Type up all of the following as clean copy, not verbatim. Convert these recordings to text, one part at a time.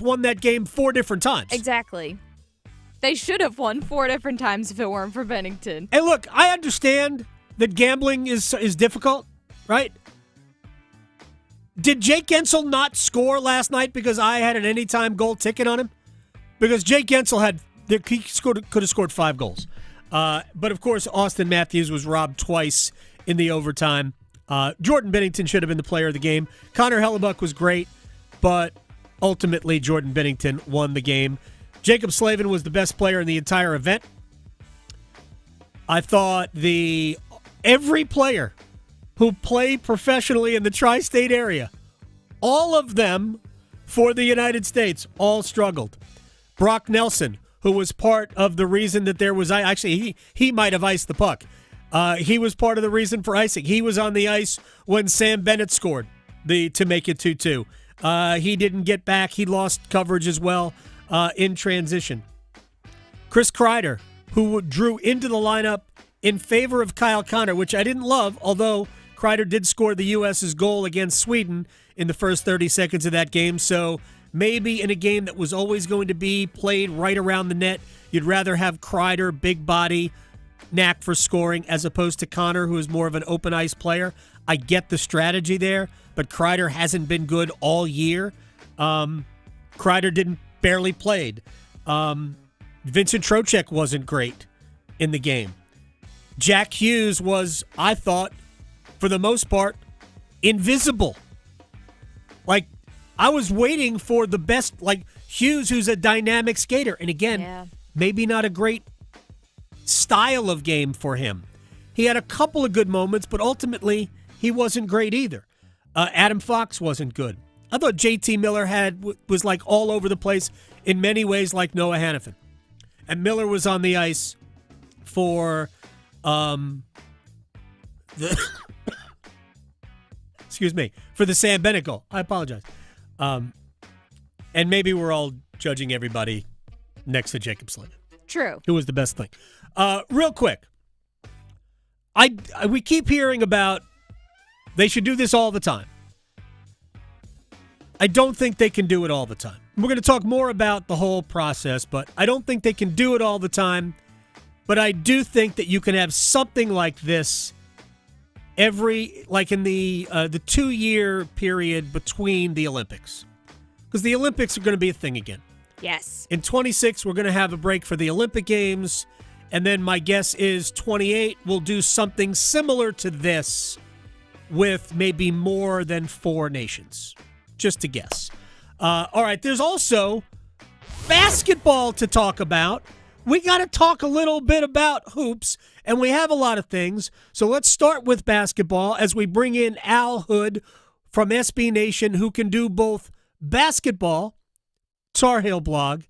won that game 4 different times. Exactly. They should have won 4 different times if it weren't for Bennington. And look, I understand that gambling is difficult, right? Did Jake Gensel not score last night because I had an anytime goal ticket on him? Because Jake Gensel could have scored 5 goals. But, of course, Austin Matthews was robbed twice in the overtime. Jordan Bennington should have been the player of the game. Connor Hellebuck was great, but ultimately Jordan Bennington won the game. Jacob Slaven was the best player in the entire event. I thought every player who played professionally in the tri-state area, all of them for the United States, all struggled. Brock Nelson, who was part of the reason that there was, actually, he might have iced the puck. He was part of the reason for icing. He was on the ice when Sam Bennett scored to make it 2-2. He didn't get back. He lost coverage as well in transition. Chris Kreider, who drew into the lineup in favor of Kyle Connor, which I didn't love, although Kreider did score the U.S.'s goal against Sweden in the first 30 seconds of that game. So maybe in a game that was always going to be played right around the net, you'd rather have Kreider, big body, knack for scoring, as opposed to Connor, who is more of an open ice player. I get the strategy there, but Kreider hasn't been good all year. Kreider barely played. Vincent Trocheck wasn't great in the game. Jack Hughes was, I thought, for the most part, invisible. Like, I was waiting for the best, like Hughes, who's a dynamic skater. And again, maybe not a great style of game for him. He had a couple of good moments, but ultimately he wasn't great either. Adam Fox wasn't good. I thought JT Miller was like all over the place in many ways, like Noah Hannafin. And Miller was on the ice for for the Sam Bennett goal. I apologize. And maybe we're all judging everybody next to Jacob Slaven. True. Who was the best thing. Real quick. We keep hearing about they should do this all the time. I don't think they can do it all the time. We're going to talk more about the whole process, but I don't think they can do it all the time. But I do think that you can have something like this in the 2-year period between the Olympics. Because the Olympics are going to be a thing again. Yes. In 26, we're going to have a break for the Olympic Games. And then my guess is 28, we'll do something similar to this with maybe more than 4 nations. Just to guess. All right, there's also basketball to talk about. We got to talk a little bit about hoops, and we have a lot of things. So let's start with basketball as we bring in Al Hood from SB Nation, who can do both basketball, Tar Heel blog,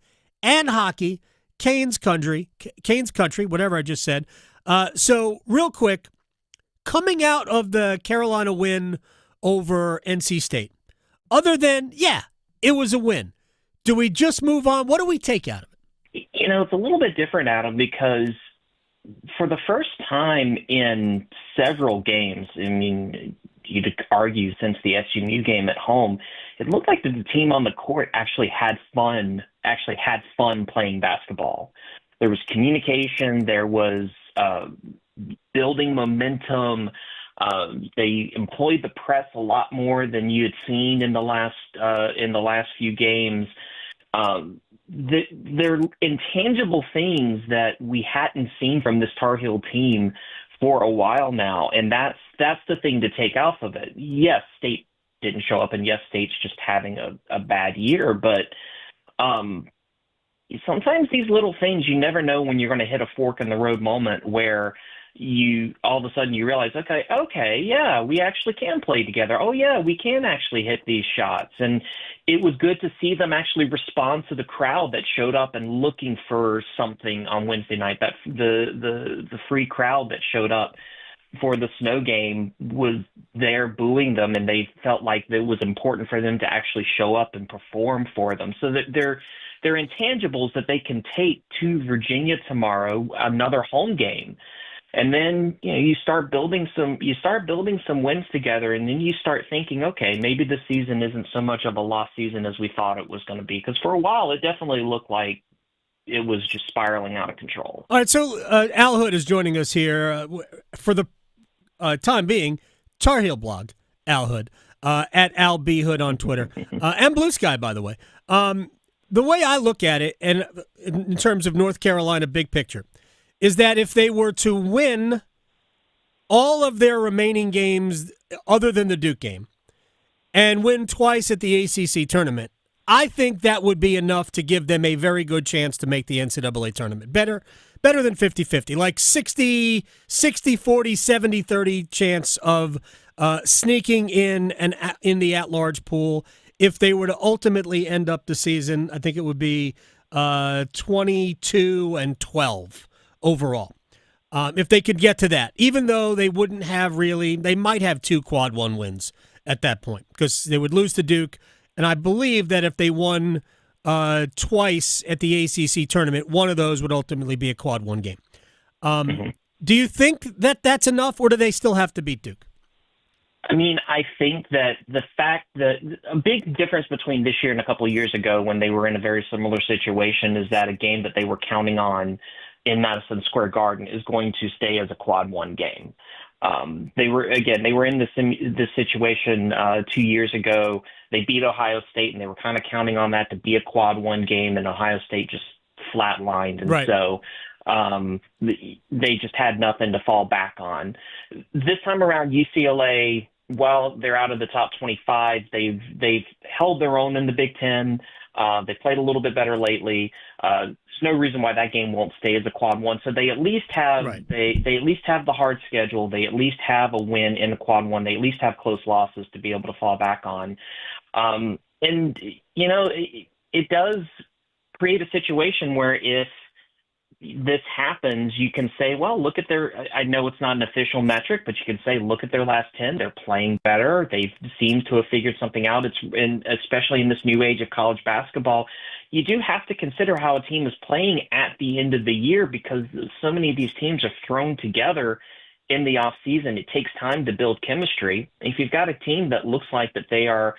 and hockey, Canes Country, whatever I just said. So real quick, coming out of the Carolina win over NC State, other than, it was a win, do we just move on? What do we take out of it? You know, it's a little bit different, Adam, because for the first time in several games, I mean, you'd argue since the SMU game at home, it looked like the team on the court actually had fun playing basketball. There was communication, there was building momentum. They employed the press a lot more than you had seen in the last few games. They're intangible things that we hadn't seen from this Tar Heel team for a while now, and that's the thing to take off of it. Yes, State didn't show up, and yes, State's just having a bad year, but sometimes these little things, you never know when you're going to hit a fork in the road moment where you all of a sudden you realize, okay, yeah, we actually can play together. Oh yeah, we can actually hit these shots. And it was good to see them actually respond to the crowd that showed up and looking for something on Wednesday night. That the free crowd that showed up for the Snow game was there booing them, and they felt like it was important for them to actually show up and perform for them. So that they're intangibles that they can take to Virginia tomorrow, another home game. And then you start building some wins together, and then you start thinking, okay, maybe this season isn't so much of a lost season as we thought it was going to be. Because for a while, it definitely looked like it was just spiraling out of control. All right, so Al Hood is joining us here for the time being. Tar Heel blog, Al Hood, at Al B Hood on Twitter, and Blue Sky, by the way. The way I look at it, and in terms of North Carolina big picture, is that if they were to win all of their remaining games other than the Duke game and win twice at the ACC tournament, I think that would be enough to give them a very good chance to make the NCAA tournament. Better than 50-50, like 60-40, 70-30 chance of sneaking in the at-large pool. If they were to ultimately end up the season, I think it would be 22-12 overall. If they could get to that, even though they wouldn't have they might have 2 quad one wins at that point because they would lose to Duke. And I believe that if they won twice at the ACC tournament, one of those would ultimately be a quad one game. Do you think that that's enough, or do they still have to beat Duke? I mean, I think that the fact that a big difference between this year and a couple of years ago when they were in a very similar situation is that a game that they were counting on in Madison Square Garden is going to stay as a quad one game. They were in this situation 2 years ago. They beat Ohio State, and they were kind of counting on that to be a quad one game, and Ohio State just flatlined. And right. So they just had nothing to fall back on. This time around, UCLA, while they're out of the top 25, they've held their own in the Big Ten. They played a little bit better lately. There's no reason why that game won't stay as a quad one. So they at least have right. they at least have the hard schedule. They at least have a win in the quad one. They at least have close losses to be able to fall back on. And it does create a situation where if this happens, you can say, well, look at I know it's not an official metric, but you can say, look at their last 10. They're playing better. They seem to have figured something out. Especially in this new age of college basketball, you do have to consider how a team is playing at the end of the year because so many of these teams are thrown together in the off season. It takes time to build chemistry. If you've got a team that looks like that they are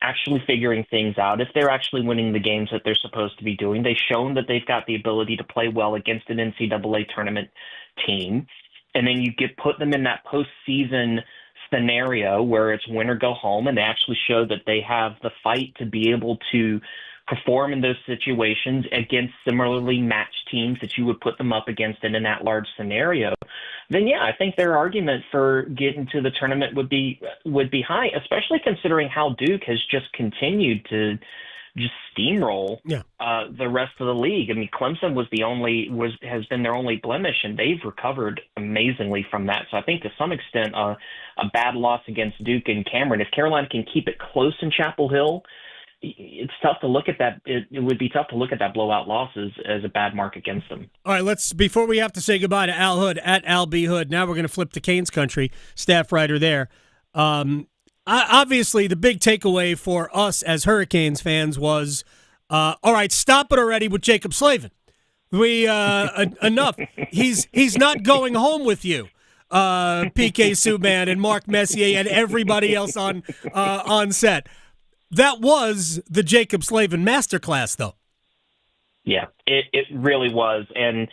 actually figuring things out, if they're actually winning the games that they're supposed to be doing, they've shown that they've got the ability to play well against an NCAA tournament team. And then you put them in that postseason scenario where it's win or go home, and they actually show that they have the fight to be able to perform in those situations against similarly matched teams that you would put them up against in an at-large scenario, then yeah, I think their argument for getting to the tournament would be high, especially considering how Duke has just continued to just steamroll the rest of the league. I mean, Clemson has been their only blemish, and they've recovered amazingly from that. So I think to some extent, a bad loss against Duke and Cameron, if Carolina can keep it close in Chapel Hill, it's tough to look at that. It would be tough to look at that blowout loss as a bad mark against them. All right, before we have to say goodbye to Al Hood at Al B Hood, now we're going to flip to Canes country, staff writer there. Obviously, the big takeaway for us as Hurricanes fans was, all right, stop it already with Jacob Slaven. Enough. He's not going home with you. PK Subban and Mark Messier and everybody else on set. That was the Jacob Slaven masterclass, though. Yeah, it really was. And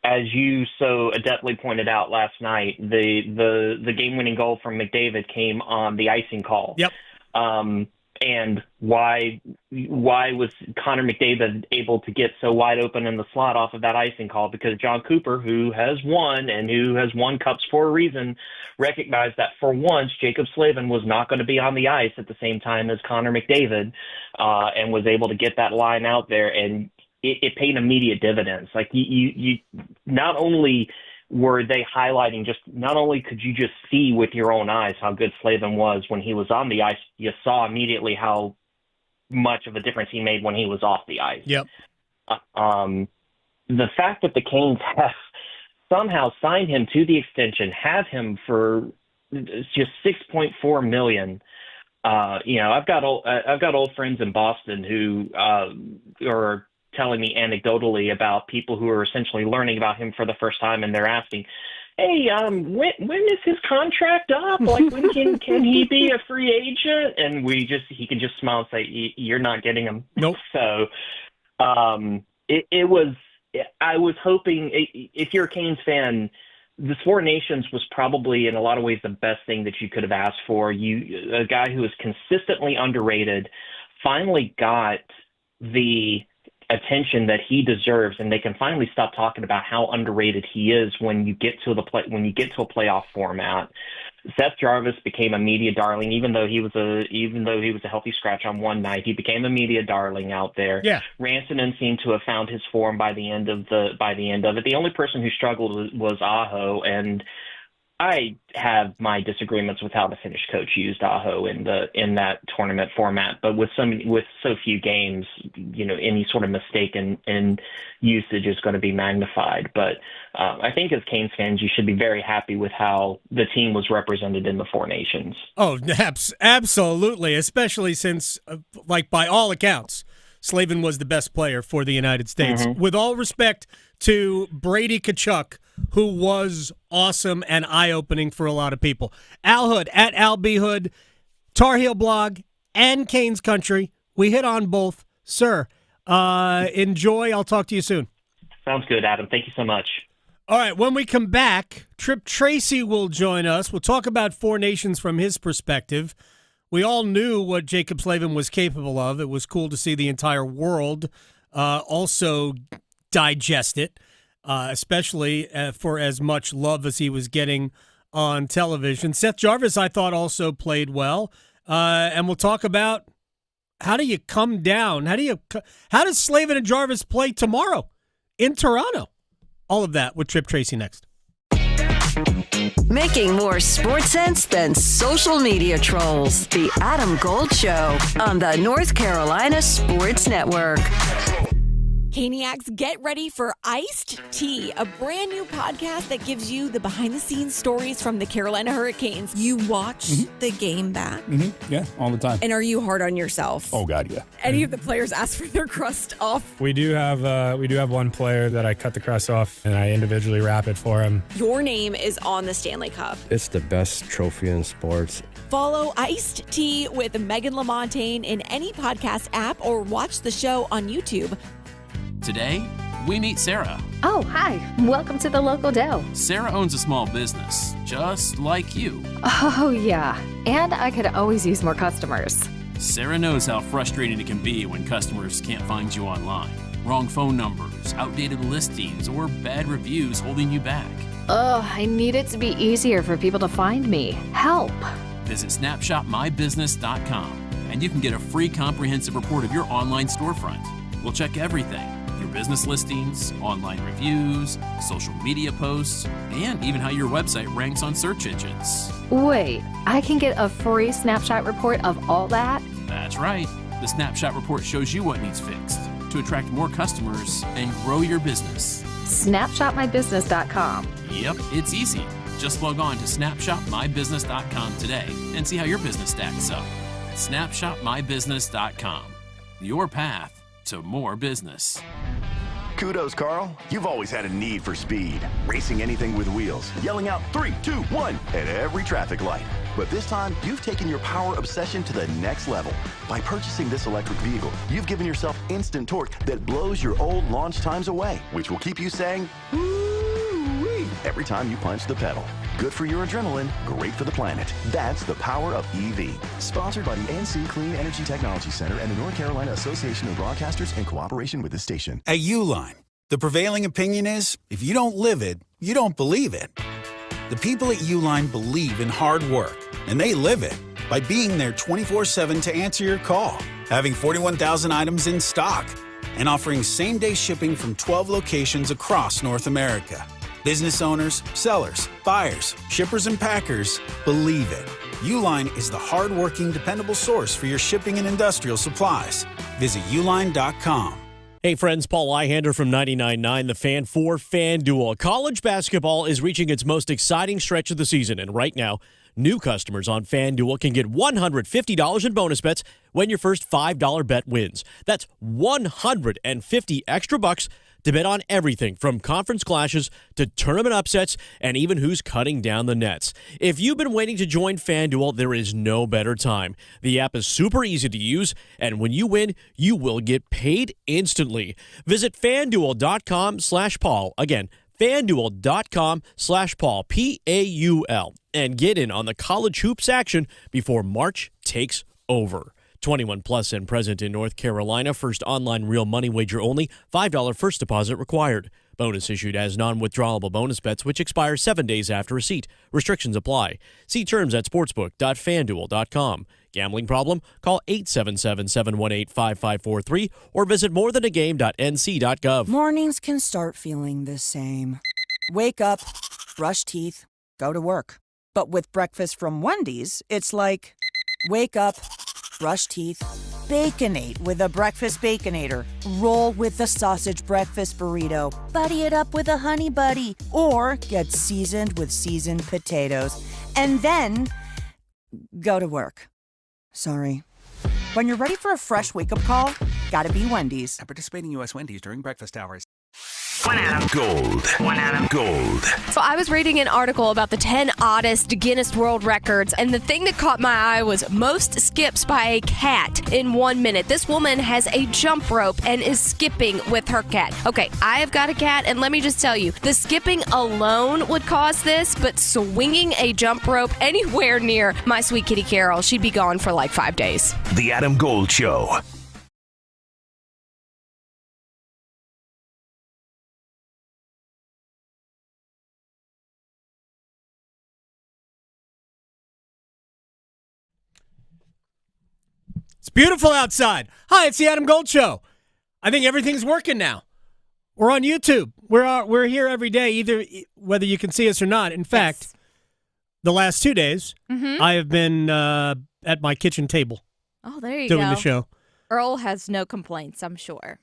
as you so adeptly pointed out last night, the game-winning goal from McDavid came on the icing call. Yep. And why was Connor McDavid able to get so wide open in the slot off of that icing call? Because John Cooper, who has won cups for a reason, recognized that for once Jacob Slaven was not going to be on the ice at the same time as Connor McDavid, and was able to get that line out there, and it paid immediate dividends. Like you not only were they highlighting, not only could you just see with your own eyes how good Slaven was when he was on the ice, you saw immediately how much of a difference he made when he was off the ice. Yep. The fact that the Canes have somehow signed him to the extension, have him for just $6.4 million. I've got old friends in Boston who are telling me anecdotally about people who are essentially learning about him for the first time, and they're asking, hey, when is his contract up? Like, when can he be a free agent? And he can just smile and say, you're not getting him. Nope. So, I was hoping, if you're a Canes fan, this Four Nations was probably in a lot of ways the best thing that you could have asked for. A guy who is consistently underrated finally got the attention that he deserves, and they can finally stop talking about how underrated he is when you get to a playoff format. Seth Jarvis became a media darling, even though he was a healthy scratch on one night. He became a media darling out there. Yeah. Rantanen seemed to have found his form by the end of it. The only person who struggled was Aho, and I have my disagreements with how the Finnish coach used Aho in that tournament format, but with so few games, any sort of mistake in usage is going to be magnified. But I think as Canes fans, you should be very happy with how the team was represented in the Four Nations. Oh, absolutely, especially since, by all accounts, Slaven was the best player for the United States. Mm-hmm. With all respect to Brady Tkachuk, who was awesome and eye-opening for a lot of people. Al Hood, at Al B. Hood, Tar Heel Blog, and Canes Country. We hit on both. Sir, enjoy. I'll talk to you soon. Sounds good, Adam. Thank you so much. All right, when we come back, Tripp Tracy will join us. We'll talk about Four Nations from his perspective. We all knew what Jacob Slaven was capable of. It was cool to see the entire world also digest it, especially for as much love as he was getting on television. Seth Jarvis, I thought, also played well. And we'll talk about how do you come down? How does Slaven and Jarvis play tomorrow in Toronto? All of that with Tripp Tracy next. Making more sports sense than social media trolls. The Adam Gold Show on the North Carolina Sports Network. Caniacs, get ready for Iced Tea, a brand new podcast that gives you the behind-the-scenes stories from the Carolina Hurricanes. You watch the game back? Yeah, all the time. And are you hard on yourself? Oh, God, yeah. Any of the players ask for their crust off? We do have one player that I cut the crust off, and I individually wrap it for him. Your name is on the Stanley Cup. It's the best trophy in sports. Follow Iced Tea with Megan LaMontagne in any podcast app or watch the show on YouTube. Today, we meet Sarah. Oh, hi. Welcome to the local dough. Sarah owns a small business, just like you. Oh, yeah. And I could always use more customers. Sarah knows how frustrating it can be when customers can't find you online. Wrong phone numbers, outdated listings, or bad reviews holding you back. Ugh, I need it to be easier for people to find me. Help. Visit snapshotmybusiness.com and you can get a free comprehensive report of your online storefront. We'll check everything. Your business listings, online reviews, social media posts, and even how your website ranks on search engines. Wait, I can get a free snapshot report of all that? That's right. The Snapshot Report shows you what needs fixed to attract more customers and grow your business. Snapshotmybusiness.com. Yep, it's easy. Just log on to snapshotmybusiness.com today and see how your business stacks up. Snapshotmybusiness.com. Your path to more business. Kudos, Carl. You've always had a need for speed. Racing anything with wheels. Yelling out 3, 2, 1 at every traffic light. But this time, you've taken your power obsession to the next level. By purchasing this electric vehicle, you've given yourself instant torque that blows your old launch times away, which will keep you saying, woo-wee, every time you punch the pedal. Good for your adrenaline, great for the planet. That's the power of EV. Sponsored by the NC Clean Energy Technology Center and the North Carolina Association of Broadcasters in cooperation with the station. At Uline, the prevailing opinion is, if you don't live it, you don't believe it. The people at Uline believe in hard work, and they live it by being there 24/7 to answer your call, having 41,000 items in stock, and offering same-day shipping from 12 locations across North America. Business owners, sellers, buyers, shippers, and packers believe it. Uline is the hard-working, dependable source for your shipping and industrial supplies. Visit uline.com. Hey friends, Paul Lyhander from 99.9 The Fan for FanDuel. College basketball is reaching its most exciting stretch of the season, and right now, New customers on FanDuel can get $150 in bonus bets when your first $5 bet wins. That's $150 extra bucks to bet on everything from conference clashes to tournament upsets and even who's cutting down the nets. If you've been waiting to join FanDuel, there is no better time. The app is super easy to use, and when you win, you will get paid instantly. Visit FanDuel.com/Paul. Again, FanDuel.com/Paul, Paul, and get in on the college hoops action before March takes over. 21 plus and present in North Carolina. First online real money wager only. $5 first deposit required. Bonus issued as non-withdrawable bonus bets, which expire 7 days after receipt. Restrictions apply. See terms at sportsbook.fanduel.com. Gambling problem? Call 877-718-5543 or visit morethanagame.nc.gov. Mornings can start feeling the same. Wake up, brush teeth, go to work. But with breakfast from Wendy's, it's like, wake up, brush teeth, Baconate with a breakfast Baconator. Roll with the sausage breakfast burrito. Buddy it up with a honey buddy. Or get seasoned with seasoned potatoes. And then go to work. Sorry. When you're ready for a fresh wake-up call, gotta be Wendy's. At participating U.S. Wendy's during breakfast hours. One Adam. Gold. One Adam. Gold. So I was reading an article about the 10 oddest Guinness World Records, and the thing that caught my eye was most skips by a cat in 1 minute. This woman has a jump rope and is skipping with her cat. Okay, I have got a cat, and let me just tell you, the skipping alone would cause this, but swinging a jump rope anywhere near my sweet kitty Carol, she'd be gone for like 5 days. The Adam Gold Show. It's beautiful outside. Hi, it's the Adam Gold Show. I think everything's working now. We're on YouTube. We're here every day, either whether you can see us or not. In fact, the last 2 days, I have been at my kitchen table. Oh, there you go. Doing the show. Earl has no complaints, I'm sure.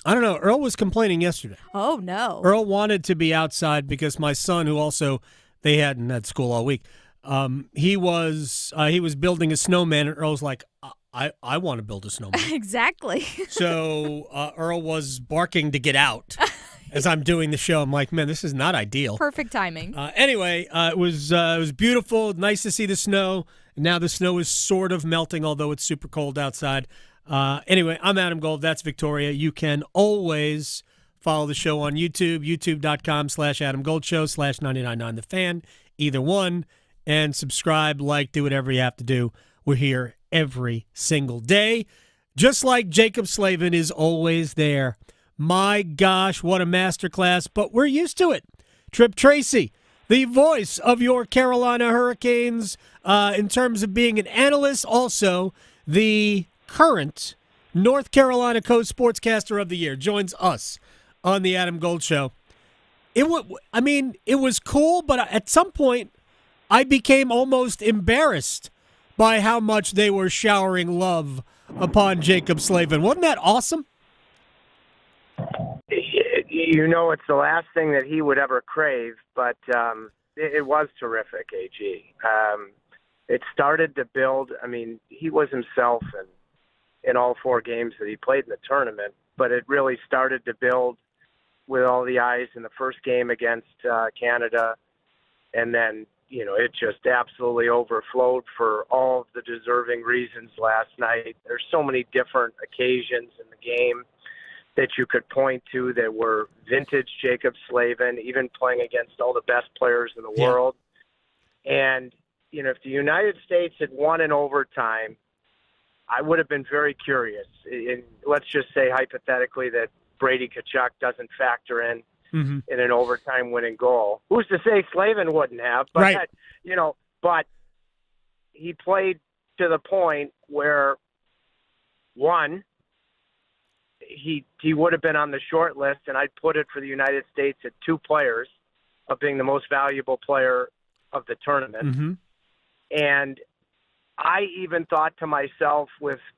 I don't know. Earl was complaining yesterday. Oh, no. Earl wanted to be outside because my son, who also they hadn't had school all week, he was building a snowman, and Earl's like, I want to build a snowman. Exactly. So Earl was barking to get out as I'm doing the show. I'm like, man, this is not ideal. Perfect timing. Anyway, it was beautiful. Nice to see the snow. Now the snow is sort of melting, although it's super cold outside. Anyway, I'm Adam Gold. That's Victoria. You can always follow the show on YouTube, youtube.com/Adam Gold Show /999 The Fan, either one, and subscribe, like, do whatever you have to do. We're here every single day, just like Jacob Slaven is always there. My gosh, what a masterclass, but we're used to it. Tripp Tracy, the voice of your Carolina Hurricanes in terms of being an analyst, also the current North Carolina co-sportscaster of the year, joins us on the Adam Gold Show. It was cool, but at some point I became almost embarrassed by how much they were showering love upon Jacob Slaven. Wasn't that awesome? You know, it's the last thing that he would ever crave, but it was terrific, AG. It started to build. I mean, he was himself in all 4 games that he played in the tournament, but it really started to build with all the eyes in the first game against Canada, and then it just absolutely overflowed for all of the deserving reasons last night. There's so many different occasions in the game that you could point to that were vintage Jacob Slaven, even playing against all the best players in the world. And, if the United States had won in overtime, I would have been very curious. And let's just say hypothetically that Brady Tkachuk doesn't factor in an overtime winning goal. Who's to say Slaven wouldn't have? But, right. But he played to the point where, one, he would have been on the short list, and I'd put it for the United States at 2 players of being the most valuable player of the tournament. And I even thought to myself,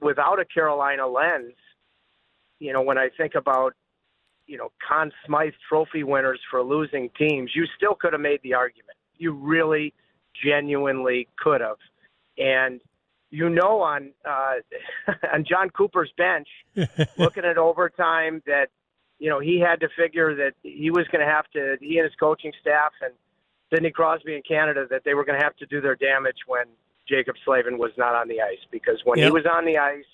without a Carolina lens, when I think about Conn Smythe trophy winners for losing teams, you still could have made the argument. You really genuinely could have. And on on John Cooper's bench, looking at overtime, that he had to figure that he was going to have to. He and his coaching staff and Sidney Crosby in Canada, that they were going to have to do their damage when Jacob Slaven was not on the ice, because when he was on the ice,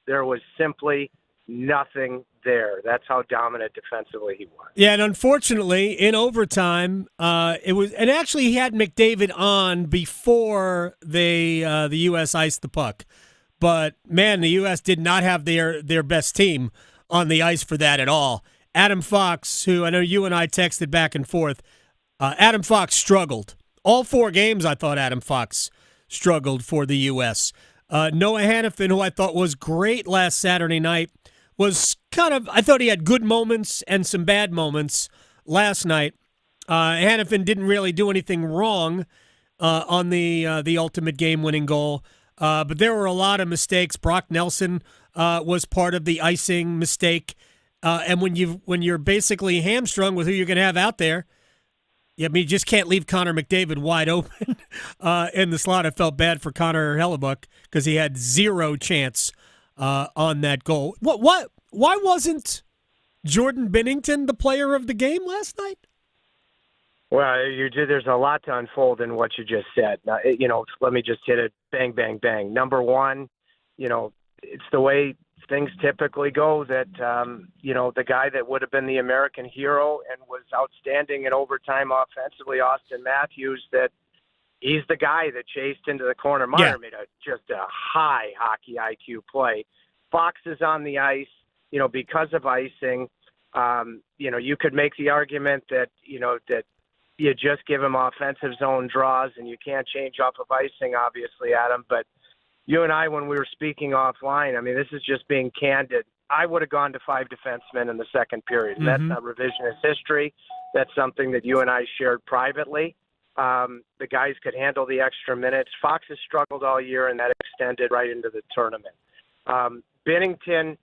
there was simply nothing there. That's how dominant defensively he was. Yeah, and unfortunately, in overtime, he had McDavid on before the U.S. iced the puck. But, man, the U.S. did not have their best team on the ice for that at all. Adam Fox, who I know you and I texted back and forth, Adam Fox struggled. All 4 games, I thought Adam Fox struggled for the U.S. Noah Hannafin, who I thought was great last Saturday night, I thought he had good moments and some bad moments last night. Hannafin didn't really do anything wrong on the ultimate game-winning goal, but there were a lot of mistakes. Brock Nelson was part of the icing mistake, and when you're basically hamstrung with who you're going to have out there, you just can't leave Connor McDavid wide open in the slot. I felt bad for Connor Hellebuck because he had zero chance on that goal. Why wasn't Jordan Binnington the player of the game last night? Well, there's a lot to unfold in what you just said. Now, let me just hit it bang, bang, bang. Number one, it's the way things typically go that, the guy that would have been the American hero and was outstanding in overtime offensively, Austin Matthews, that he's the guy that chased into the corner. Meyer made just a high hockey IQ play. Fox is on the ice, because of icing. You could make the argument that you just give him offensive zone draws and you can't change off of icing, obviously, Adam. But you and I, when we were speaking offline, this is just being candid. I would have gone to 5 defensemen in the second period. Mm-hmm. That's not revisionist history. That's something that you and I shared privately. The guys could handle the extra minutes. Fox has struggled all year, and that extended right into the tournament. Binnington,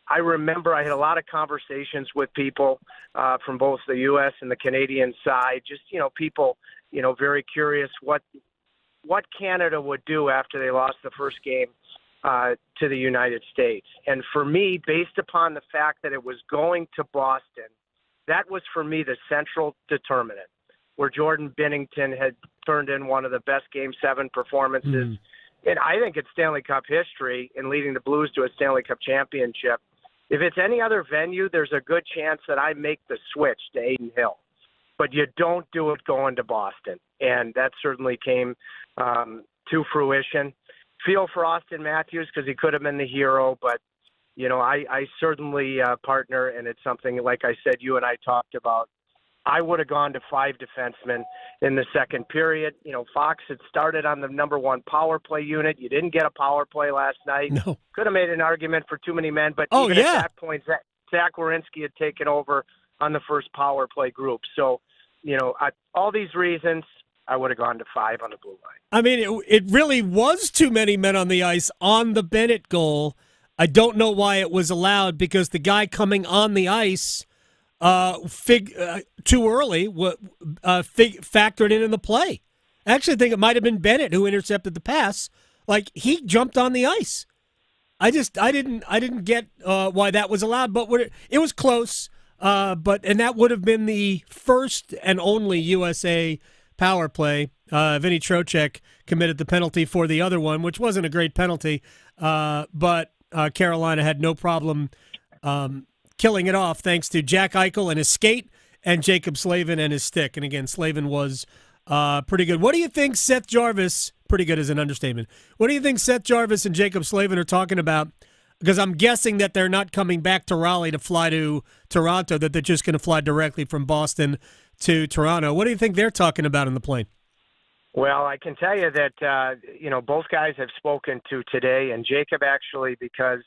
I remember I had a lot of conversations with people from both the U.S. and the Canadian side, just, people, very curious what Canada would do after they lost the first game to the United States. And for me, based upon the fact that it was going to Boston, that was for me the central determinant, where Jordan Binnington had turned in one of the best Game 7 performances in, I think, it's Stanley Cup history, in leading the Blues to a Stanley Cup championship. If it's any other venue, there's a good chance that I make the switch to Adin Hill. But you don't do it going to Boston. And that certainly came to fruition. Feel for Austin Matthews because he could have been the hero, but, I certainly partner, and it's something, like I said, you and I talked about. I would have gone to 5 defensemen in the second period. Fox had started on the number 1 power play unit. You didn't get a power play last night. No. Could have made an argument for too many men, but at that point, Zach Werenski had taken over on the first power play group. So, all these reasons, I would have gone to 5 on the blue line. It really was too many men on the ice on the Bennett goal. I don't know why it was allowed, because the guy coming on the ice too early factored in the play. I actually think it might have been Bennett who intercepted the pass. Like, he jumped on the ice. I didn't get why that was allowed, but it was close. And that would have been the first and only USA power play. Vinny Trocheck committed the penalty for the other one, which wasn't a great penalty, but Carolina had no problem killing it off thanks to Jack Eichel and his skate and Jacob Slaven and his stick. And again, Slaven was pretty good. What do you think Seth Jarvis, pretty good is an understatement, what do you think Seth Jarvis and Jacob Slaven are talking about? Because I'm guessing that they're not coming back to Raleigh to fly to Toronto, that they're just going to fly directly from Boston to Toronto. What do you think they're talking about in the plane? Well, I can tell you that, both guys have spoken to today, and Jacob actually, because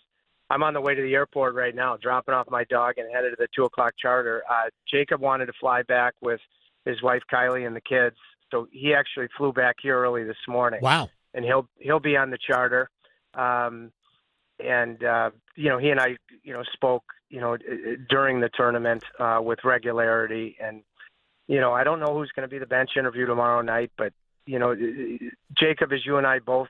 I'm on the way to the airport right now, dropping off my dog and headed to the 2 o'clock charter. Jacob wanted to fly back with his wife, Kylie, and the kids. So he actually flew back here early this morning. Wow. And he'll be on the charter. He and I, spoke, during the tournament with regularity. And, I don't know who's going to be the bench interview tomorrow night, but, Jacob, as you and I both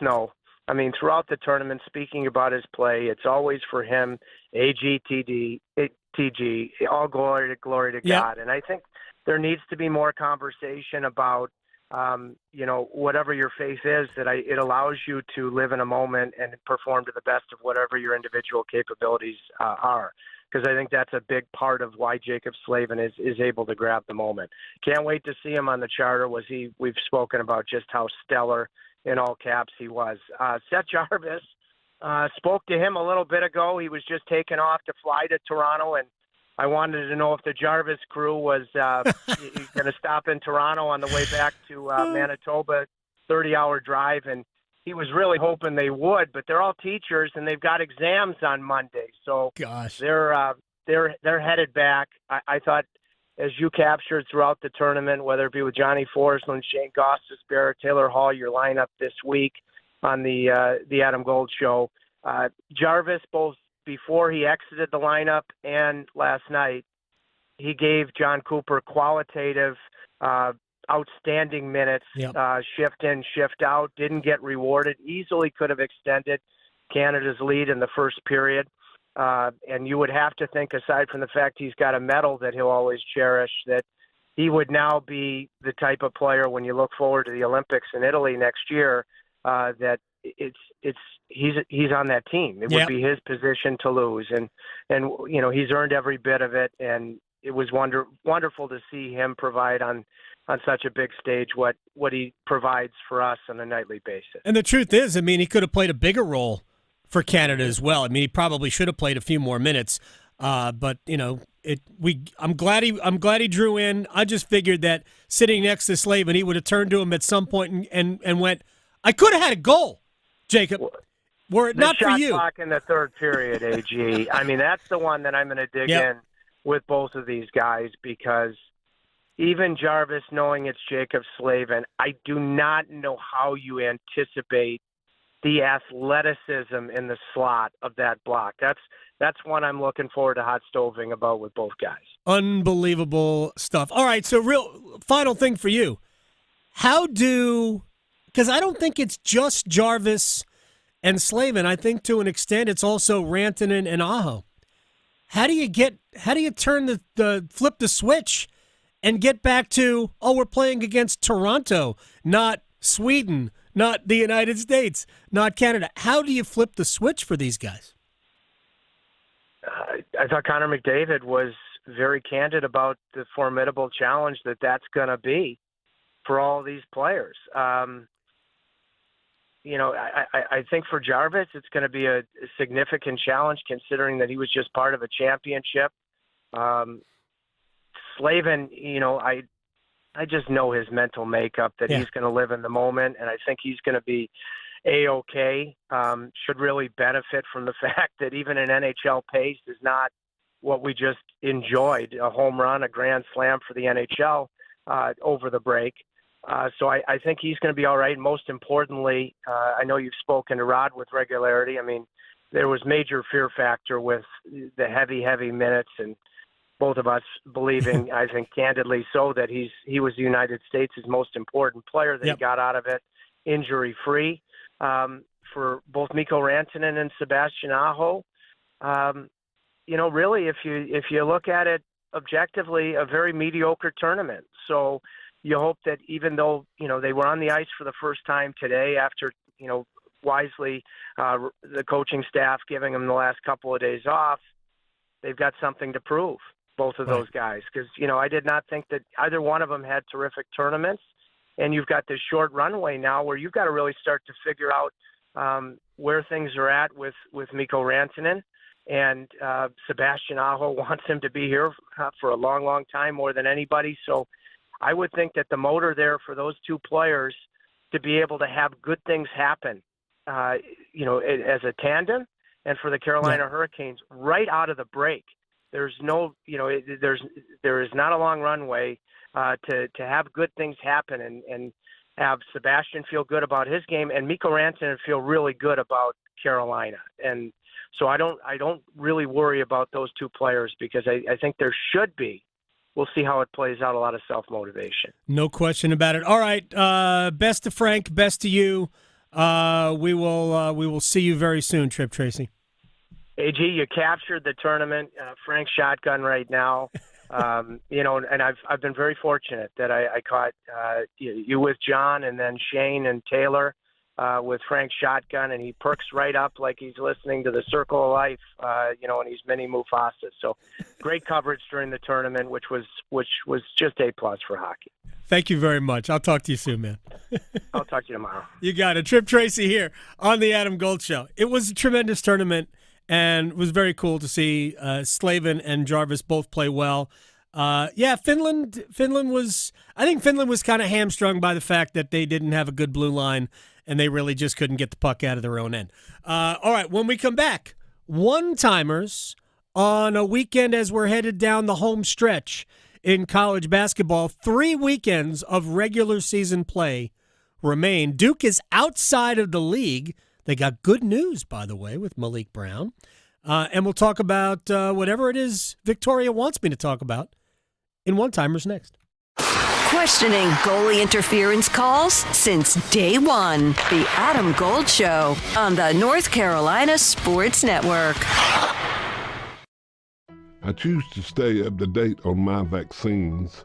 know, I mean, throughout the tournament, speaking about his play, it's always for him, AGTD, TG, all glory to God. And I think there needs to be more conversation about, whatever your faith is, that it allows you to live in a moment and perform to the best of whatever your individual capabilities are. Because I think that's a big part of why Jacob Slaven is able to grab the moment. Can't wait to see him on the charter. We've spoken about just how stellar in all caps he was. Seth Jarvis, spoke to him a little bit ago. He was just taking off to fly to Toronto, and I wanted to know if the Jarvis crew was going to stop in Toronto on the way back to Manitoba, 30-hour drive, and he was really hoping they would, but they're all teachers and they've got exams on Monday, so they're headed back. I thought, as you captured throughout the tournament, whether it be with Johnny Forsland, Shane Gostisbehere, Taylor Hall, your lineup this week on the Adam Gold Show, Jarvis, both before he exited the lineup and last night, he gave John Cooper qualitative, outstanding minutes, shift in, shift out, didn't get rewarded, easily could have extended Canada's lead in the first period. And you would have to think, aside from the fact he's got a medal that he'll always cherish, that he would now be the type of player when you look forward to the Olympics in Italy next year, that he's on that team. It would be his position to lose, and he's earned every bit of it. And it was wonderful to see him provide on such a big stage what he provides for us on a nightly basis. And the truth is, I mean, he could have played a bigger role for Canada as well. I mean, he probably should have played a few more minutes. But I'm glad he drew in. I just figured that sitting next to Slaven, he would have turned to him at some point and went, "I could have had a goal, Jacob. Were it not for you." The shot clock in the third period, AG. I mean, that's the one that I'm going to dig in with both of these guys, because even Jarvis, knowing it's Jacob Slaven, I do not know how you anticipate the athleticism in the slot of that block. That's one I'm looking forward to hot stoving about with both guys. Unbelievable stuff. All right, so real final thing for you. Because I don't think it's just Jarvis and Slaven. I think to an extent it's also Rantanen and Aho. How do you turn flip the switch and get back to, we're playing against Toronto, not Sweden, not the United States, not Canada? How do you flip the switch for these guys? I thought Connor McDavid was very candid about the formidable challenge that's going to be for all of these players. I think for Jarvis, it's going to be a significant challenge, considering that he was just part of a championship. Slaven, I just know his mental makeup, that he's going to live in the moment, and I think he's going to be A-OK. Should really benefit from the fact that even an NHL pace is not what we just enjoyed, a home run, a grand slam for the NHL over the break. So I think he's going to be all right. Most importantly, I know you've spoken to Rod with regularity. I mean, there was major fear factor with the heavy minutes, and both of us believing, I think candidly so, that he was the United States' most important player, that he got out of it injury-free. For both Mikko Rantanen and Sebastian Aho, really, if you look at it objectively, a very mediocre tournament. So you hope that even though, they were on the ice for the first time today after, wisely the coaching staff giving them the last couple of days off, they've got something to prove, both of those guys. Because, I did not think that either one of them had terrific tournaments. And you've got this short runway now where you've got to really start to figure out where things are at with Mikko Rantanen. And Sebastian Aho wants him to be here for a long, long time, more than anybody. So I would think that the motor there for those two players to be able to have good things happen, as a tandem, and for the Carolina Hurricanes right out of the break. There's no, there is not a long runway to have good things happen and have Sebastian feel good about his game and Mikko Rantanen feel really good about Carolina. And so I don't really worry about those two players, because I think there should be we'll see how it plays out. A lot of self-motivation. No question about it. All right, best to Frank, best to you. We will see you very soon, Tripp Tracy. AG, you captured the tournament. Frank's shotgun right now. And I've been very fortunate that I caught you with John and then Shane and Taylor with Frank's shotgun, and he perks right up like he's listening to the Circle of Life, and he's mini Mufasa. So great coverage during the tournament, which was just A+ for hockey. Thank you very much. I'll talk to you soon, man. I'll talk to you tomorrow. You got it. Tripp Tracy here on the Adam Gold Show. It was a tremendous tournament, and it was very cool to see Slaven and Jarvis both play well. Finland was kind of hamstrung by the fact that they didn't have a good blue line, and they really just couldn't get the puck out of their own end. All right, when we come back, one-timers on a weekend as we're headed down the home stretch in college basketball. 3 weekends of regular season play remain. Duke is outside of the league. They got good news, by the way, with Malik Brown. And we'll talk about whatever it is Victoria wants me to talk about in one-timers next. Questioning goalie interference calls since day one. The Adam Gold Show on the North Carolina Sports Network. I choose to stay up to date on my vaccines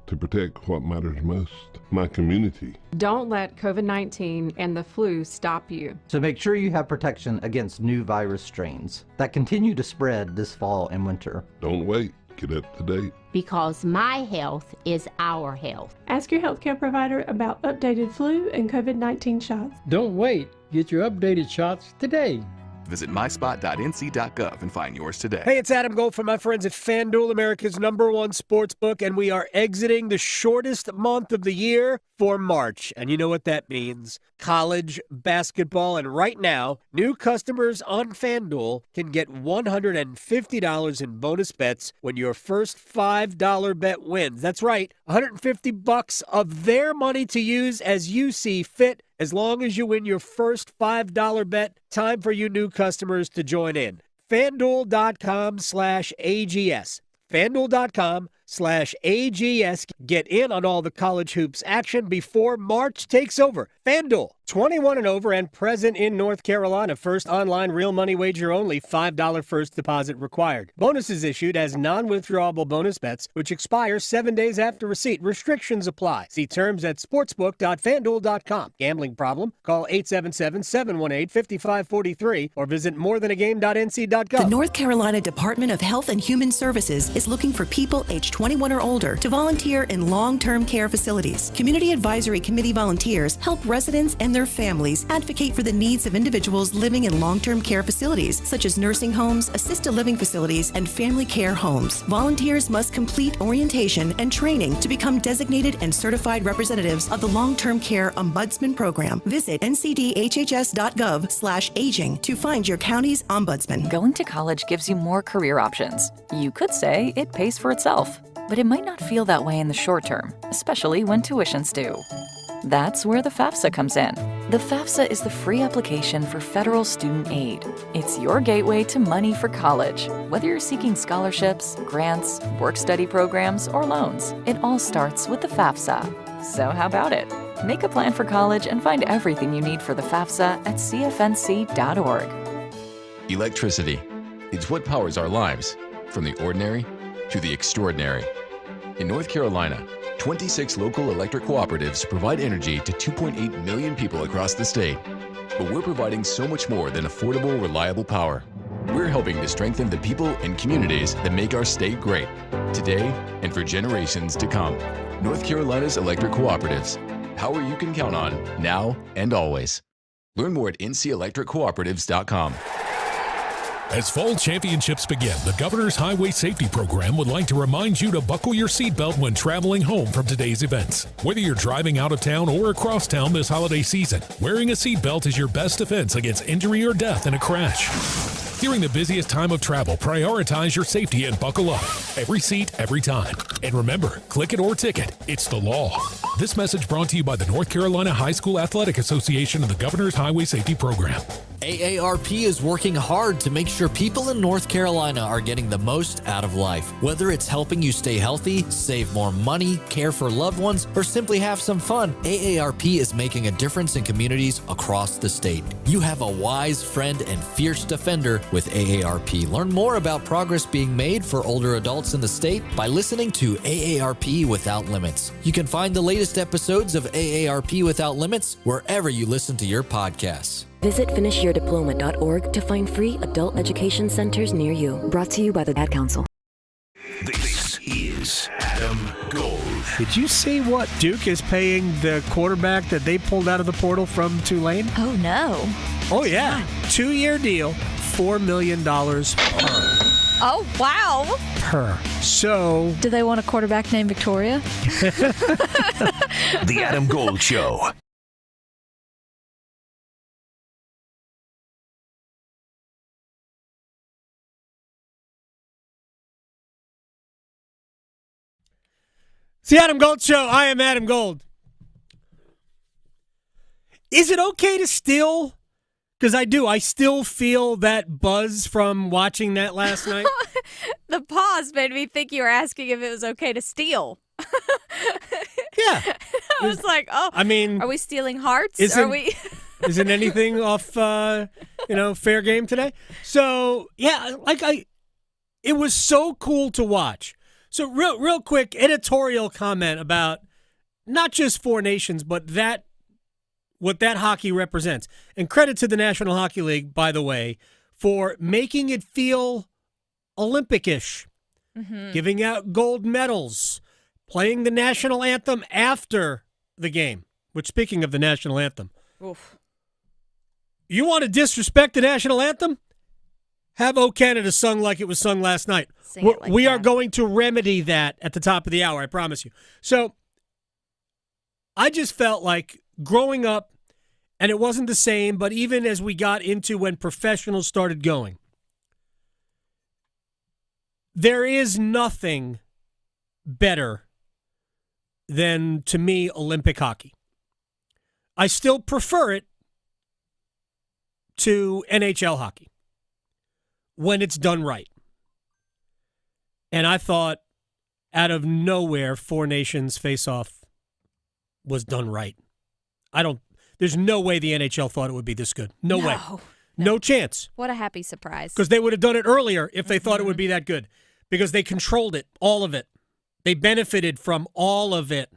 to protect what matters most, my community. Don't let COVID-19 and the flu stop you. So make sure you have protection against new virus strains that continue to spread this fall and winter. Don't wait. Get up to date. Because my health is our health. Ask your healthcare provider about updated flu and COVID-19 shots. Don't wait. Get your updated shots today. Visit myspot.nc.gov and find yours today. Hey, it's Adam Gold from my friends at FanDuel, America's #1 sports book, and we are exiting the shortest month of the year for March. And you know what that means. College basketball. And right now, new customers on FanDuel can get $150 in bonus bets when your first $5 bet wins. That's right, $150 of their money to use as you see fit. As long as you win your first $5 bet, time for you new customers to join in. FanDuel.com/AGS. FanDuel.com/AGS. Get in on all the college hoops action before March takes over. FanDuel, 21 and over and present in North Carolina. First online real money wager only. $5 first deposit required. Bonuses issued as non-withdrawable bonus bets, which expire 7 days after receipt. Restrictions apply. See terms at sportsbook.fanduel.com. Gambling problem? Call 877-718-5543 or visit morethanagame.nc.gov. The North Carolina Department of Health and Human Services is looking for people aged 21 or older to volunteer in long-term care facilities. Community Advisory Committee volunteers help residents and their families advocate for the needs of individuals living in long-term care facilities, such as nursing homes, assisted living facilities, and family care homes. Volunteers must complete orientation and training to become designated and certified representatives of the Long-Term Care Ombudsman Program. Visit ncdhhs.gov/aging to find your county's ombudsman. Going to college gives you more career options. You could say it pays for itself, but it might not feel that way in the short term, especially when tuitions do. That's where the FAFSA comes in. The FAFSA is the free application for federal student aid. It's your gateway to money for college. Whether you're seeking scholarships, grants, work-study programs, or loans, it all starts with the FAFSA. So how about it? Make a plan for college and find everything you need for the FAFSA at cfnc.org. Electricity. It's what powers our lives, from the ordinary to the extraordinary. In North Carolina, 26 local electric cooperatives provide energy to 2.8 million people across the state. But we're providing so much more than affordable, reliable power. We're helping to strengthen the people and communities that make our state great, today and for generations to come. North Carolina's electric cooperatives. Power you can count on, now and always. Learn more at ncelectriccooperatives.com. As fall championships begin, the Governor's Highway Safety Program would like to remind you to buckle your seatbelt when traveling home from today's events. Whether you're driving out of town or across town this holiday season, wearing a seatbelt is your best defense against injury or death in a crash. During the busiest time of travel, prioritize your safety and buckle up. Every seat, every time. And remember, click it or ticket. It's the law. This message brought to you by the North Carolina High School Athletic Association and the Governor's Highway Safety Program. AARP is working hard to make sure people in North Carolina are getting the most out of life. Whether it's helping you stay healthy, save more money, care for loved ones, or simply have some fun, AARP is making a difference in communities across the state. You have a wise friend and fierce defender with AARP. Learn more about progress being made for older adults in the state by listening to AARP Without Limits. You can find the latest episodes of AARP Without Limits wherever you listen to your podcasts. Visit finishyourdiploma.org to find free adult education centers near you. Brought to you by the Ad Council. This is Adam Gold. Did you see what Duke is paying the quarterback that they pulled out of the portal from Tulane? Oh, no. Oh, yeah. 2-year deal, $4 million per. Oh, wow. Per. So. Do they want a quarterback named Victoria? The Adam Gold Show. It's the Adam Gold Show. I am Adam Gold. Is it okay to still, because I still feel that buzz from watching that last night? The pause made me think you were asking if it was okay to steal. Yeah. I was like, oh, I mean, are we stealing hearts? Isn't anything off, fair game today? So, yeah, it was so cool to watch. So real quick editorial comment about not just Four Nations, but what that hockey represents. And credit to the National Hockey League, by the way, for making it feel Olympic-ish, giving out gold medals, playing the national anthem after the game, which, speaking of the national anthem, oof. You want to disrespect the national anthem? Have O Canada sung like it was sung last night. We are going to remedy that at the top of the hour, I promise you. So I just felt like growing up, and it wasn't the same, but even as we got into when professionals started going, there is nothing better than, to me, Olympic hockey. I still prefer it to NHL hockey when it's done right. And I thought, out of nowhere, Four Nations face-off was done right. There's no way the NHL thought it would be this good. No way. No chance. What a happy surprise. Because they would have done it earlier if they thought it would be that good. Because they controlled it, all of it. They benefited from all of it,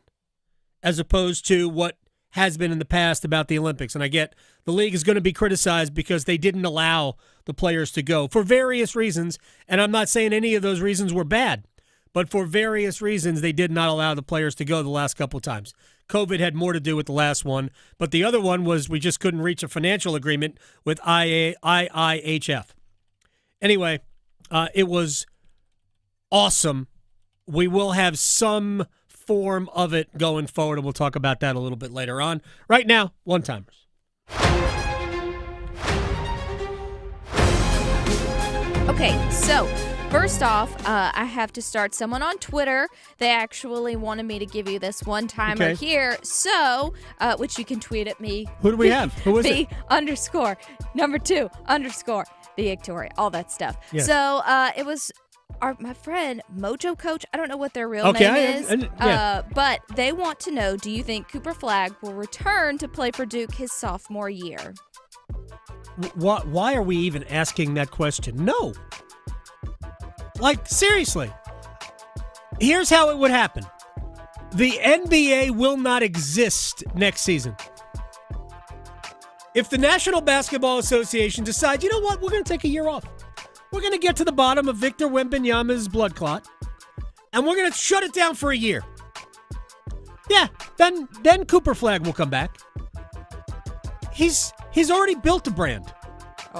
as opposed to what has been in the past about the Olympics. And I get the league is going to be criticized because they didn't allow the players to go for various reasons. And I'm not saying any of those reasons were bad, but for various reasons, they did not allow the players to go the last couple of times. COVID had more to do with the last one, but the other one was we just couldn't reach a financial agreement with IIHF. Anyway, it was awesome. We will have some form of it going forward, and we'll talk about that a little bit later on. Right now, one-timers. Okay, so first off, I have to start someone on Twitter. They actually wanted me to give you this one-timer here, so which you can tweet at me. Who do we have? Who is it? _, number 2, _ Victoria, all that stuff. Yes. So it was my friend Mojo Coach. I don't know what their real name is, but they want to know, do you think Cooper Flagg will return to play for Duke his sophomore year? Why are we even asking that question? No. Like, seriously. Here's how it would happen. The NBA will not exist next season. If the National Basketball Association decides, you know what, we're going to take a year off. We're going to get to the bottom of Victor Wembanyama's blood clot, and we're going to shut it down for a year. Yeah, then Cooper Flagg will come back. He's already built a brand.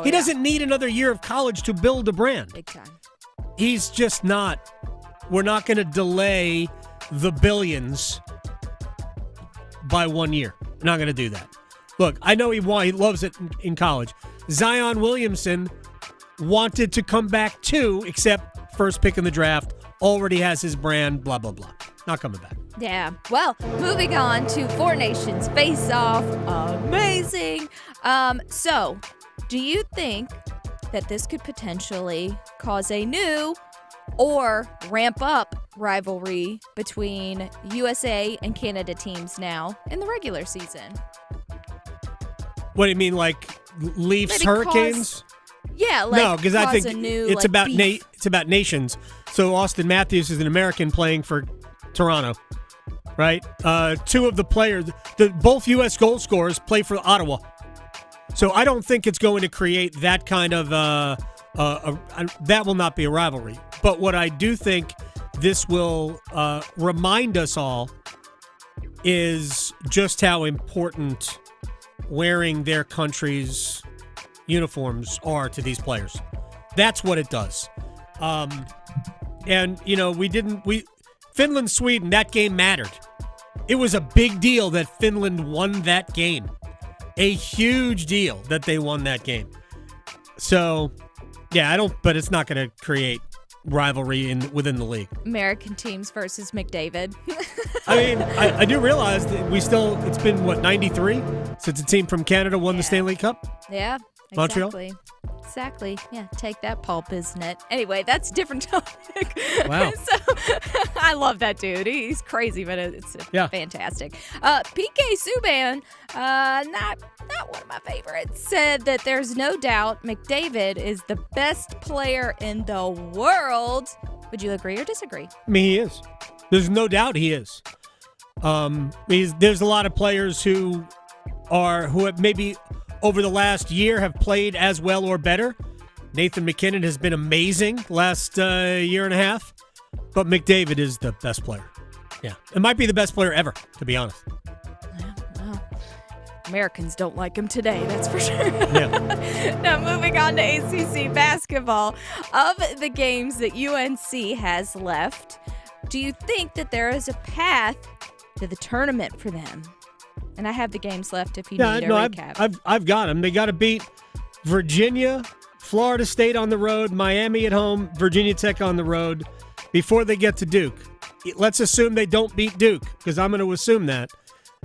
He doesn't need another year of college to build a brand. Big time. He's just not. We're not going to delay the billions by 1 year. We're not going to do that. Look, I know he loves it in college. Zion Williamson wanted to come back too, except first pick in the draft, already has his brand, blah, blah, blah. Not coming back. Yeah. Well, moving on to Four Nations Face Off. Amazing. So Do you think that this could potentially cause a new or ramp up rivalry between USA and Canada teams now in the regular season? What do you mean, like Leafs Hurricanes? No, because I think it's about it's about nations. So Austin Matthews is an American playing for Toronto, right? Two of the players, both U.S. goal scorers, play for Ottawa. So I don't think it's going to create that kind of that will not be a rivalry. But what I do think this will remind us all is just how important wearing their country's uniforms are to these players. That's what it does. And, Finland, Sweden, that game mattered. It was a big deal that Finland won that game. A huge deal that they won that game. So, but it's not going to create rivalry within the league. American teams versus McDavid. I mean, I do realize that it's been, 93 since a team from Canada won the Stanley Cup? Yeah, Montreal? Exactly. Yeah, take that, Paul Bisnet. Anyway, that's a different topic. Wow. So, I love that dude. He's crazy, but it's fantastic. PK Subban, not one of my favorites, said that there's no doubt McDavid is the best player in the world. Would you agree or disagree? I mean, he is. There's no doubt he is. There's a lot of players who have maybe over the last year have played as well or better. Nathan McKinnon has been amazing last year and a half, but McDavid is the best player. Yeah, it might be the best player ever, to be honest. Well, Americans don't like him today, that's for sure. Yeah. Now, moving on to ACC basketball. Of the games that UNC has left, do you think that there is a path to the tournament for them? And I have the games left if you need a recap. I've got them. They got to beat Virginia, Florida State on the road, Miami at home, Virginia Tech on the road before they get to Duke. Let's assume they don't beat Duke, because I'm going to assume that.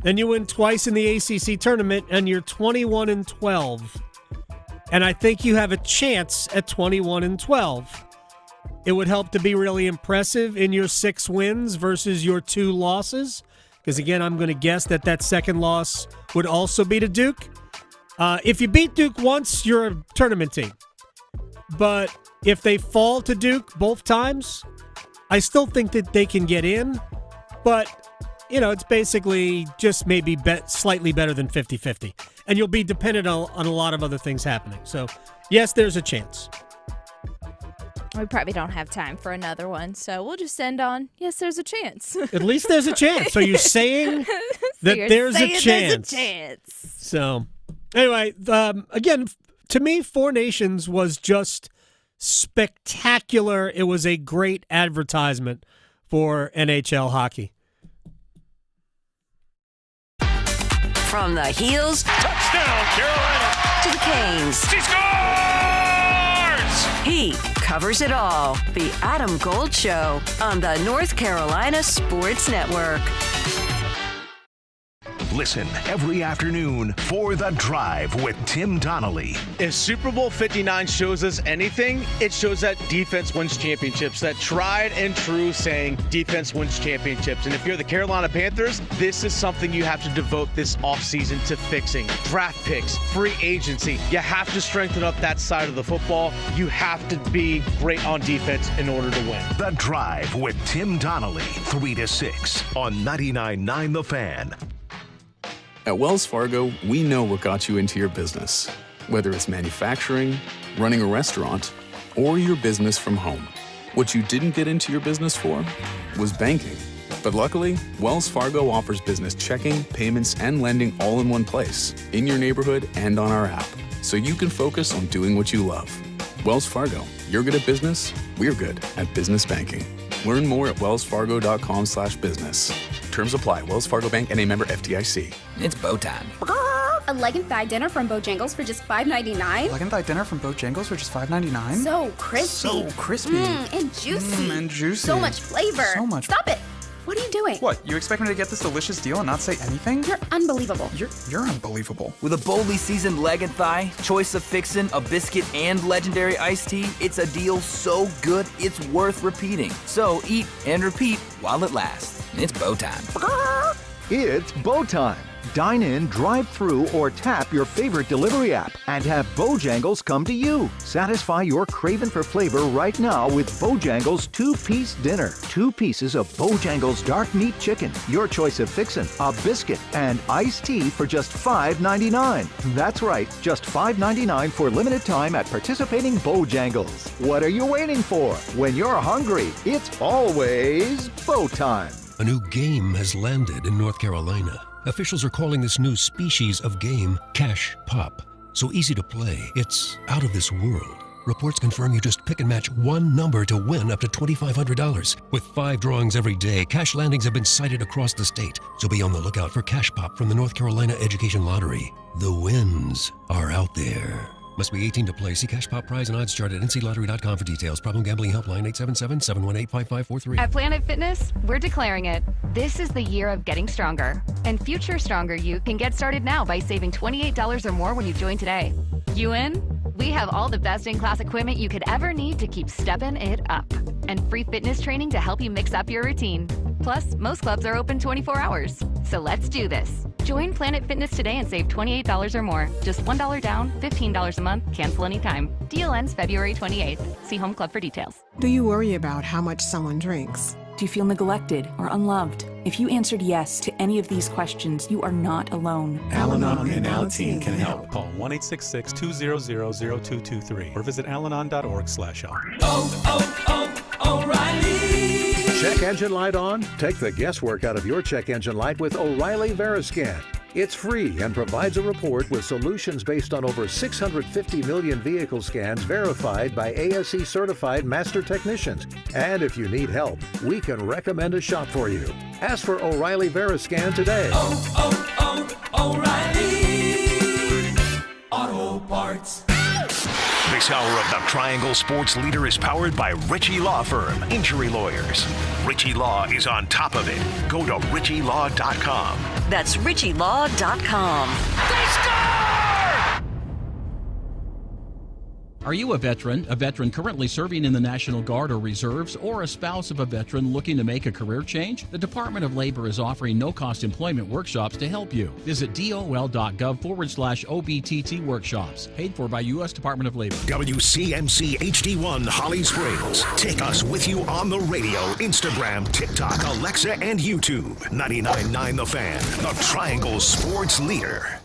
Then you win twice in the ACC tournament, and you're 21-12. And I think you have a chance at 21-12. It would help to be really impressive in your 6 wins versus your 2 losses. Because, again, I'm going to guess that second loss would also be to Duke. If you beat Duke once, you're a tournament team. But if they fall to Duke both times, I still think that they can get in. But, it's basically just maybe slightly better than 50-50. And you'll be dependent on a lot of other things happening. So, yes, there's a chance. We probably don't have time for another one, so we'll just end on, yes, there's a chance. At least there's a chance. So you're saying there's a chance. So, anyway, again, to me, Four Nations was just spectacular. It was a great advertisement for NHL hockey. From the heels, touchdown, Carolina, to the canes. She scores! He covers it all. The Adam Gold Show on the North Carolina Sports Network. Listen every afternoon for The Drive with Tim Donnelly. If Super Bowl 59 shows us anything, it shows that defense wins championships. That tried and true saying, defense wins championships. And if you're the Carolina Panthers, this is something you have to devote this offseason to fixing. Draft picks, free agency. You have to strengthen up that side of the football. You have to be great on defense in order to win. The Drive with Tim Donnelly, 3 to 6 on 99.9 The Fan. At Wells Fargo, we know what got you into your business. Whether it's manufacturing, running a restaurant, or your business from home. What you didn't get into your business for was banking. But luckily, Wells Fargo offers business checking, payments, and lending all in one place, in your neighborhood and on our app, so you can focus on doing what you love. Wells Fargo, you're good at business, we're good at business banking. Learn more at wellsfargo.com/business. Terms apply. Wells Fargo Bank and a member FDIC. It's bow time. A leg and thigh dinner from Bojangles for just $5.99? Leg and thigh dinner from Bojangles for just $5.99? So crispy. So crispy. And juicy. And juicy. So much flavor. So much. Stop it. what are you doing? What, you expect me to get this delicious deal and not say anything? You're unbelievable. You're unbelievable. With a boldly seasoned leg and thigh, choice of fixin', a biscuit, and legendary iced tea, it's a deal so good it's worth repeating. So eat and repeat while it lasts. It's bow time. It's bow time. Dine in, drive through, or tap your favorite delivery app and have Bojangles come to you. Satisfy your craving for flavor right now with Bojangles 2-piece dinner. 2 pieces of Bojangles dark meat chicken, your choice of fixin', a biscuit, and iced tea for just $5.99. That's right, just $5.99 for limited time at participating Bojangles. What are you waiting for? When you're hungry, it's always bow time. A new game has landed in North Carolina. Officials are calling this new species of game Cash Pop. So easy to play, it's out of this world. Reports confirm you just pick and match one number to win up to $2,500. With 5 drawings every day, cash landings have been sighted across the state. So be on the lookout for Cash Pop from the North Carolina Education Lottery. The wins are out there. Must be 18 to play. See Cash Pop prize and odds chart at nclottery.com for details. Problem gambling helpline 877-718-5543. At Planet Fitness, we're declaring it. This is the year of getting stronger. And future stronger you can get started now by saving $28 or more when you join today. You in? We have all the best-in-class equipment you could ever need to keep stepping it up. And free fitness training to help you mix up your routine. Plus, most clubs are open 24 hours. So let's do this. Join Planet Fitness today and save $28 or more. Just $1 down, $15 a month, cancel anytime. Deal ends February 28th. See Home Club for details. Do you worry about how much someone drinks? Do you feel neglected or unloved? If you answered yes to any of these questions, you are not alone. Al-Anon and Alateen can help. Call 1-866-200-0223 or visit alanon.org/help. O'Reilly! Check engine light on? Take the guesswork out of your check engine light with O'Reilly Veriscan. It's free and provides a report with solutions based on over 650 million vehicle scans verified by ASE certified master technicians. And if you need help, we can recommend a shop for you. Ask for O'Reilly Veriscan today. O'Reilly Auto Parts. This hour of the Triangle Sports Leader is powered by Ritchie Law Firm, injury lawyers. Ritchie Law is on top of it. Go to ritchielaw.com. That's ritchielaw.com. They score! Are you a veteran currently serving in the National Guard or Reserves, or a spouse of a veteran looking to make a career change? The Department of Labor is offering no-cost employment workshops to help you. Visit dol.gov/OBTT workshops, paid for by U.S. Department of Labor. WCMC HD1 Holly Springs. Take us with you on the radio, Instagram, TikTok, Alexa, and YouTube. 99.9 The Fan, the Triangle Sports Leader.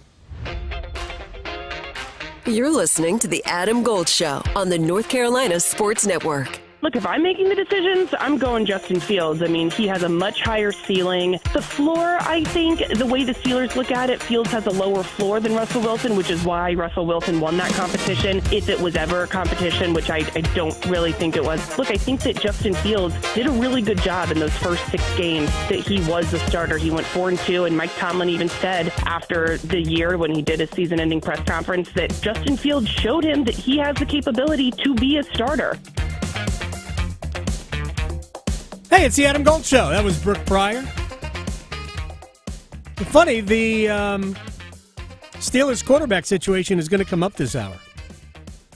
You're listening to The Adam Gold Show on the North Carolina Sports Network. Look, if I'm making the decisions, I'm going Justin Fields. I mean, he has a much higher ceiling. The floor, I think, the way the Steelers look at it, Fields has a lower floor than Russell Wilson, which is why Russell Wilson won that competition, if it was ever a competition, which I don't really think it was. Look, I think that Justin Fields did a really good job in those first 6 games that he was the starter. He went 4-2, and Mike Tomlin even said after the year when he did his season-ending press conference that Justin Fields showed him that he has the capability to be a starter. Hey, it's the Adam Gold Show. That was Brooke Pryor. Funny, the Steelers quarterback situation is going to come up this hour.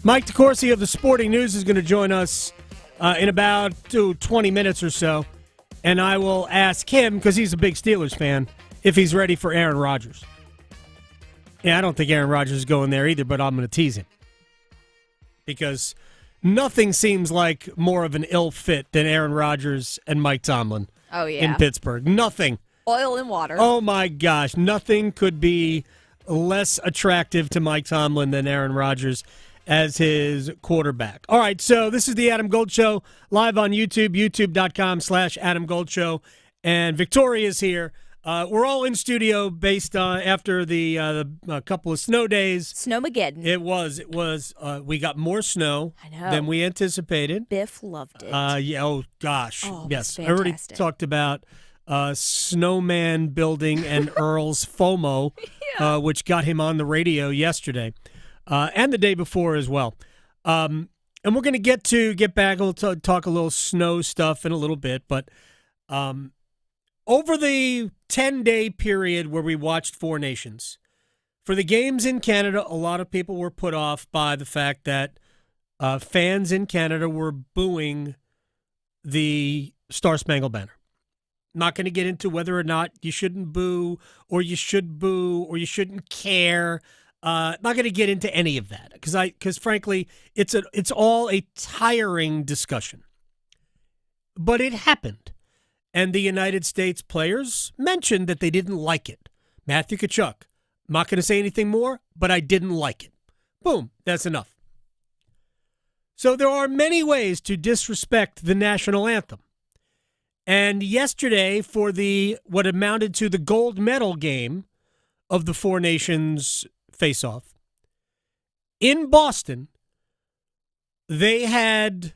Mike DeCourcy of the Sporting News is going to join us in about 20 minutes or so, and I will ask him, because he's a big Steelers fan, if he's ready for Aaron Rodgers. Yeah, I don't think Aaron Rodgers is going there either, but I'm going to tease him. Because nothing seems like more of an ill fit than Aaron Rodgers and Mike Tomlin in Pittsburgh. Nothing. Oil and water. Oh, my gosh. Nothing could be less attractive to Mike Tomlin than Aaron Rodgers as his quarterback. All right, so this is the Adam Gold Show, live on YouTube, youtube.com/Adam Gold Show. And Victoria's here. We're all in studio based on after the couple of snow days. Snowmageddon. It was. We got more snow than we anticipated. Biff loved it. Yeah. Oh gosh. Oh, yes. I already talked about snowman building and Earl's FOMO, which got him on the radio yesterday, and the day before as well. And we're going to get back. We'll talk a little snow stuff in a little bit, but. over the 10-day period where we watched Four Nations, for the games in Canada, a lot of people were put off by the fact that fans in Canada were booing the Star Spangled Banner. Not going to get into whether or not you shouldn't boo, or you should boo, or you shouldn't care. Not going to get into any of that because frankly, it's all a tiring discussion. But it happened, and the United States players mentioned that they didn't like it. Matthew Tkachuk, I'm not going to say anything more, but I didn't like it. Boom, that's enough. So there are many ways to disrespect the national anthem. And yesterday, for what amounted to the gold medal game of the Four Nations face-off, in Boston, they had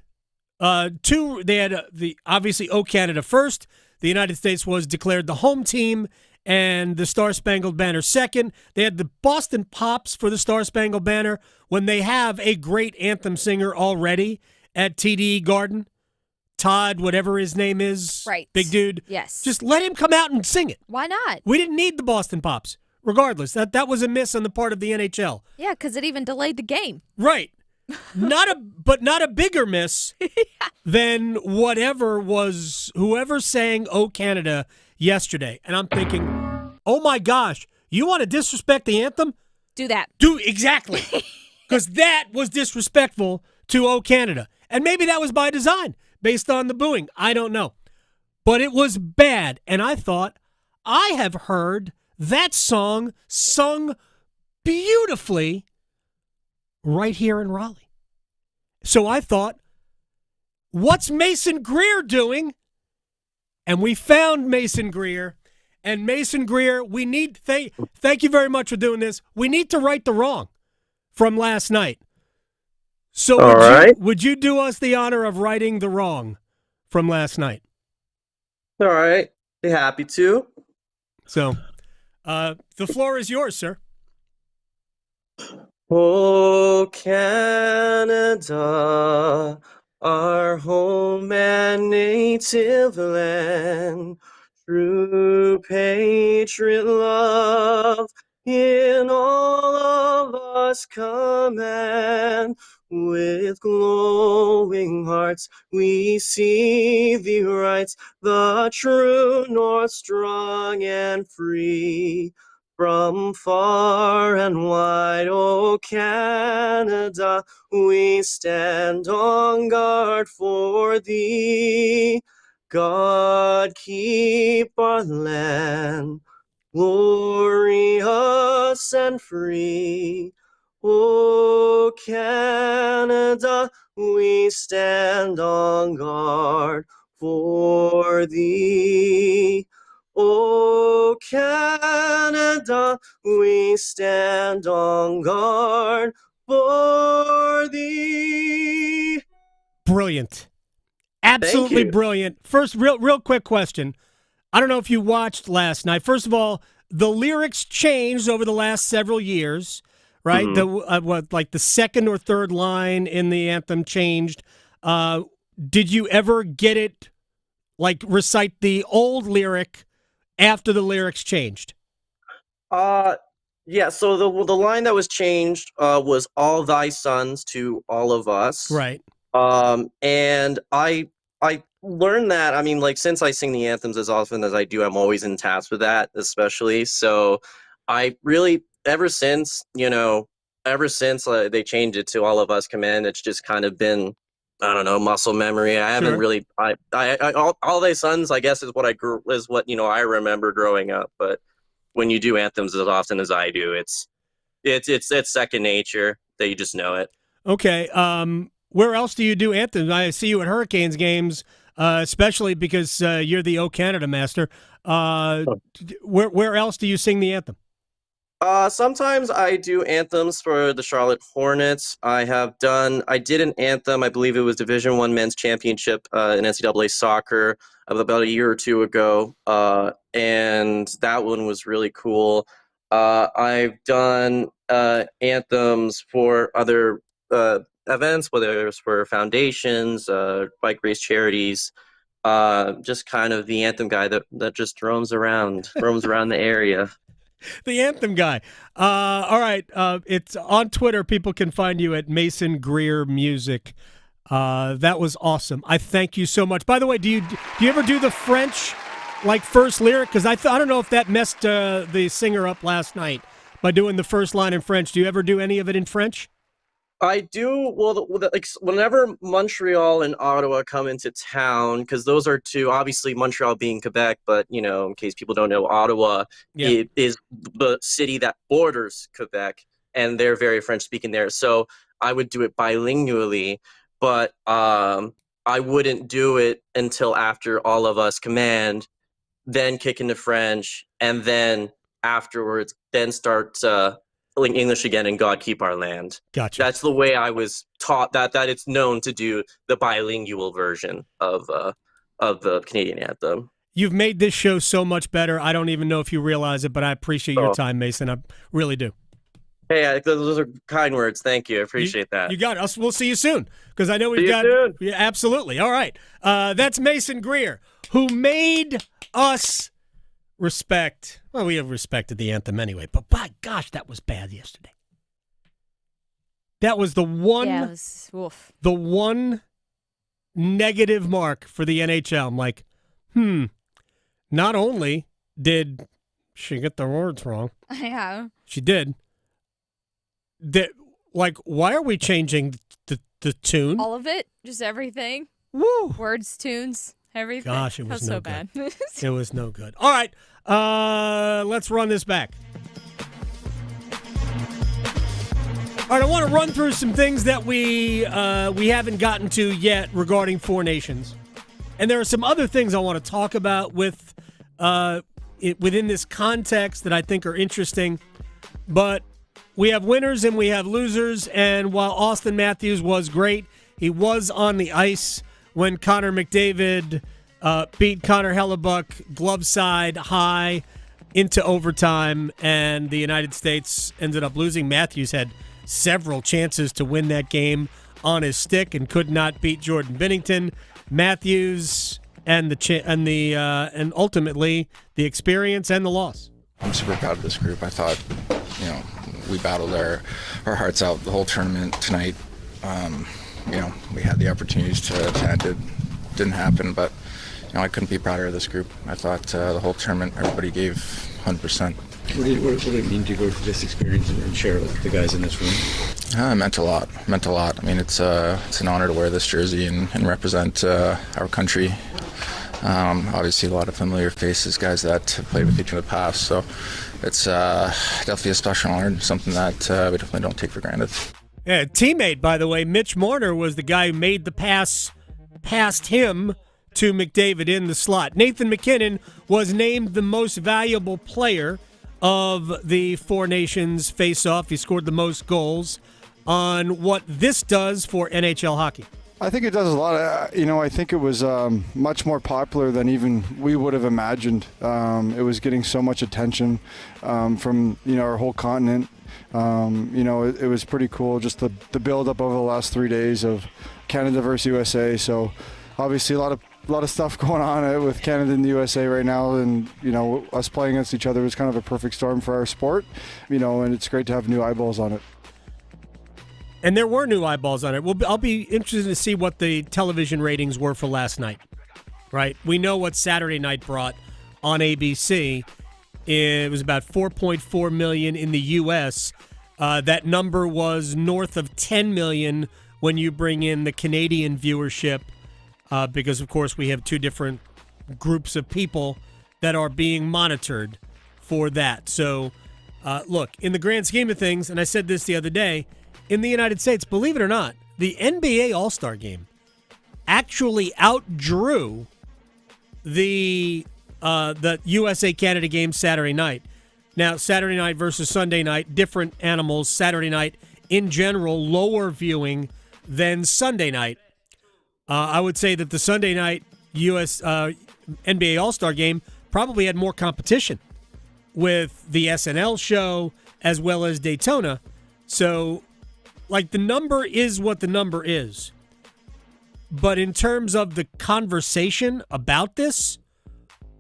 obviously O Canada first. The United States was declared the home team, and the Star Spangled Banner second. They had the Boston Pops for the Star Spangled Banner when they have a great anthem singer already at TD Garden. Todd, whatever his name is. Right. Big dude. Yes. Just let him come out and sing it. Why not? We didn't need the Boston Pops. Regardless, that was a miss on the part of the NHL. Yeah, because it even delayed the game. Right. Not a bigger miss than whoever sang "Oh Canada" yesterday. And I'm thinking, oh my gosh, you want to disrespect the anthem? Do that. Do exactly. Because that was disrespectful to "Oh Canada." And maybe that was by design, based on the booing. I don't know. But it was bad. And I thought, I have heard that song sung beautifully right here in Raleigh. So I thought, what's Mason Greer doing? And we found Mason Greer. And Mason Greer, thank you very much for doing this. We need to right the wrong from last night. So would you do us the honor of righting the wrong from last night? All right. Be happy to. So, the floor is yours, sir. Oh, Canada, our home and native land, true patriot love in all of us command. With glowing hearts we see thee rise, the true north strong and free. From far and wide, O Canada, we stand on guard for thee. God keep our land glorious and free. O Canada, we stand on guard for thee. O Canada, we stand on guard for thee. Brilliant. Absolutely brilliant. First, real quick question. I don't know if you watched last night. First of all, the lyrics changed over the last several years, right? Mm-hmm. The second or third line in the anthem changed. Did you ever get it, recite the old lyric after the lyrics changed? Yeah, so the line that was changed was all thy sons to all of us. Right. And I learned that, since I sing the anthems as often as I do, I'm always in task with that, especially. So I really, ever since they changed it to all of us command, it's just kind of been, I don't know, muscle memory. I haven't really, all thy sons, I guess, is what I remember growing up. But when you do anthems as often as I do, it's second nature that you just know it. Okay. Where else do you do anthems? I see you at Hurricanes games, especially because you're the O Canada master. Where else do you sing the anthem? Sometimes I do anthems for the Charlotte Hornets. I did an anthem, I believe it was Division I Men's Championship in NCAA soccer about a year or two ago, and that one was really cool. I've done anthems for other events, whether it's for foundations, bike race charities. just kind of the anthem guy that just roams around the area. The anthem guy. All right. It's on Twitter. People can find you at Mason Greer Music. That was awesome. I thank you so much. By the way, do you ever do the French, like, first lyric? Because I don't know if that messed the singer up last night by doing the first line in French. Do you ever do any of it in French? I do. Well, like, whenever Montreal and Ottawa come into town, because those are two, obviously Montreal being Quebec, but, in case people don't know, Ottawa it is the city that borders Quebec, and they're very French speaking there. So I would do it bilingually, but I wouldn't do it until after All of Us command, then kick into French, and then afterwards, then start English again and God Keep Our Land. Gotcha. That's the way I was taught that it's known to do the bilingual version of the Canadian anthem. You've made this show so much better. I don't even know if you realize it, but I appreciate your time, Mason. I really do. Hey, those are kind words. Thank you. I appreciate that. You got it. We'll see you soon, because I know we've See you got. soon. Yeah, absolutely. All right. That's Mason Greer, who made us respect. Well, we have respected the anthem anyway, but by gosh, that was bad yesterday. That was the one. Yeah, it was, oof. The one negative mark for the NHL. I'm like, not only did she get the words wrong, Yeah. she did. Why are we changing the tune? All of it, just everything. Woo! Words, tunes, everything. Gosh, it was no so good. bad. It was no good. All right, let's run this back. All right, I want to run through some things that we haven't gotten to yet regarding Four Nations, and there are some other things I want to talk about with within this context that I think are interesting. But we have winners and we have losers, and while Austin Matthews was great, he was on the ice when Connor McDavid beat Connor Hellebuck glove side high into overtime, and the United States ended up losing. Matthews had several chances to win that game on his stick and could not beat Jordan Binnington. Matthews and ultimately the experience and the loss. I'm super proud of this group. I thought, we battled our hearts out the whole tournament tonight. We had the opportunities to end it. Didn't happen, but I couldn't be prouder of this group. I thought the whole tournament, everybody gave 100%. What did it mean to go through this experience and share it with the guys in this room? It meant a lot. I mean, it's an honor to wear this jersey and represent our country. Obviously, a lot of familiar faces, guys that have played with each other in the past. So it's definitely a special honor, something that we definitely don't take for granted. Yeah, teammate, by the way, Mitch Marner was the guy who made the pass past him to McDavid in the slot. Nathan McKinnon was named the most valuable player of the Four Nations face-off. He scored the most goals. On what this does for NHL hockey. I think it does a lot. I think it was much more popular than even we would have imagined. It was getting so much attention from our whole continent. It was pretty cool, just the build-up over the last 3 days of Canada versus USA. So obviously a lot of stuff going on with Canada and the USA right now, and us playing against each other was kind of a perfect storm for our sport. And it's great to have new eyeballs on it. And there were new eyeballs on it. I'll be interested to see what the television ratings were for last night. Right? We know what Saturday night brought on ABC. It was about 4.4 million in the U.S. That number was north of 10 million when you bring in the Canadian viewership, because, of course, we have two different groups of people that are being monitored for that. So, look, in the grand scheme of things, and I said this the other day, in the United States, believe it or not, the NBA All-Star Game actually outdrew the USA-Canada game Saturday night. Now, Saturday night versus Sunday night, different animals. Saturday night, in general, lower viewing than Sunday night. I would say that the Sunday night NBA All-Star Game probably had more competition with the SNL show as well as Daytona. So, the number is what the number is. But in terms of the conversation about this,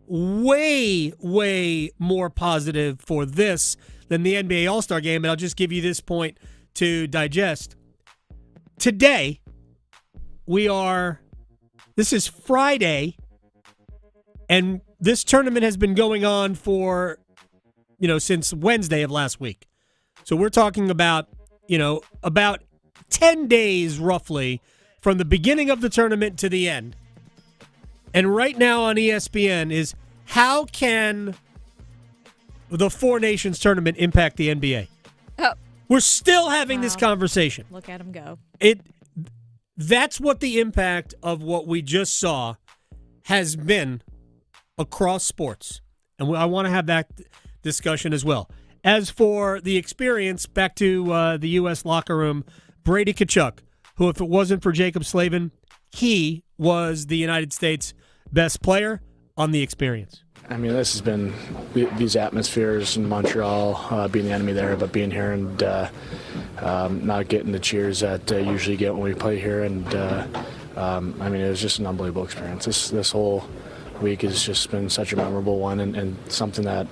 way, way more positive for this than the NBA All-Star Game. And I'll just give you this point to digest. Today, this is Friday, and this tournament has been going on for, since Wednesday of last week. So we're talking about 10 days roughly from the beginning of the tournament to the end. And right now on ESPN is how can the Four Nations tournament impact the NBA? Oh. We're still having this conversation. Look at him go. That's what the impact of what we just saw has been across sports. And I want to have that discussion as well. As for the experience, back to the U.S. locker room, Brady Tkachuk, who, if it wasn't for Jacob Slaven, he was the United States' best player on the experience. I mean, this has been these atmospheres in Montreal, being the enemy there, but being here and not getting the cheers that you usually get when we play here. And, I mean, it was just an unbelievable experience. This whole week has just been such a memorable one and something that,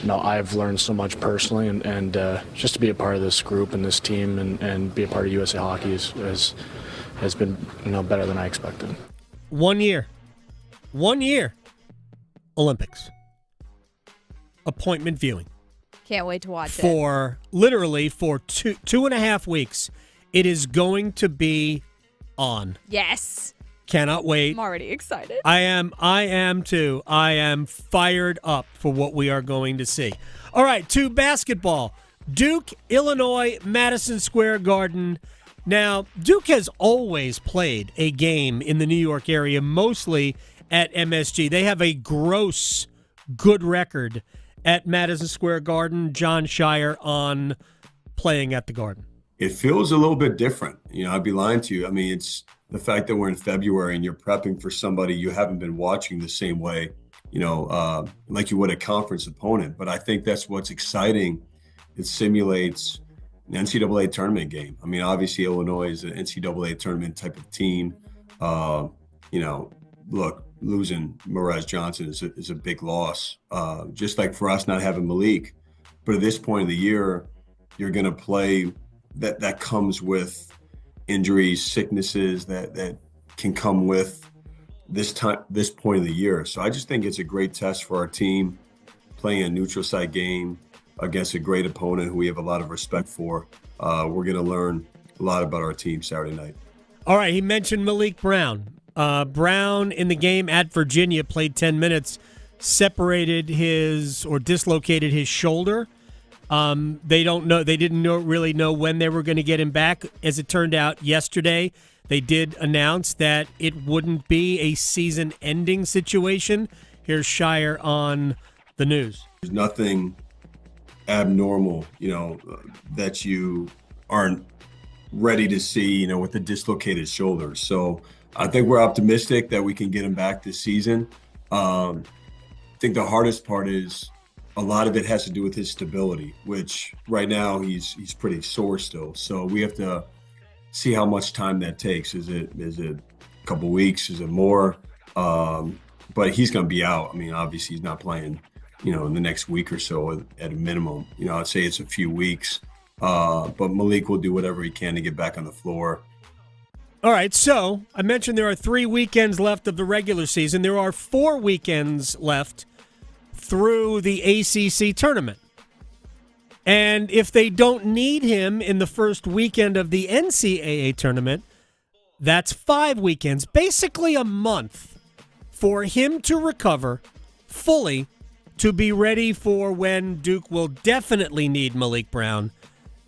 I've learned so much personally. And just to be a part of this group and this team and be a part of USA Hockey has been, better than I expected. 1 year. Olympics. Appointment viewing. Can't wait to watch it. For literally for 2.5 weeks, it is going to be on. Yes. Cannot wait. I'm already excited. I am too. I am fired up for what we are going to see. All right, to basketball. Duke, Illinois, Madison Square Garden. Now, Duke has always played a game in the New York area, mostly at MSG. They have a gross good record at Madison Square Garden. John Shire on playing at the Garden. It feels a little bit different. I'd be lying to you. I mean, it's the fact that we're in February and you're prepping for somebody you haven't been watching the same way, like you would a conference opponent. But I think that's what's exciting. It simulates an NCAA tournament game. I mean, obviously Illinois is an NCAA tournament type of team. Look, losing Mraz Johnson is a big loss. Just like for us not having Malik. But at this point of the year, you're going to play that comes with injuries, sicknesses that can come with this point of the year. So I just think it's a great test for our team, playing a neutral site game against a great opponent who we have a lot of respect for. We're going to learn a lot about our team Saturday night. All right, he mentioned Malik Brown. Brown in the game at Virginia played 10 minutes, dislocated his shoulder. They didn't really know when they were going to get him back. As it turned out yesterday, they did announce that it wouldn't be a season-ending situation. Here's Shire on the news. There's nothing abnormal, that you aren't ready to see, with the dislocated shoulder. So I think we're optimistic that we can get him back this season. I think the hardest part is a lot of it has to do with his stability, which right now he's pretty sore still. So we have to see how much time that takes. Is it a couple weeks? Is it more? But he's going to be out. I mean, obviously he's not playing, in the next week or so at a minimum. I'd say it's a few weeks. But Malik will do whatever he can to get back on the floor. All right, so I mentioned there are 3 weekends left of the regular season. There are 4 weekends left through the ACC tournament. And if they don't need him in the first weekend of the NCAA tournament, that's 5 weekends, basically a month for him to recover fully to be ready for when Duke will definitely need Malik Brown,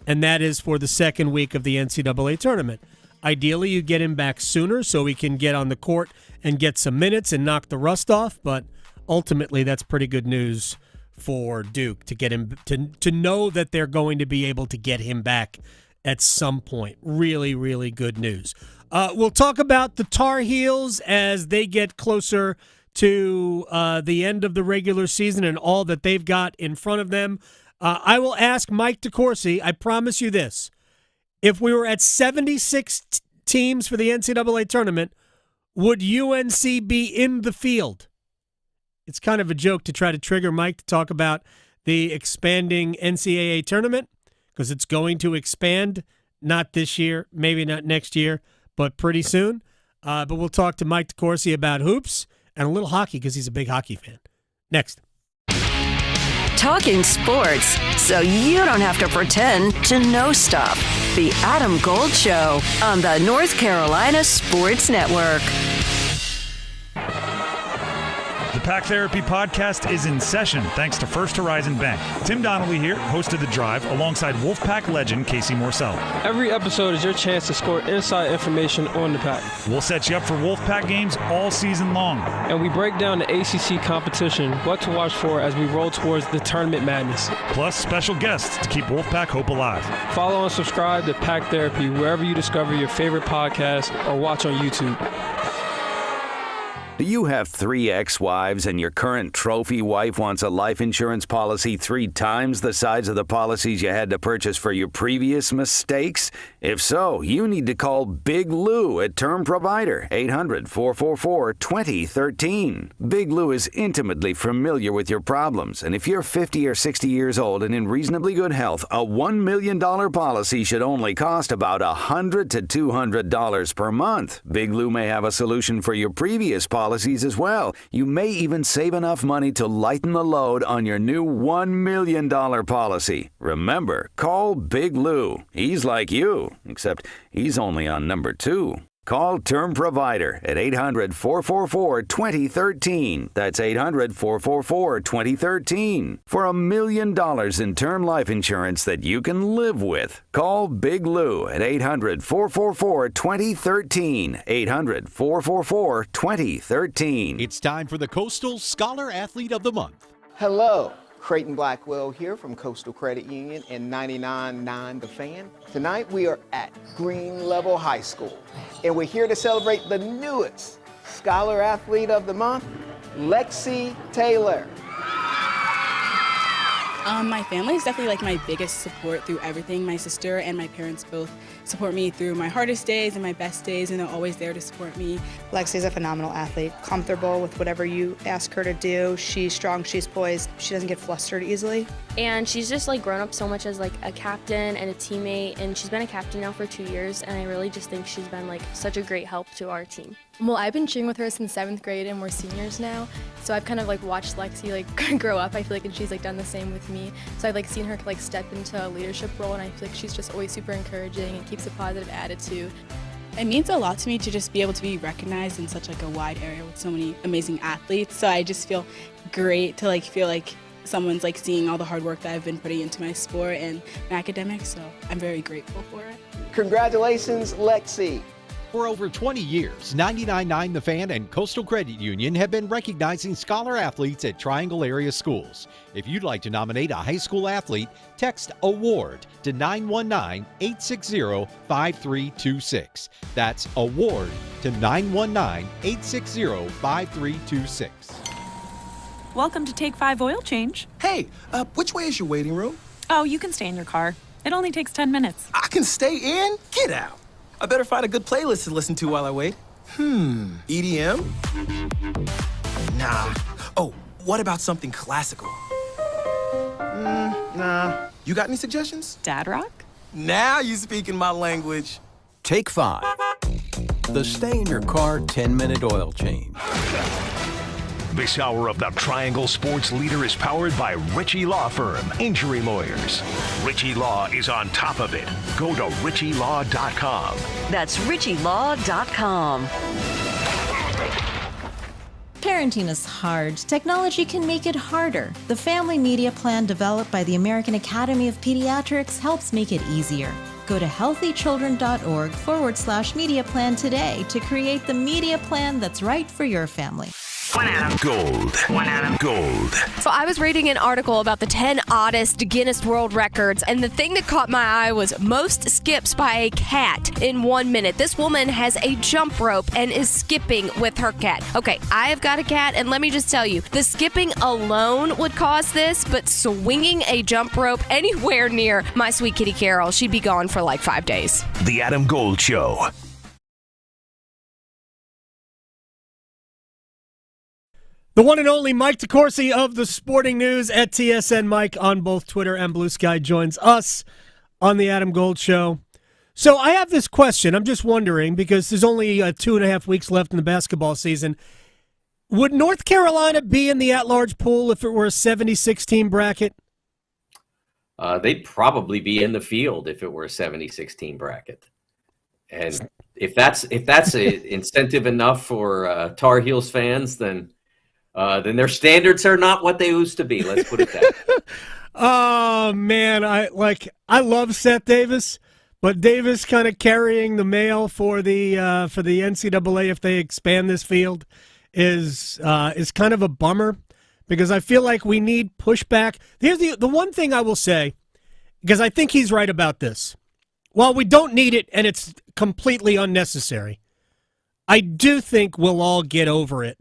and that is for the second week of the NCAA tournament. Ideally, you get him back sooner so he can get on the court and get some minutes and knock the rust off, but ultimately that's pretty good news for Duke to get him to know that they're going to be able to get him back at some point. Really, really good news. We'll talk about the Tar Heels as they get closer to the end of the regular season and all that they've got in front of them. I will ask Mike DeCourcy, I promise you this. If we were at 76 teams for the NCAA tournament, would UNC be in the field? It's kind of a joke to try to trigger Mike to talk about the expanding NCAA tournament because it's going to expand, not this year, maybe not next year, but pretty soon. But we'll talk to Mike DeCourcy about hoops and a little hockey because he's a big hockey fan. Next. Talking sports so you don't have to pretend to know stuff. The Adam Gold Show on the North Carolina Sports Network. The Pack Therapy Podcast is in session thanks to First Horizon Bank. Tim Donnelly here, host of The Drive, alongside Wolfpack legend Casey Morcell. Every episode is your chance to score inside information on the Pack. We'll set you up for Wolfpack games all season long. And we break down the ACC competition, what to watch for as we roll towards the tournament madness. Plus special guests to keep Wolfpack hope alive. Follow and subscribe to Pack Therapy wherever you discover your favorite podcast or watch on YouTube. Do you have 3 ex-wives and your current trophy wife wants a life insurance policy 3 times the size of the policies you had to purchase for your previous mistakes? If so, you need to call Big Lou at Term Provider, 800-444-2013. Big Lou is intimately familiar with your problems, and if you're 50 or 60 years old and in reasonably good health, a $1 million policy should only cost about $100 to $200 per month. Big Lou may have a solution for your previous policies as well. You may even save enough money to lighten the load on your new $1 million policy. Remember, call Big Lou. He's like you, except he's only on number 2. Call Term Provider at 800-444-2013. That's 800-444-2013. For $1 million in term life insurance that you can live with. Call Big Lou at 800-444-2013. 800-444-2013. It's time for the Coastal Scholar Athlete of the Month. Hello. Creighton Blackwell here from Coastal Credit Union and 99.9 The Fan. Tonight we are at Green Level High School, and we're here to celebrate the newest Scholar Athlete of the Month, Lexi Taylor. My family is definitely like my biggest support through everything. My sister and my parents both support me through my hardest days and my best days, and they're always there to support me. Lexi's a phenomenal athlete, comfortable with whatever you ask her to do. She's strong, she's poised, she doesn't get flustered easily. And she's just like grown up so much as like a captain and a teammate, and she's been a captain now for 2 years, and I really just think she's been like such a great help to our team. Well, I've been cheering with her since 7th grade, and we're seniors now, so I've kind of like watched Lexi like grow up, I feel like, and she's like done the same with me. So I've like seen her like step into a leadership role, and I feel like she's just always super encouraging and keeps a positive attitude. It means a lot to me to just be able to be recognized in such like a wide area with so many amazing athletes. So I just feel great to like feel like someone's like seeing all the hard work that I've been putting into my sport and my academics. So I'm very grateful for it. Congratulations, Lexi. For over 20 years, 99.9 The Fan and Coastal Credit Union have been recognizing scholar athletes at Triangle area schools. If you'd like to nominate a high school athlete, text AWARD to 919-860-5326. That's AWARD to 919-860-5326. Welcome to Take 5 Oil Change. Hey, which way is your waiting room? Oh, you can stay in your car. It only takes 10 minutes. I can stay in? Get out. I better find a good playlist to listen to while I wait. EDM? Nah. Oh, what about something classical? Nah. You got any suggestions? Dad rock? Now you speaking my language. Take 5. The stay in your car 10-minute oil change. This hour of the Triangle Sports Leader is powered by Ritchie Law Firm, injury lawyers. Ritchie Law is on top of it. Go to ritchielaw.com. That's ritchielaw.com. Parenting is hard. Technology can make it harder. The Family Media Plan developed by the American Academy of Pediatrics helps make it easier. Go to healthychildren.org/media plan today to create the media plan that's right for your family. Gold. Gold. So I was reading an article about the 10 oddest Guinness World Records, and the thing that caught my eye was most skips by a cat in 1 minute. This woman has a jump rope and is skipping with her cat. Okay, I have got a cat, and let me just tell you, the skipping alone would cause this, but swinging a jump rope anywhere near my sweet kitty Carol, she'd be gone for like 5 days. The Adam Gold Show. The one and only Mike DeCourcy of the Sporting News at TSN Mike on both Twitter and Blue Sky joins us on the Adam Gold Show. So I have this question. I'm just wondering, because there's only 2.5 weeks left in the basketball season. Would North Carolina be in the at-large pool if it were a 76-team bracket? They'd probably be in the field if it were a 76-team bracket. And if that's a incentive enough for Tar Heels fans, then their standards are not what they used to be. Let's put it that way. Oh man, I love Seth Davis, but Davis kind of carrying the mail for the NCAA if they expand this field is kind of a bummer, because I feel like we need pushback. Here's the one thing I will say, because I think he's right about this. While we don't need it and it's completely unnecessary, I do think we'll all get over it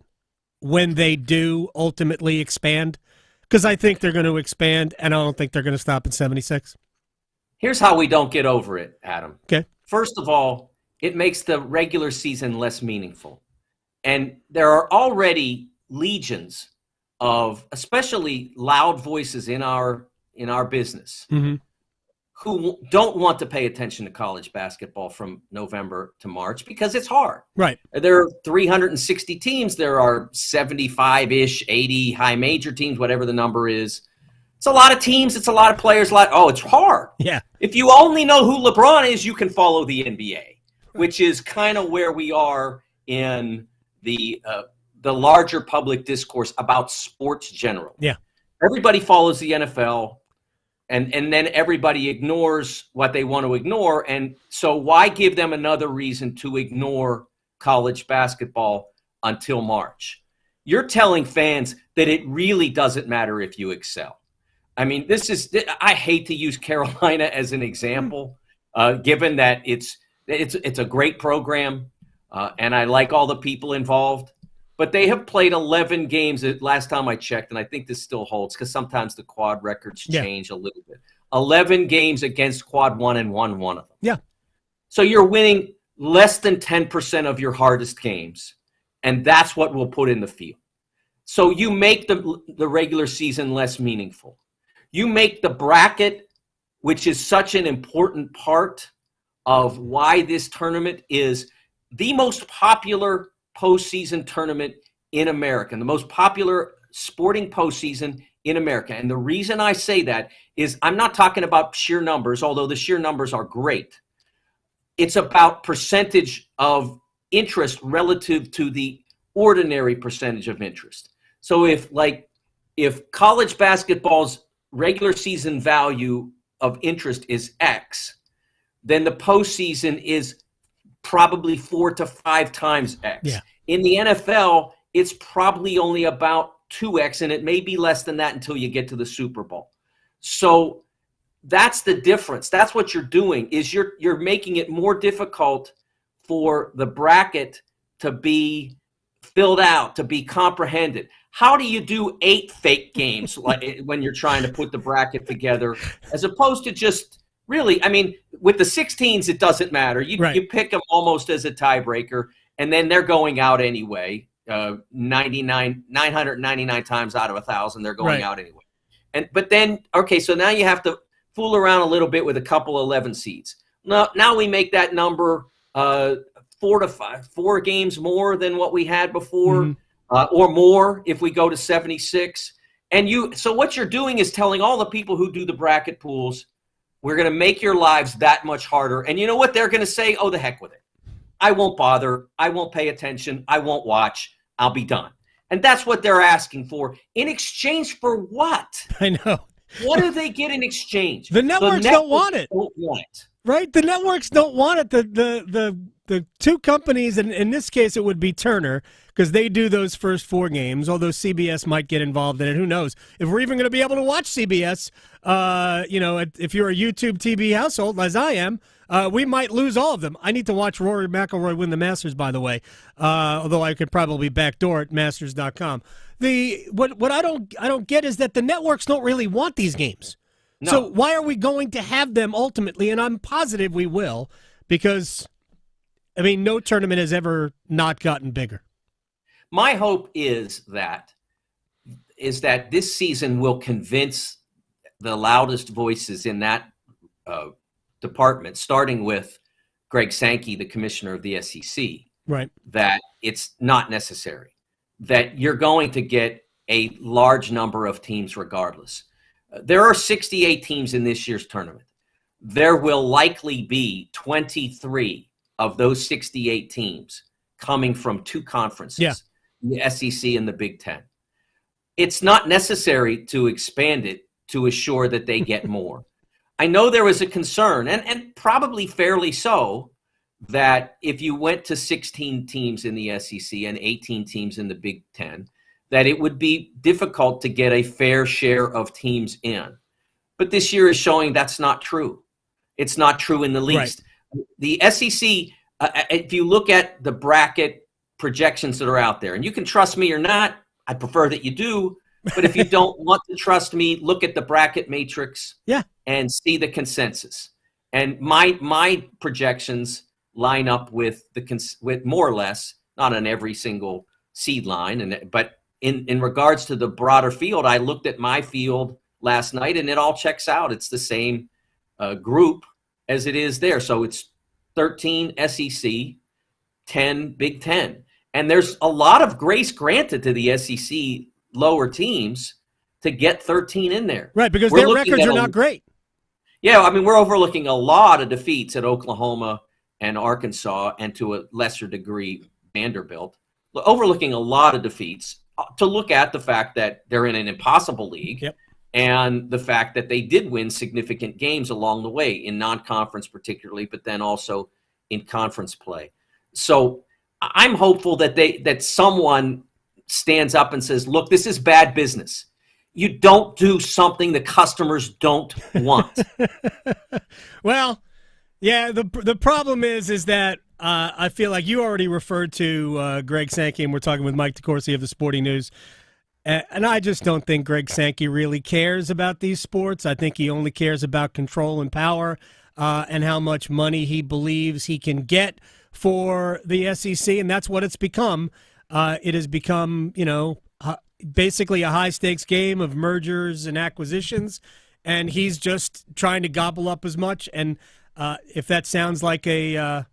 when they do ultimately expand, because I think they're going to expand, and I don't think they're going to stop at 76. Here's how we don't get over it, Adam. Okay. First of all, it makes the regular season less meaningful. And there are already legions of especially loud voices in our business who don't want to pay attention to college basketball from November to March because it's hard. Right. There are 360 teams. There are 75-ish, 80 high major teams, whatever the number is. It's a lot of teams. It's a lot of players. It's hard. Yeah. If you only know who LeBron is, you can follow the NBA, which is kind of where we are in the larger public discourse about sports generally. Yeah. Everybody follows the NFL. And then everybody ignores what they want to ignore. And so why give them another reason to ignore college basketball until March? You're telling fans that it really doesn't matter if you excel. I mean, I hate to use Carolina as an example, given that it's a great program, and I like all the people involved. But they have played 11 games last time I checked, and I think this still holds because sometimes the quad records change a little bit. 11 games against quad one and won one of them. Yeah. So you're winning less than 10% of your hardest games, and that's what we'll put in the field. So you make the regular season less meaningful. You make the bracket, which is such an important part of why this tournament is the most popular postseason tournament in America, the most popular sporting postseason in America. And the reason I say that is I'm not talking about sheer numbers, although the sheer numbers are great. It's about percentage of interest relative to the ordinary percentage of interest. So if college basketball's regular season value of interest is X, then the postseason is probably 4 to 5 times X. Yeah. In the NFL, it's probably only about 2X, and it may be less than that until you get to the Super Bowl. So that's the difference. That's what you're doing, is you're making it more difficult for the bracket to be filled out, to be comprehended. How do you do 8 fake games when you're trying to put the bracket together, as opposed to just really, I mean, with the 16s, it doesn't matter. You pick them almost as a tiebreaker, and then they're going out anyway. 999 times out of 1,000, they're going out anyway. But then, okay, so now you have to fool around a little bit with a couple 11 seeds. Now we make that number 4 games more than what we had before, or more if we go to 76. So what you're doing is telling all the people who do the bracket pools, we're going to make your lives that much harder. And you know what they're going to say? Oh, the heck with it. I won't bother. I won't pay attention. I won't watch. I'll be done. And that's what they're asking for. In exchange for what? I know. What do they get in exchange? The networks don't want it. Don't want it. Right? The networks don't want it. The two companies, and in this case it would be Turner, because they do those first 4 games, although CBS might get involved in it. Who knows? If we're even going to be able to watch CBS, if you're a YouTube TV household, as I am, we might lose all of them. I need to watch Rory McIlroy win the Masters, by the way, although I could probably backdoor at Masters.com. What I don't get is that the networks don't really want these games. No. So why are we going to have them ultimately? And I'm positive we will, because, I mean, no tournament has ever not gotten bigger. My hope is that is that this season will convince the loudest voices in that department, starting with Greg Sankey, the commissioner of the SEC, right, that it's not necessary, that you're going to get a large number of teams regardless. There are 68 teams in this year's tournament. There will likely be 23 of those 68 teams coming from two conferences, the SEC and the Big Ten. It's not necessary to expand it to assure that they get more. I know there was a concern, and probably fairly so, that if you went to 16 teams in the SEC and 18 teams in the Big Ten, that it would be difficult to get a fair share of teams in. But this year is showing that's not true. It's not true in the least. Right. The SEC, if you look at the bracket projections that are out there, and you can trust me or not, I prefer that you do, but if you don't want to trust me, look at the bracket matrix and see the consensus. And my projections line up with with more or less, not on every single seed line, but in regards to the broader field, I looked at my field last night and it all checks out. It's the same group as it is there. So it's 13 SEC, 10 Big Ten. And there's a lot of grace granted to the SEC lower teams to get 13 in there. Right, because their records are not great. Yeah, I mean, we're overlooking a lot of defeats at Oklahoma and Arkansas, and to a lesser degree, Vanderbilt. Overlooking a lot of defeats to look at the fact that they're in an impossible league. Yep. And the fact that they did win significant games along the way, in non-conference particularly, but then also in conference play. So I'm hopeful that someone stands up and says, look, this is bad business. You don't do something the customers don't want. Well, yeah, the problem is that I feel like you already referred to Greg Sankey, and we're talking with Mike DeCourcy of the Sporting News. And I just don't think Greg Sankey really cares about these sports. I think he only cares about control and power and how much money he believes he can get for the SEC, and that's what it's become. It has become, basically a high-stakes game of mergers and acquisitions, and he's just trying to gobble up as much. And if that sounds like a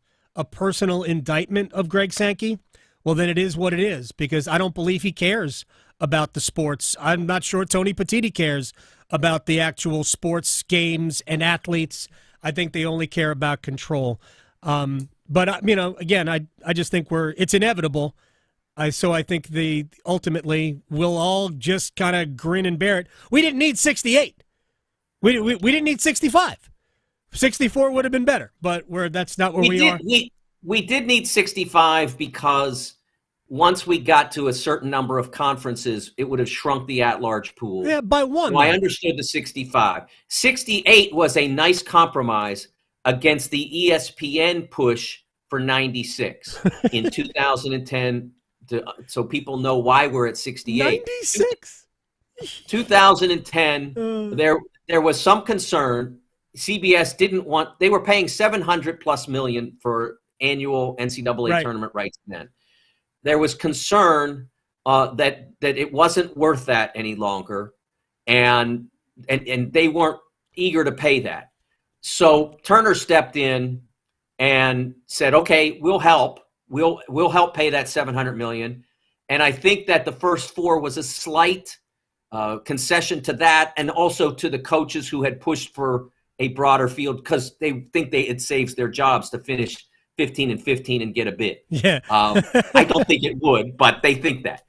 personal indictment of Greg Sankey, well, then it is what it is, because I don't believe he cares about the sports. I'm not sure Tony Petitti cares about the actual sports games and athletes. I think they only care about control. But again, I just think it's inevitable. So I think ultimately we'll all just kind of grin and bear it. We didn't need 68. We didn't need 65. 64 would have been better, but that's not where we are. We did need 65 because once we got to a certain number of conferences, it would have shrunk the at-large pool. Yeah, by one. So I understood the 65. 68 was a nice compromise against the ESPN push for 96 in 2010. So people know why we're at 68. 96? 2010, there was some concern. CBS didn't want, they were paying $700+ million for annual NCAA tournament rights then. There was concern that it wasn't worth that any longer, and they weren't eager to pay that. So Turner stepped in and said, "Okay, we'll help. We'll help pay that $700 million." And I think that the first four was a slight concession to that, and also to the coaches who had pushed for a broader field because they think it saves their jobs to finish 15-15 and get a bid. Yeah. I don't think it would, but they think that.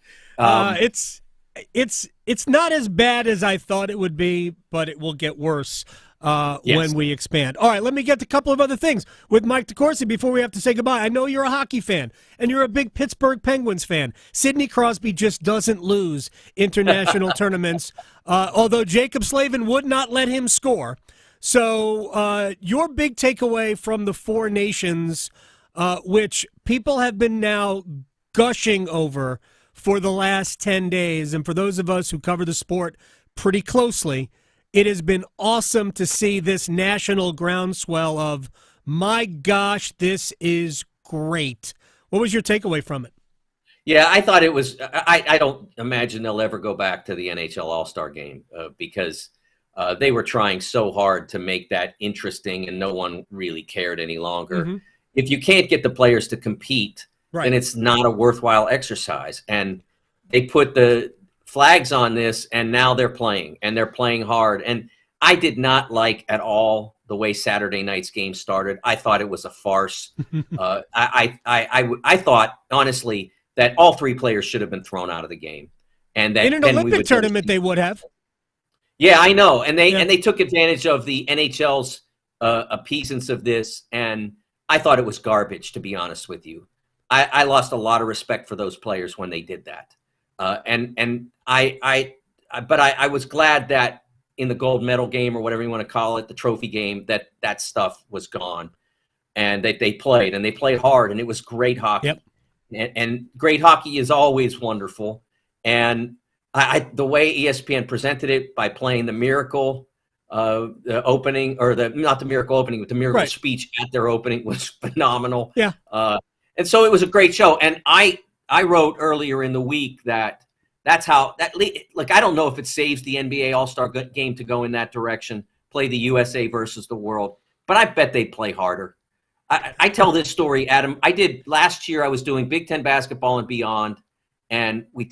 It's not as bad as I thought it would be, but it will get worse when we expand. All right, let me get to a couple of other things with Mike DeCourcy before we have to say goodbye. I know you're a hockey fan, and you're a big Pittsburgh Penguins fan. Sidney Crosby just doesn't lose international tournaments, although Jacob Slaven would not let him score. So your big takeaway from the Four Nations, which people have been now gushing over for the last 10 days, and for those of us who cover the sport pretty closely, it has been awesome to see this national groundswell of, my gosh, this is great. What was your takeaway from it? Yeah, I thought it was. I don't imagine they'll ever go back to the NHL All-Star game because they were trying so hard to make that interesting, and no one really cared any longer. Mm-hmm. If you can't get the players to compete, then it's not a worthwhile exercise. And they put the flags on this, and now they're playing, and they're playing hard. And I did not like at all the way Saturday night's game started. I thought it was a farce. I thought, honestly, that all three players should have been thrown out of the game. And that in an Olympic tournament, they would have. Yeah, I know. And they took advantage of the NHL's appeasance of this, and I thought it was garbage, to be honest with you. I lost a lot of respect for those players when they did that. But I was glad that in the gold medal game, or whatever you want to call it, the trophy game, that stuff was gone, and that they played hard, and it was great hockey. Yep. And great hockey is always wonderful. And the way ESPN presented it by playing the Miracle the opening, or not the Miracle opening, but the Miracle speech at their opening was phenomenal. Yeah. And so it was a great show. And I wrote earlier in the week that's how I don't know if it saves the NBA All-Star game to go in that direction, play the USA versus the world, but I bet they play harder. I tell this story, Adam. Last year I was doing Big Ten basketball and beyond, and we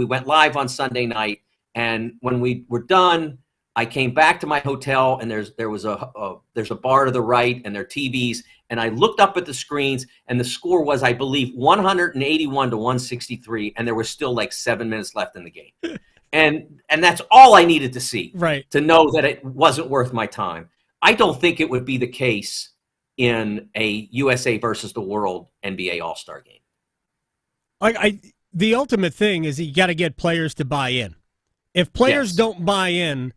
went live on Sunday night. And when we were done, I came back to my hotel, and there's a bar to the right, and there are TVs, and I looked up at the screens, and the score was, I believe, 181 to 163, and there was still like 7 minutes left in the game. And that's all I needed to see to know that it wasn't worth my time. I don't think it would be the case in a USA versus the world NBA All-Star game. The ultimate thing is you got to get players to buy in. If players don't buy in,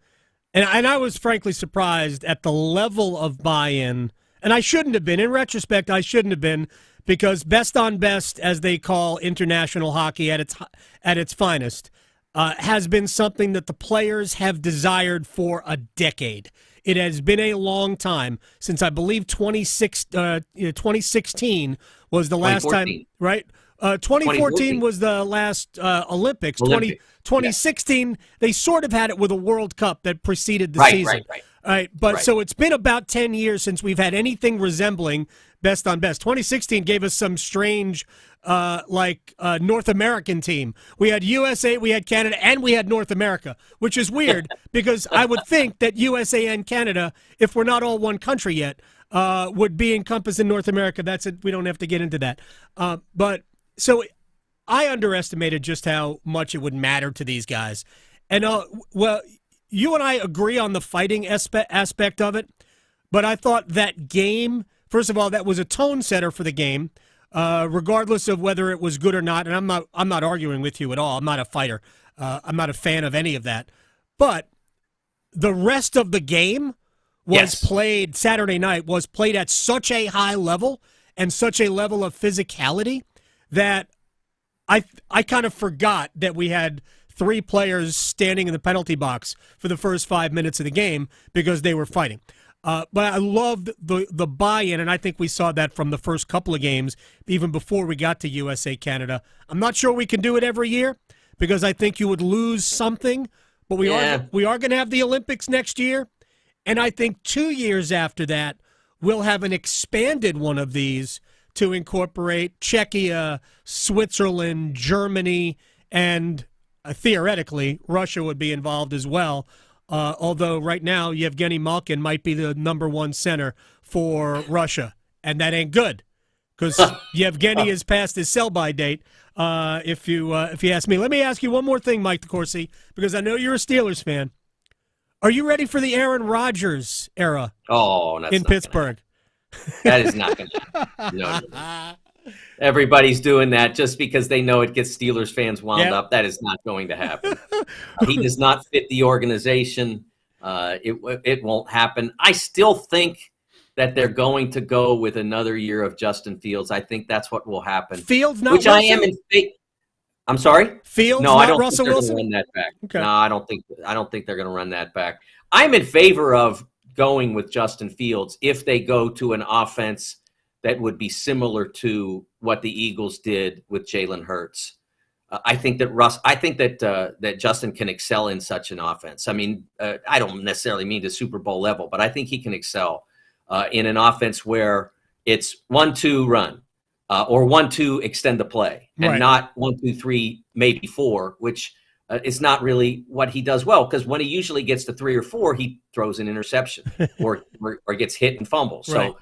and I was frankly surprised at the level of buy-in, and I shouldn't have been. In retrospect, I shouldn't have been, because best on best, as they call international hockey at its finest, has been something that the players have desired for a decade. It has been a long time, since I believe 2016 was the last time, right? 2014 was the last Olympics. 2016, they sort of had it with a World Cup that preceded the season. Right. So it's been about 10 years since we've had anything resembling best on best. 2016 gave us some strange, North American team. We had USA, we had Canada, and we had North America, which is weird because I would think that USA and Canada, if we're not all one country yet, would be encompassed in North America. That's it. We don't have to get into that. So I underestimated just how much it would matter to these guys. And, you and I agree on the fighting aspect of it, but I thought that game, first of all, that was a tone setter for the game, regardless of whether it was good or not. And I'm not arguing with you at all. I'm not a fighter. I'm not a fan of any of that. But the rest of the game was played Saturday night, was played at such a high level and such a level of physicality that I kind of forgot that we had three players standing in the penalty box for the first 5 minutes of the game because they were fighting. But I loved the buy-in, and I think we saw that from the first couple of games, even before we got to USA-Canada. I'm not sure we can do it every year because I think you would lose something, but we are going to have the Olympics next year, and I think 2 years after that, we'll have an expanded one of these to incorporate Czechia, Switzerland, Germany, and theoretically, Russia would be involved as well. Although right now, Yevgeny Malkin might be the number one center for Russia, and that ain't good because Yevgeny is past his sell-by date. If you ask me, let me ask you one more thing, Mike DeCourcy, because I know you're a Steelers fan. Are you ready for the Aaron Rodgers era? In Pittsburgh? That is not going to happen. No. Everybody's doing that just because they know it gets Steelers fans wound up. That is not going to happen. He does not fit the organization. It won't happen. I still think that they're going to go with another year of Justin Fields. I think that's what will happen. Fields, not which Wilson? I am in favor. I'm sorry? Fields, no, not I don't Russell think they're Wilson? going to run that back. Okay. No, I don't think they're going to run that back. I'm in favor of going with Justin Fields if they go to an offense that would be similar to what the Eagles did with Jalen Hurts. I think that Justin can excel in such an offense. I mean, I don't necessarily mean to Super Bowl level, but I think he can excel in an offense where it's 1-2 run or 1-2 extend the play, and not 1-2-3 maybe 4, which is not really what he does well. Because when he usually gets to 3 or 4, he throws an interception or gets hit and fumbles. Right. So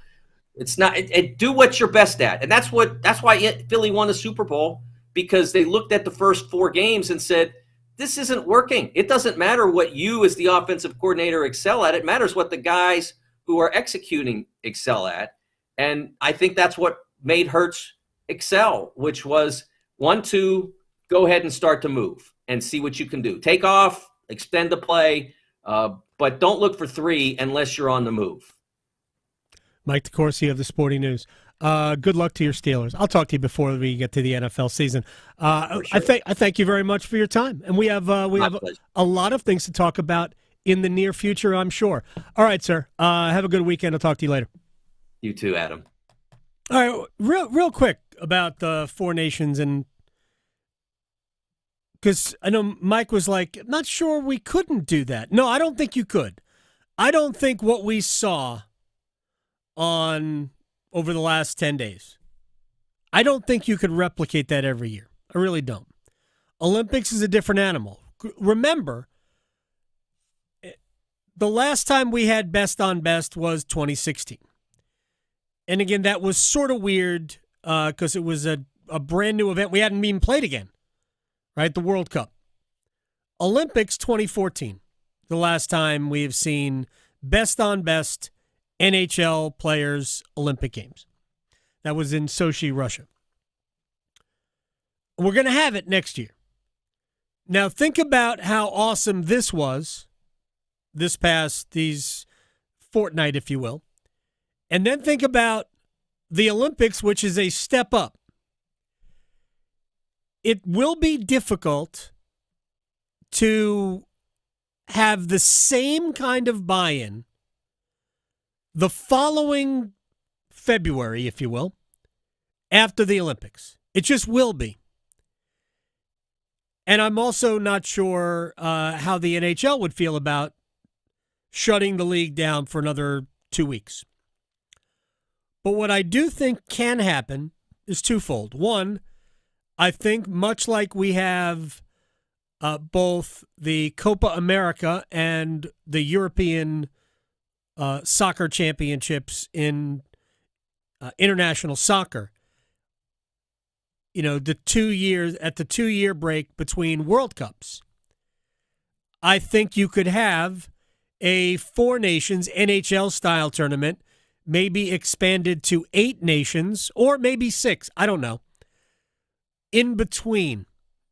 it's not do what you're best at, and that's why Philly won the Super Bowl. Because they looked at the first 4 games and said, this isn't working. It doesn't matter what you as the offensive coordinator excel at. It matters what the guys who are executing excel at. And I think that's what made Hurts excel, which was 1-2, go ahead and start to move and see what you can do. Take off, extend the play, but don't look for 3 unless you're on the move. Mike DeCourcy of the Sporting News. Good luck to your Steelers. I'll talk to you before we get to the NFL season. Sure. I thank you very much for your time, and we have a lot of things to talk about in the near future, I'm sure. All right, sir. Have a good weekend. I'll talk to you later. You too, Adam. All right, real quick about the 4 nations, and because I know Mike was like, not sure we couldn't do that. No, I don't think you could. I don't think what we saw over the last 10 days, I don't think you could replicate that every year. I really don't. Olympics is a different animal. Remember, the last time we had best on best was 2016. And again, that was sort of weird because it was a brand new event. We hadn't even played again, right? The World Cup. Olympics 2014, the last time we have seen best on best NHL players Olympic Games. That was in Sochi, Russia. We're going to have it next year. Now think about how awesome this was these fortnight, if you will. And then think about the Olympics, which is a step up. It will be difficult to have the same kind of buy-in the following February, if you will, after the Olympics. It just will be. And I'm also not sure how the NHL would feel about shutting the league down for another 2 weeks. But what I do think can happen is twofold. One, I think much like we have both the Copa America and the European soccer championships in international soccer, the 2 years at the 2-year break between World Cups, I think you could have a 4 nations NHL style tournament, maybe expanded to 8 nations or maybe 6, I don't know, in between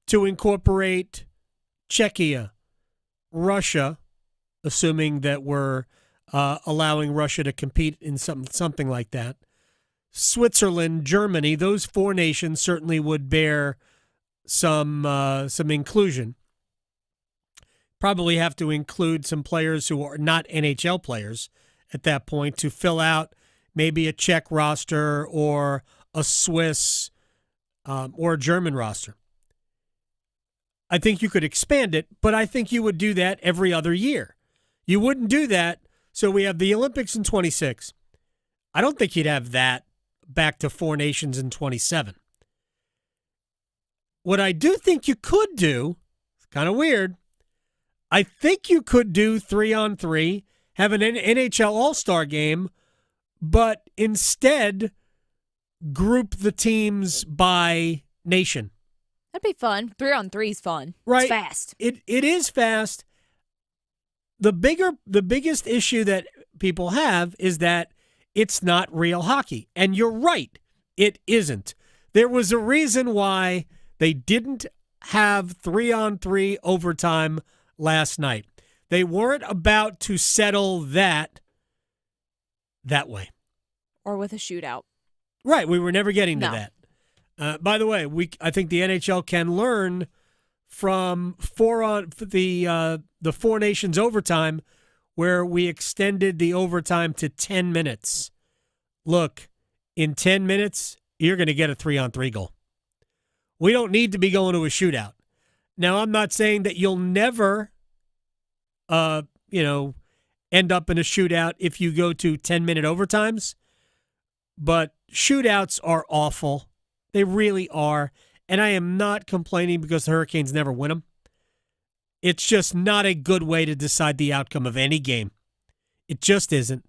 to incorporate Czechia, Russia, assuming that we're allowing Russia to compete in something like that. Switzerland, Germany, those 4 nations certainly would bear some inclusion. Probably have to include some players who are not NHL players at that point to fill out maybe a Czech roster or a Swiss or a German roster. I think you could expand it, but I think you would do that every other year. You wouldn't do that. So we have the Olympics in 26. I don't think you'd have that back to 4 nations in 27. What I do think you could do, it's kind of weird, I think you could do 3-on-3, have an NHL All-Star game, but instead group the teams by nation. That'd be fun. 3-on-3 is fun. Right. It's fast. It is fast. The biggest issue that people have is that it's not real hockey. And you're right, it isn't. There was a reason why they didn't have 3-on-3 overtime last night. They weren't about to settle that way. Or with a shootout. Right, we were never getting to that. By the way, I think the NHL can learn from the 4 nations overtime, where we extended the overtime to 10 minutes. Look, in 10 minutes, you're going to get a 3-on-3 goal. We don't need to be going to a shootout. Now, I'm not saying that you'll never, end up in a shootout if you go to 10-minute overtimes, but shootouts are awful. They really are. And I am not complaining because the Hurricanes never win them. It's just not a good way to decide the outcome of any game. It just isn't.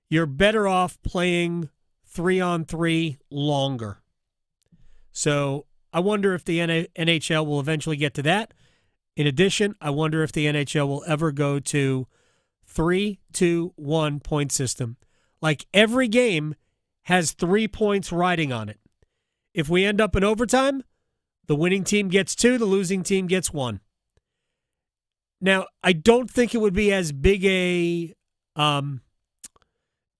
You're better off playing 3-on-3 longer. So I wonder if the NHL will eventually get to that. In addition, I wonder if the NHL will ever go to 3-2-1 point system. Like every game has 3 points riding on it. If we end up in overtime, the winning team gets 2, the losing team gets 1. Now, I don't think it would be as big a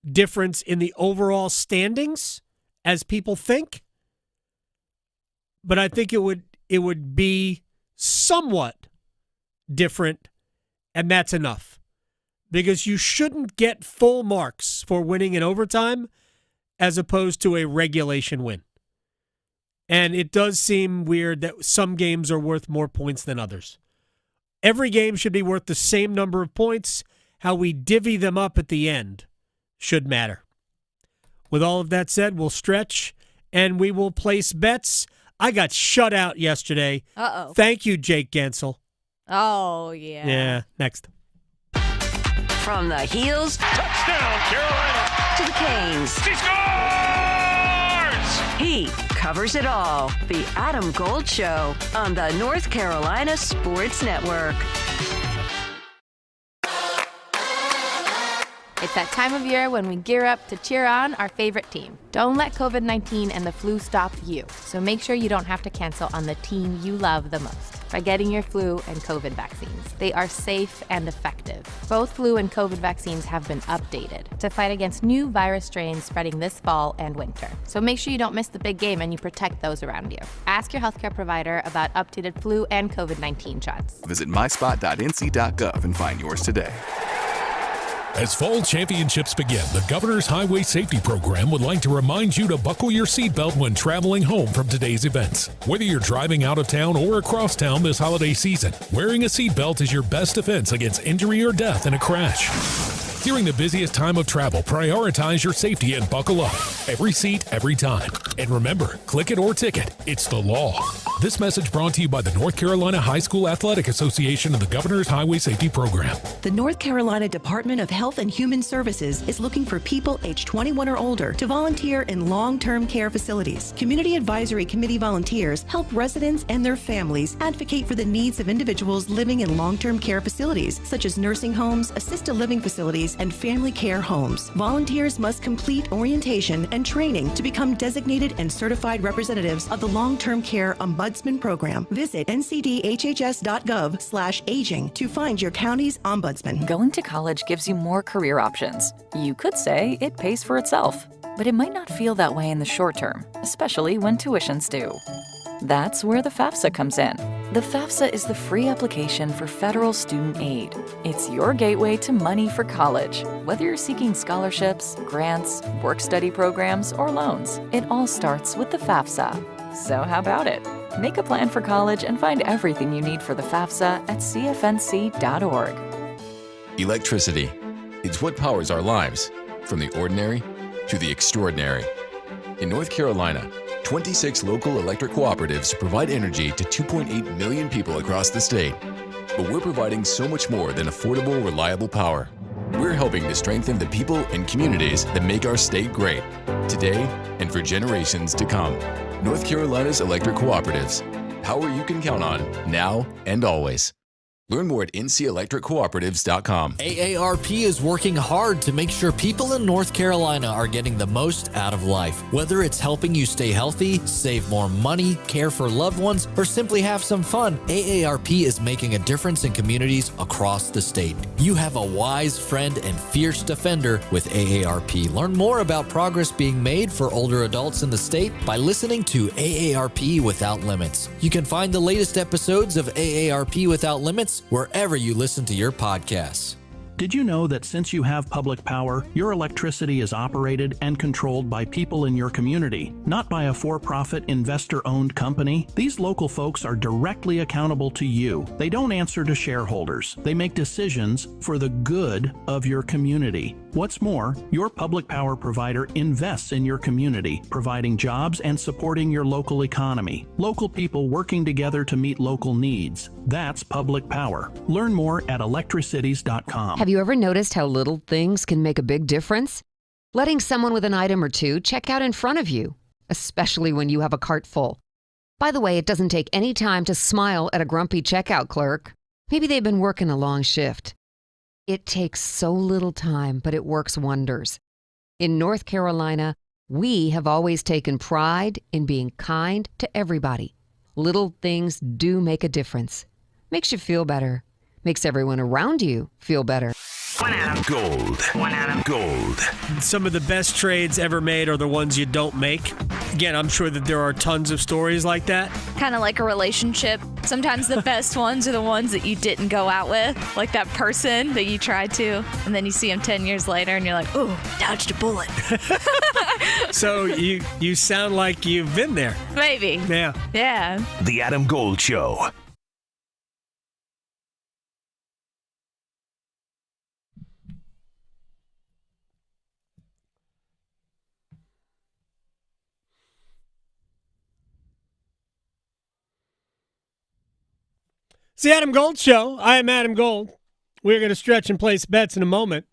difference in the overall standings as people think, but I think it would be somewhat different, and that's enough. Because you shouldn't get full marks for winning in overtime as opposed to a regulation win. And it does seem weird that some games are worth more points than others. Every game should be worth the same number of points. How we divvy them up at the end should matter. With all of that said, we'll stretch and we will place bets. I got shut out yesterday. Uh-oh. Thank you, Jake Gensel. Oh, yeah. Yeah, next. From the heels Touchdown, Carolina. to the canes. She scores! He covers it all. The Adam Gold Show on the North Carolina Sports Network. It's that time of year when we gear up to cheer on our favorite team. Don't let COVID-19 and the flu stop you. So make sure you don't have to cancel on the team you love the most by getting your flu and COVID vaccines. They are safe and effective. Both flu and COVID vaccines have been updated to fight against new virus strains spreading this fall and winter. So make sure you don't miss the big game and you protect those around you. Ask your healthcare provider about updated flu and COVID-19 shots. Visit myspot.nc.gov and find yours today. As fall championships begin, the Governor's Highway Safety Program would like to remind you to buckle your seatbelt when traveling home from today's events. Whether you're driving out of town or across town this holiday season, wearing a seatbelt is your best defense against injury or death in a crash. During the busiest time of travel, prioritize your safety and buckle up. Every seat, every time. And remember, click it or ticket. It's the law. This message brought to you by the North Carolina High School Athletic Association and the Governor's Highway Safety Program. The North Carolina Department of Health and Human Services is looking for people age 21 or older to volunteer in long-term care facilities. Community Advisory Committee volunteers help residents and their families advocate for the needs of individuals living in long-term care facilities, such as nursing homes, assisted living facilities, and family care homes. Volunteers must complete orientation and training to become designated and certified representatives of the Long-Term Care Ombudsman Program. Visit ncdhhs.gov/aging to find your county's ombudsman. Going to college gives you more career options. You could say it pays for itself, but it might not feel that way in the short term, especially when tuitions do. That's where the FAFSA comes in. The FAFSA is the free application for federal student aid. It's your gateway to money for college. Whether you're seeking scholarships, grants, work-study programs, or loans, it all starts with the FAFSA. So how about it? Make a plan for college and find everything you need for the FAFSA at cfnc.org. Electricity. It's what powers our lives, from the ordinary to the extraordinary. In North Carolina, 26 local electric cooperatives provide energy to 2.8 million people across the state. But we're providing so much more than affordable, reliable power. We're helping to strengthen the people and communities that make our state great, today and for generations to come. North Carolina's electric cooperatives. Power you can count on, now and always. Learn more at ncelectriccooperatives.com. AARP is working hard to make sure people in North Carolina are getting the most out of life. Whether it's helping you stay healthy, save more money, care for loved ones, or simply have some fun, AARP is making a difference in communities across the state. You have a wise friend and fierce defender with AARP. Learn more about progress being made for older adults in the state by listening to AARP Without Limits. You can find the latest episodes of AARP Without Limits wherever you listen to your podcasts. Did you know that since you have public power, your electricity is operated and controlled by people in your community, not by a for-profit investor-owned company? These local folks are directly accountable to you. They don't answer to shareholders. They make decisions for the good of your community. What's more, your public power provider invests in your community, providing jobs and supporting your local economy. Local people working together to meet local needs. That's public power. Learn more at electricities.com. Have you ever noticed how little things can make a big difference? Letting someone with an item or two check out in front of you, especially when you have a cart full. By the way, it doesn't take any time to smile at a grumpy checkout clerk. Maybe they've been working a long shift. It takes so little time, but it works wonders. In North Carolina, we have always taken pride in being kind to everybody. Little things do make a difference. Makes you feel better. Makes everyone around you feel better. Gold. Gold. Some of the best trades ever made are the ones you don't make. Again, I'm sure that there are tons of stories like that. Kind of like a relationship. Sometimes the best ones are the ones that you didn't go out with. Like that person that you tried to, and then you see them 10 years later, and you're like, ooh, dodged a bullet. So you sound like you've been there. Maybe. Yeah. Yeah. The Adam Gold Show. It's the Adam Gold Show. I am Adam Gold. We're going to stretch and place bets in a moment.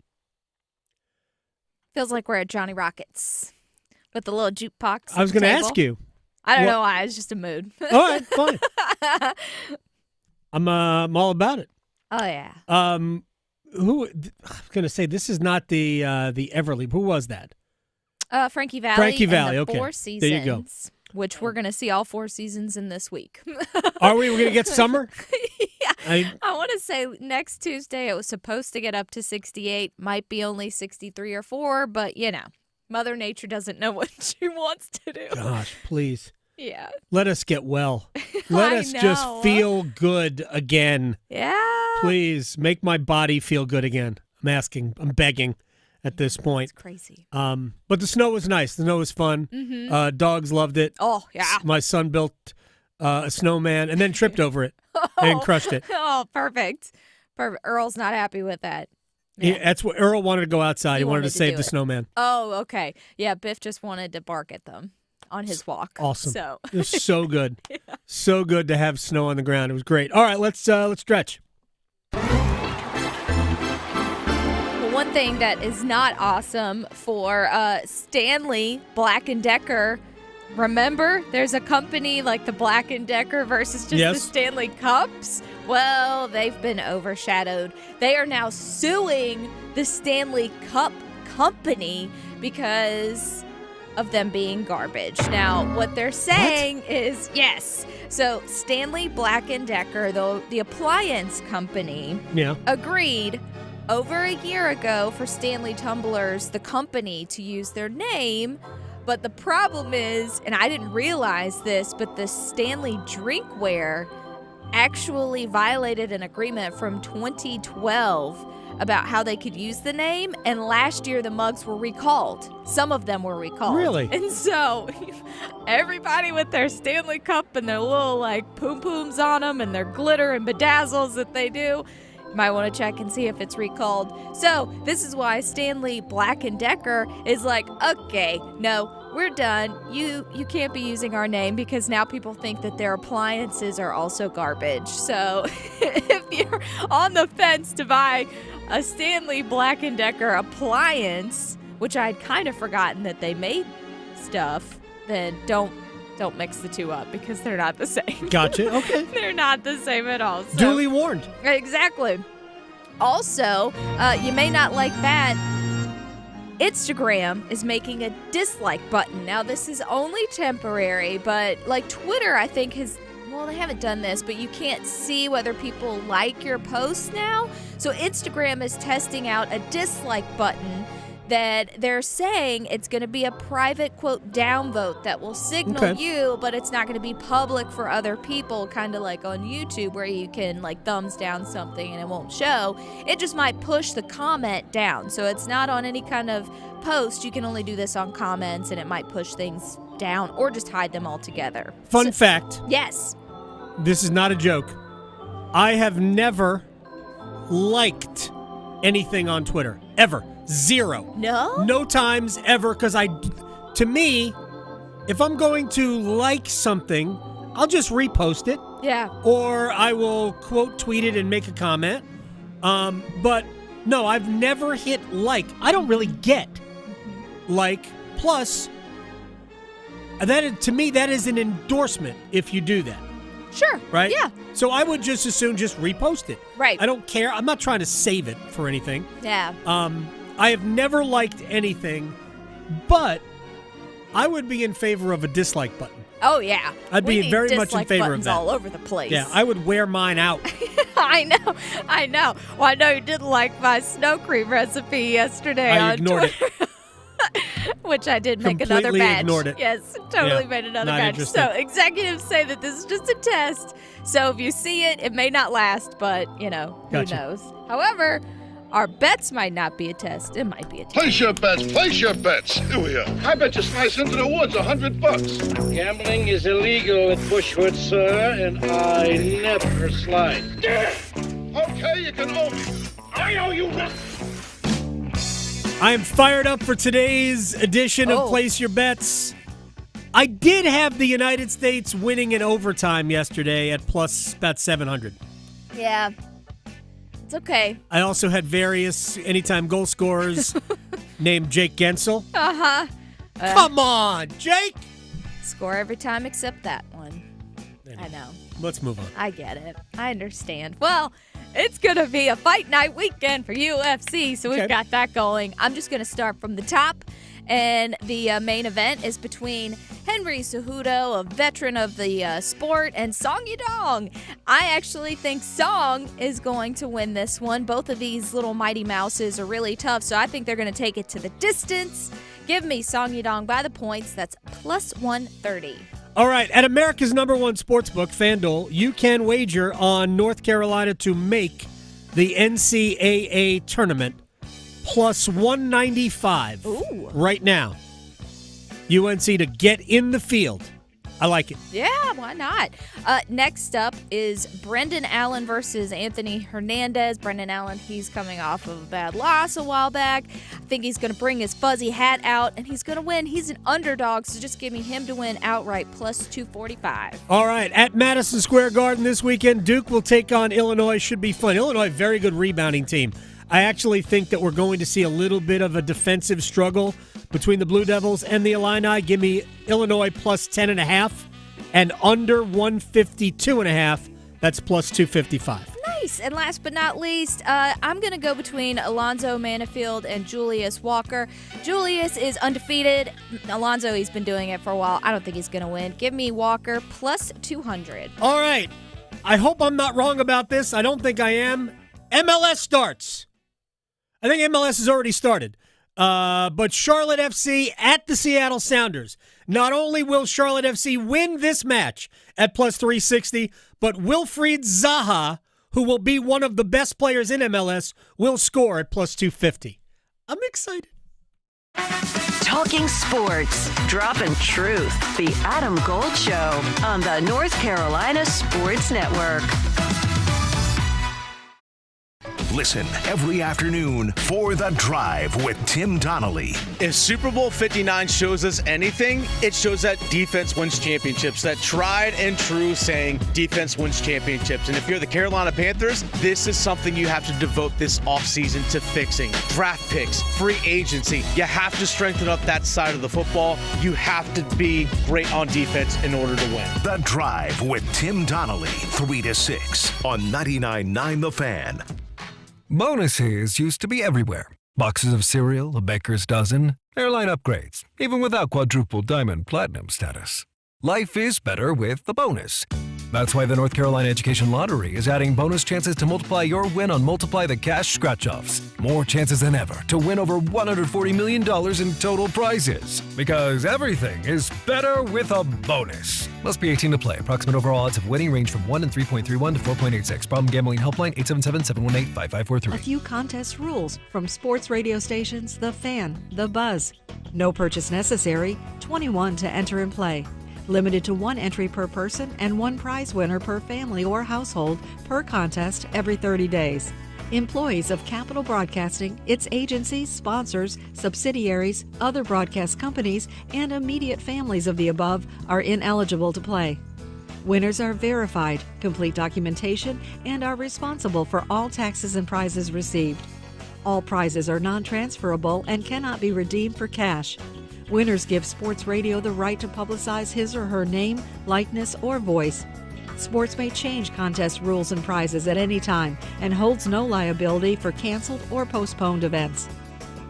Feels like we're at Johnny Rockets with the little jukebox. I was going to ask you. I don't know why. It's just a mood. All right, fine. I'm all about it. Oh, yeah. I'm going to say this is not the Everly. Who was that? Frankie Valli. Frankie Valli, and the okay. 4 seasons, there you go. Which we're going to see all 4 seasons in this week. Are we? We're going to get summer? Yeah. I want to say next Tuesday it was supposed to get up to 68. Might be only 63 or 4, but, Mother Nature doesn't know what she wants to do. Gosh, please. Yeah. Let us get well. Let us just feel good again. Yeah. Please, make my body feel good again. I'm begging at this point. It's crazy. But the snow was nice. The snow was fun. Mm-hmm. Dogs loved it. Oh, yeah. My son built a snowman and then tripped over it and crushed it. Oh, perfect. Earl's not happy with that. Yeah, that's what Earl wanted to go outside. He wanted to save the snowman. Oh, okay. Yeah, Biff just wanted to bark at them on his walk. Awesome. So. It was so good. Yeah. So good to have snow on the ground. It was great. All right, let's stretch. One thing that is not awesome for Stanley Black & Decker, remember there's a company like the Black & Decker versus just the Stanley Cups? Well, they've been overshadowed. They are now suing the Stanley Cup company because of them being garbage. Now, what they're saying is, yes. So Stanley Black & Decker, the appliance company, agreed over a year ago for Stanley Tumblers, the company, to use their name. But the problem is, and I didn't realize this, but the Stanley Drinkware actually violated an agreement from 2012 about how they could use the name, and last year the mugs were recalled. Some of them were recalled. Really? And so everybody with their Stanley Cup and their little poom-pooms on them and their glitter and bedazzles that they do, might want to check and see if it's recalled. So this is why Stanley Black & Decker is like, okay, no, we're done. You can't be using our name because now people think that their appliances are also garbage. So if you're on the fence to buy a Stanley Black & Decker appliance, which I'd kind of forgotten that they made stuff, then don't mix the two up because they're not the same. Gotcha. Okay. They're not the same at all. So. Duly warned. Exactly. Also, you may not like that. Instagram is making a dislike button. Now, this is only temporary, but like Twitter, I think they haven't done this, but you can't see whether people like your posts now. So Instagram is testing out a dislike button that they're saying it's going to be a private, quote, downvote that will signal you, but it's not going to be public for other people, kind of like on YouTube where you can, like, thumbs down something and it won't show. It just might push the comment down. So it's not on any kind of post. You can only do this on comments, and it might push things down or just hide them altogether. Fun fact. Yes. This is not a joke. I have never liked anything on Twitter. Ever. Zero. No? No times ever, because to me, if I'm going to like something, I'll just repost it. Yeah. Or I will quote tweet it and make a comment. But no, I've never hit like. I don't really get like. Plus, to me, that is an endorsement if you do that. Sure. Right? Yeah. So I would just as soon just repost it. Right. I don't care. I'm not trying to save it for anything. Yeah. I have never liked anything, but I would be in favor of a dislike button. Oh, yeah. I'd be very much in favor of that. All over the place. Yeah, I would wear mine out. I know. Well, I know you didn't like my snow cream recipe yesterday I on ignored Twitter. it. Which I did make Completely another batch. ignored it. Yes, totally Yeah, made another not batch. interested. So executives say that this is just a test. So if you see it, it may not last, but, Gotcha. who knows? However, our bets might not be a test. It might be a test. Place your bets. Place your bets. Here we are. I bet you slice into the woods $100. Gambling is illegal at Bushwood, sir, and I never slide. Okay, you can owe me. I owe you nothing. I am fired up for today's edition of Place Your Bets. I did have the United States winning in overtime yesterday at plus about 700. Yeah. It's okay. I also had various anytime goal scorers named Jake Gensel. Uh-huh. Come on, Jake! Score every time except that one. Anyway, I know. Let's move on. I get it. I understand. Well, it's going to be a fight night weekend for UFC, so we've got that going. I'm just going to start from the top, and the main event is between Henry Cejudo, a veteran of the sport, and Song Yadong. I actually think Song is going to win this one. Both of these little mighty mouses are really tough, so I think they're going to take it to the distance. Give me Song Yadong by the points. That's plus 130. All right, at America's #1 sportsbook, FanDuel, you can wager on North Carolina to make the NCAA tournament plus 195 right now. UNC to get in the field. I like it. Yeah, why not? Next up is Brendan Allen versus Anthony Hernandez. Brendan Allen, he's coming off of a bad loss a while back. I think he's going to bring his fuzzy hat out, and he's going to win. He's an underdog, so just give me him to win outright, plus 245. All right, at Madison Square Garden this weekend, Duke will take on Illinois. Should be fun. Illinois, very good rebounding team. I actually think that we're going to see a little bit of a defensive struggle between the Blue Devils and the Illini. Give me Illinois plus 10.5 and under 152.5. That's plus 255. Nice. And last but not least, I'm going to go between Alonzo Manifield and Julius Walker. Julius is undefeated. Alonzo, he's been doing it for a while. I don't think he's going to win. Give me Walker plus 200. All right. I hope I'm not wrong about this. I don't think I am. MLS starts. I think MLS has already started. But Charlotte FC at the Seattle Sounders. Not only will Charlotte FC win this match at plus 360, but Wilfried Zaha, who will be one of the best players in MLS, will score at plus 250. I'm excited. Talking sports, dropping truth. The Adam Gold Show on the North Carolina Sports Network. Listen every afternoon for The Drive with Tim Donnelly. If Super Bowl 59 shows us anything, it shows that defense wins championships. That tried and true saying, defense wins championships. And if you're the Carolina Panthers, this is something you have to devote this offseason to fixing. Draft picks, free agency. You have to strengthen up that side of the football. You have to be great on defense in order to win. The Drive with Tim Donnelly, 3 to 6 on 99.9 The Fan. Bonuses used to be everywhere. Boxes of cereal, a baker's dozen, airline upgrades, even without quadruple diamond platinum status. Life is better with the bonus. That's why the North Carolina Education Lottery is adding bonus chances to multiply your win on Multiply the Cash scratch-offs. More chances than ever to win over $140 million in total prizes. Because everything is better with a bonus. Must be 18 to play. Approximate overall odds of winning range from 1 in 3.31 to 4.86. Problem gambling helpline 877-718-5543. A few contest rules from sports radio stations The Fan, The Buzz. No purchase necessary. 21 to enter and play. Limited to 1 entry per person and 1 prize winner per family or household per contest every 30 days. Employees of Capital Broadcasting, its agencies, sponsors, subsidiaries, other broadcast companies, and immediate families of the above are ineligible to play. Winners are verified, complete documentation, and are responsible for all taxes and prizes received. All prizes are non-transferable and cannot be redeemed for cash. Winners give sports radio the right to publicize his or her name, likeness, or voice. Sports may change contest rules and prizes at any time and holds no liability for canceled or postponed events.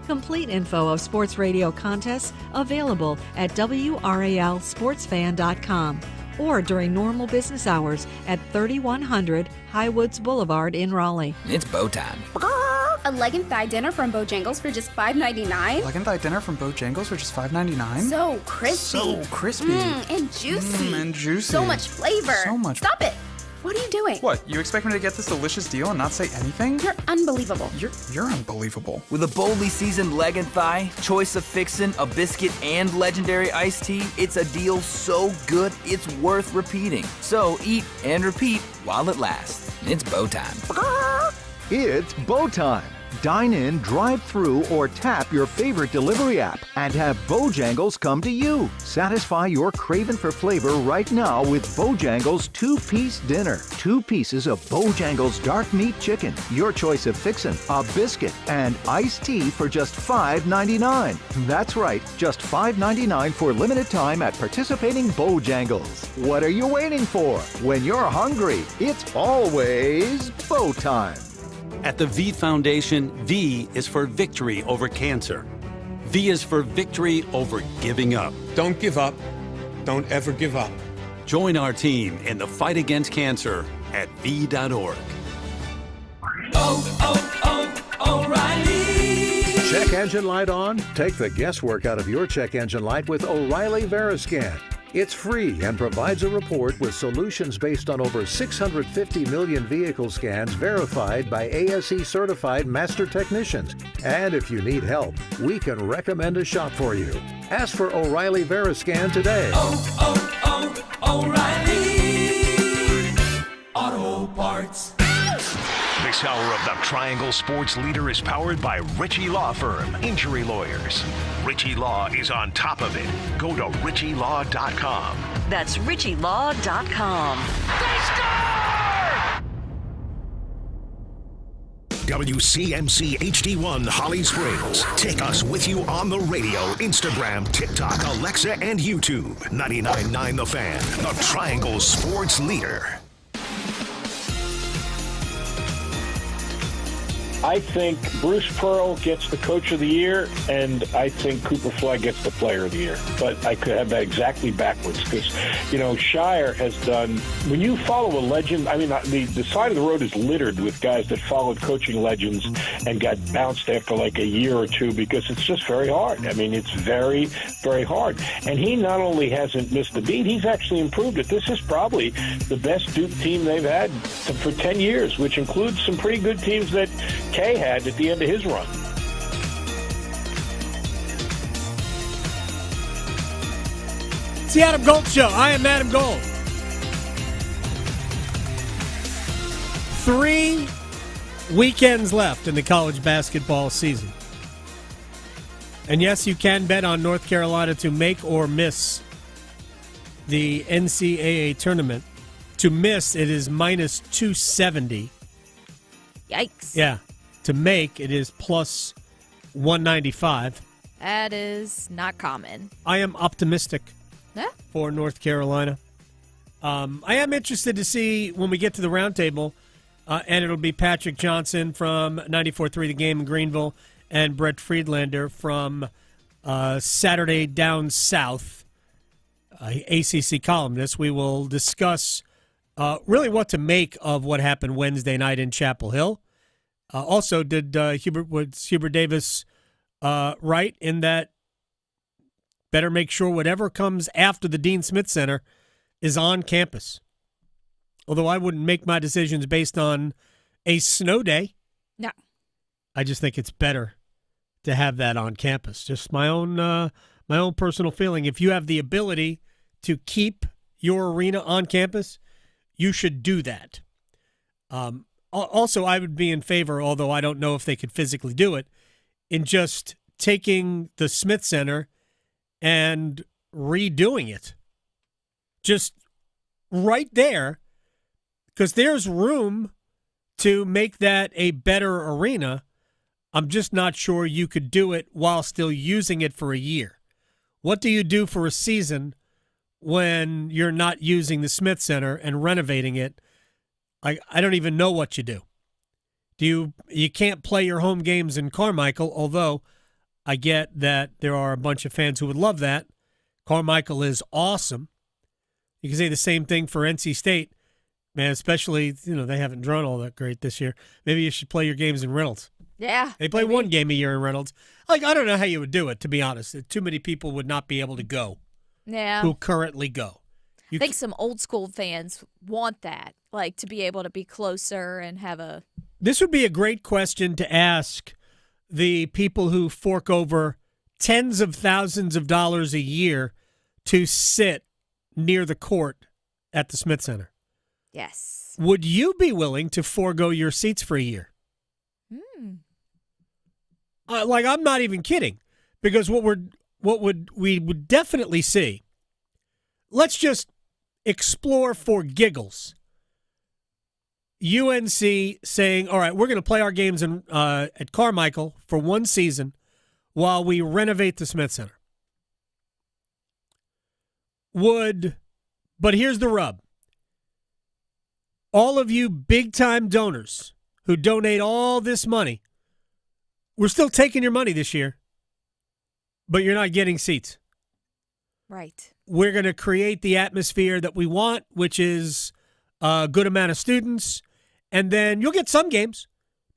Complete info of sports radio contests available at WRALSportsFan.com or during normal business hours at 3100 Highwoods Boulevard in Raleigh. It's bow time. A leg and thigh dinner from Bojangles for just $5.99? Leg and thigh dinner from Bojangles for just $5.99? So crispy. So crispy. And juicy. And juicy. So much flavor. So much. Stop it. What are you doing? What, you expect me to get this delicious deal and not say anything? You're unbelievable. You're unbelievable. With a boldly seasoned leg and thigh, choice of fixin', a biscuit, and legendary iced tea, it's a deal so good it's worth repeating. So eat and repeat while it lasts. It's bow time. It's bow time. Dine in, drive through, or tap your favorite delivery app and have Bojangles come to you. Satisfy your craving for flavor right now with Bojangles 2-piece dinner. 2 pieces of Bojangles dark meat chicken, your choice of fixin', a biscuit, and iced tea for just $5.99. That's right, just $5.99 for limited time at participating Bojangles. What are you waiting for? When you're hungry, it's always bow time. At the V Foundation, V is for victory over cancer. V is for victory over giving up. Don't give up. Don't ever give up. Join our team in the fight against cancer at V.org. O'Reilly! Check engine light on? Take the guesswork out of your check engine light with O'Reilly Veriscan. It's free and provides a report with solutions based on over 650 million vehicle scans verified by ASE certified master technicians. And if you need help, we can recommend a shop for you. Ask for O'Reilly Veriscan today. O'Reilly Auto Parts. This hour of the Triangle Sports Leader is powered by Ritchie Law Firm, injury lawyers. Ritchie Law is on top of it. Go to ritchielaw.com. That's ritchielaw.com. WCMC HD1 Holly Springs. Take us with you on the radio, Instagram, TikTok, Alexa, and YouTube. 99.9 The Fan, the Triangle Sports Leader. I think Bruce Pearl gets the Coach of the Year, and I think Cooper Fly gets the Player of the Year. But I could have that exactly backwards because, Shire has done. When you follow a legend, the side of the road is littered with guys that followed coaching legends and got bounced after like a year or two because it's just very hard. It's very, very hard. And he not only hasn't missed a beat, he's actually improved it. This is probably the best Duke team they've had for 10 years, which includes some pretty good teams that Kay had at the end of his run. It's the Adam Gold Show. I am Adam Gold. 3 weekends left in the college basketball season. And yes, you can bet on North Carolina to make or miss the NCAA tournament. To miss, it is minus 270. Yikes. Yeah. To make, it is plus 195. That is not common. I am optimistic Yeah. for North Carolina. I am interested to see when we get to the roundtable, and it'll be Patrick Johnson from 94.3 The Game in Greenville and Brett Friedlander from Saturday Down South, ACC columnist. We will discuss really what to make of what happened Wednesday night in Chapel Hill. Also, was Hubert Davis right in that better make sure whatever comes after the Dean Smith Center is on campus? Although I wouldn't make my decisions based on a snow day. No. I just think it's better to have that on campus. Just my own personal feeling. If you have the ability to keep your arena on campus, you should do that. Also, I would be in favor, although I don't know if they could physically do it, in just taking the Smith Center and redoing it. Just right there, because there's room to make that a better arena. I'm just not sure you could do it while still using it for a year. What do you do for a season when you're not using the Smith Center and renovating it? I don't even know what you do. You can't play your home games in Carmichael, although I get that there are a bunch of fans who would love that. Carmichael is awesome. You can say the same thing for NC State. Man, especially, they haven't drawn all that great this year. Maybe you should play your games in Reynolds. Yeah. They play one game a year in Reynolds. I don't know how you would do it, to be honest. Too many people would not be able to go. Yeah. Who currently go. I think some old school fans want that, to be able to be closer and have a... This would be a great question to ask the people who fork over tens of thousands of dollars a year to sit near the court at the Smith Center. Yes. Would you be willing to forego your seats for a year? I'm not even kidding, because what we would definitely see. Let's just explore for giggles. UNC saying, "All right, we're going to play our games at Carmichael for one season while we renovate the Smith Center." But here's the rub. All of you big-time donors who donate all this money, we're still taking your money this year, but you're not getting seats. Right. We're going to create the atmosphere that we want, which is a good amount of students, and then you'll get some games,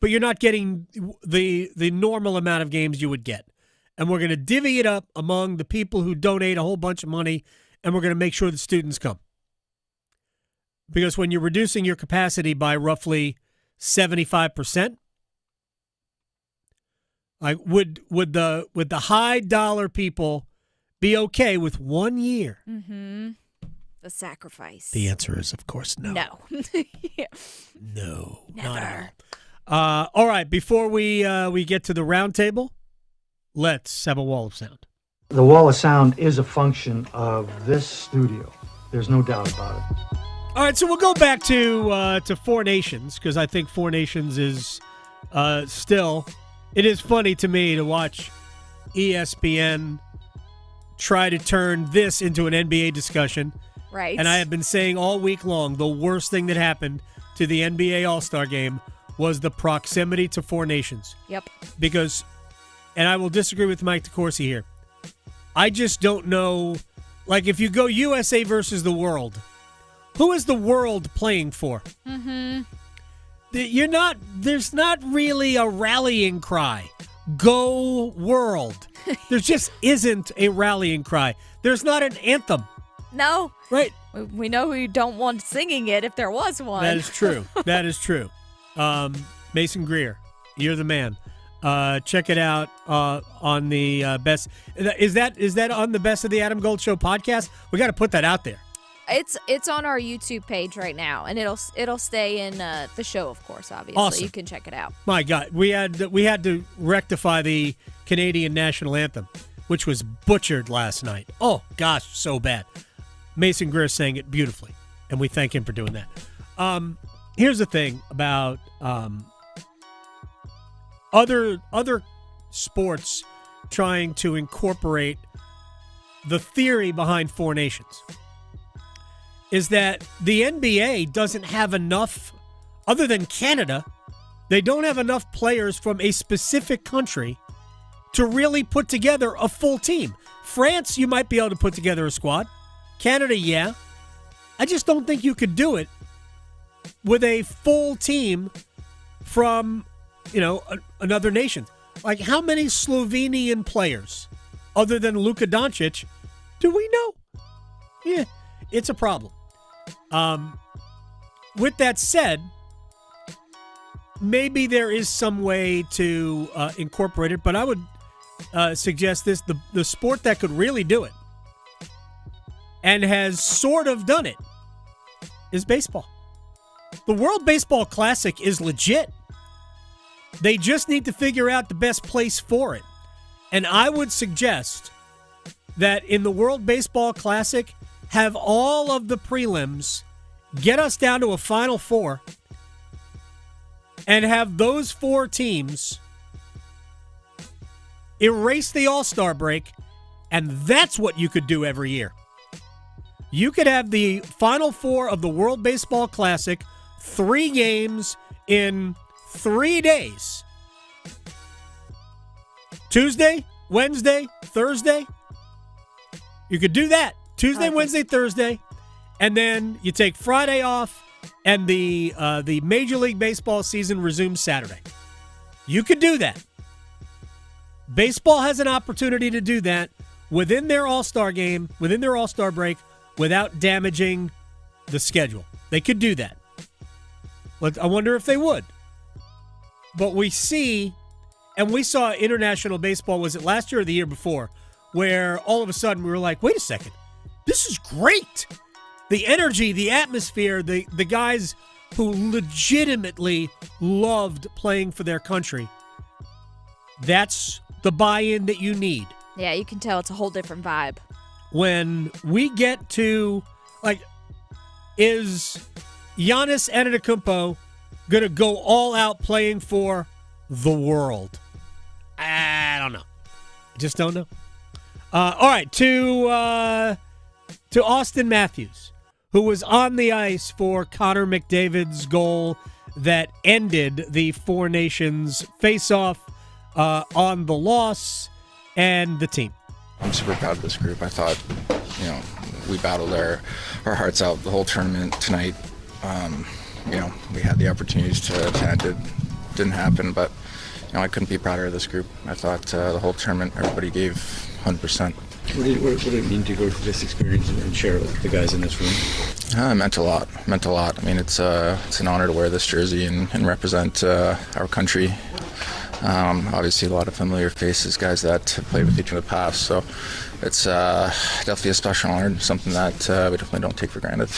but you're not getting the normal amount of games you would get. And we're going to divvy it up among the people who donate a whole bunch of money, and we're going to make sure the students come. Because when you're reducing your capacity by roughly 75%, would the high dollar people be okay with 1 year? Mm-hmm. The sacrifice. The answer is, of course, no. No. Yeah. No. Never. Not at all. All right. Before we get to the roundtable, let's have a wall of sound. The wall of sound is a function of this studio. There's no doubt about it. All right, so we'll go back to Four Nations, because I think Four Nations is still. It is funny to me to watch ESPN try to turn this into an NBA discussion. Right. And I have been saying all week long the worst thing that happened to the NBA All-Star Game was the proximity to Four Nations. Yep. Because, and I will disagree with Mike DeCourcy here, I just don't know, if you go USA versus the world, who is the world playing for? Mm-hmm. There's not really a rallying cry. Go world. There just isn't a rallying cry. There's not an anthem. No. Right. We know who don't want singing it if there was one. That is true. That is true. Mason Greer, you're the man. Check it out on the best. Is that on the Best of the Adam Gold Show podcast? We got to put that out there. It's on our YouTube page right now, and it'll stay in the show, of course. Obviously, awesome. You can check it out. My God, we had to rectify the Canadian national anthem, which was butchered last night. Oh gosh, so bad. Mason Greer sang it beautifully, and we thank him for doing that. Here's the thing about other sports trying to incorporate the theory behind Four Nations. Is that the NBA doesn't have enough, other than Canada, they don't have enough players from a specific country to really put together a full team. France, you might be able to put together a squad. Canada, yeah. I just don't think you could do it with a full team from, another nation. Like, how many Slovenian players, other than Luka Doncic, do we know? Yeah, it's a problem. With that said, maybe there is some way to incorporate it, but I would suggest this. The sport that could really do it and has sort of done it is baseball. The World Baseball Classic is legit. They just need to figure out the best place for it. And I would suggest that in the World Baseball Classic, have all of the prelims, get us down to a Final Four, and have those 4 teams erase the All-Star break, and that's what you could do every year. You could have the Final Four of the World Baseball Classic, 3 games in 3 days. Tuesday, Wednesday, Thursday. You could do that. Tuesday, Wednesday, Thursday. And then you take Friday off, and the Major League Baseball season resumes Saturday. You could do that. Baseball has an opportunity to do that within their All-Star game, within their All-Star break, without damaging the schedule. They could do that. I wonder if they would. But we see, and we saw international baseball, was it last year or the year before, where all of a sudden we were like, wait a second, this is great. The energy, the atmosphere, the guys who legitimately loved playing for their country. That's the buy-in that you need. Yeah, you can tell it's a whole different vibe. When we get to, is Giannis Antetokounmpo going to go all out playing for the world? I don't know. I just don't know. All right, to Austin Matthews, who was on the ice for Connor McDavid's goal that ended the Four Nations face-off on the loss and the team. I'm super proud of this group. I thought, we battled our hearts out the whole tournament tonight. We had the opportunities to end it. Didn't happen, but, I couldn't be prouder of this group. I thought the whole tournament, everybody gave 100%. What did it mean to go through this experience and share it with the guys in this room? It meant a lot. I mean, it's an honor to wear this jersey and represent our country. Obviously, a lot of familiar faces, guys that have played with each other in the past. So it's definitely a special honor, something that we definitely don't take for granted.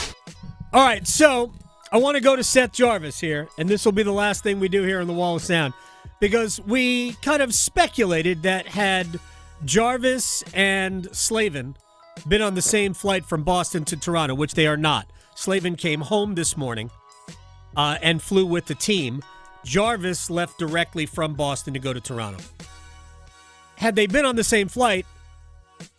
All right, so I want to go to Seth Jarvis here, and this will be the last thing we do here on the Wall of Sound, because we kind of speculated that had Jarvis and Slaven been on the same flight from Boston to Toronto, which they are not. Slaven came home this morning and flew with the team. Jarvis left directly from Boston to go to Toronto. Had they been on the same flight,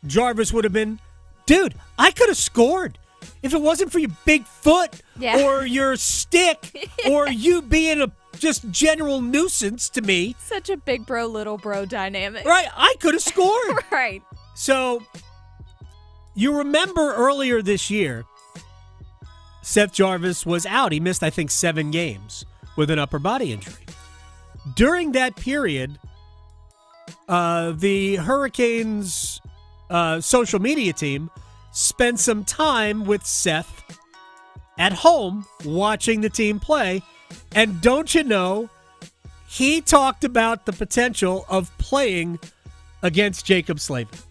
Jarvis would have been, dude, I could have scored. If it wasn't for your big foot or your stick or you being a just general nuisance to me. Such a big bro, little bro dynamic. Right, I could have scored. Right. So, you remember earlier this year, Seth Jarvis was out. He missed, I think, 7 games with an upper body injury. During that period, the Hurricanes social media team spent some time with Seth at home watching the team play. And don't you know, he talked about the potential of playing against Jacob Slaven.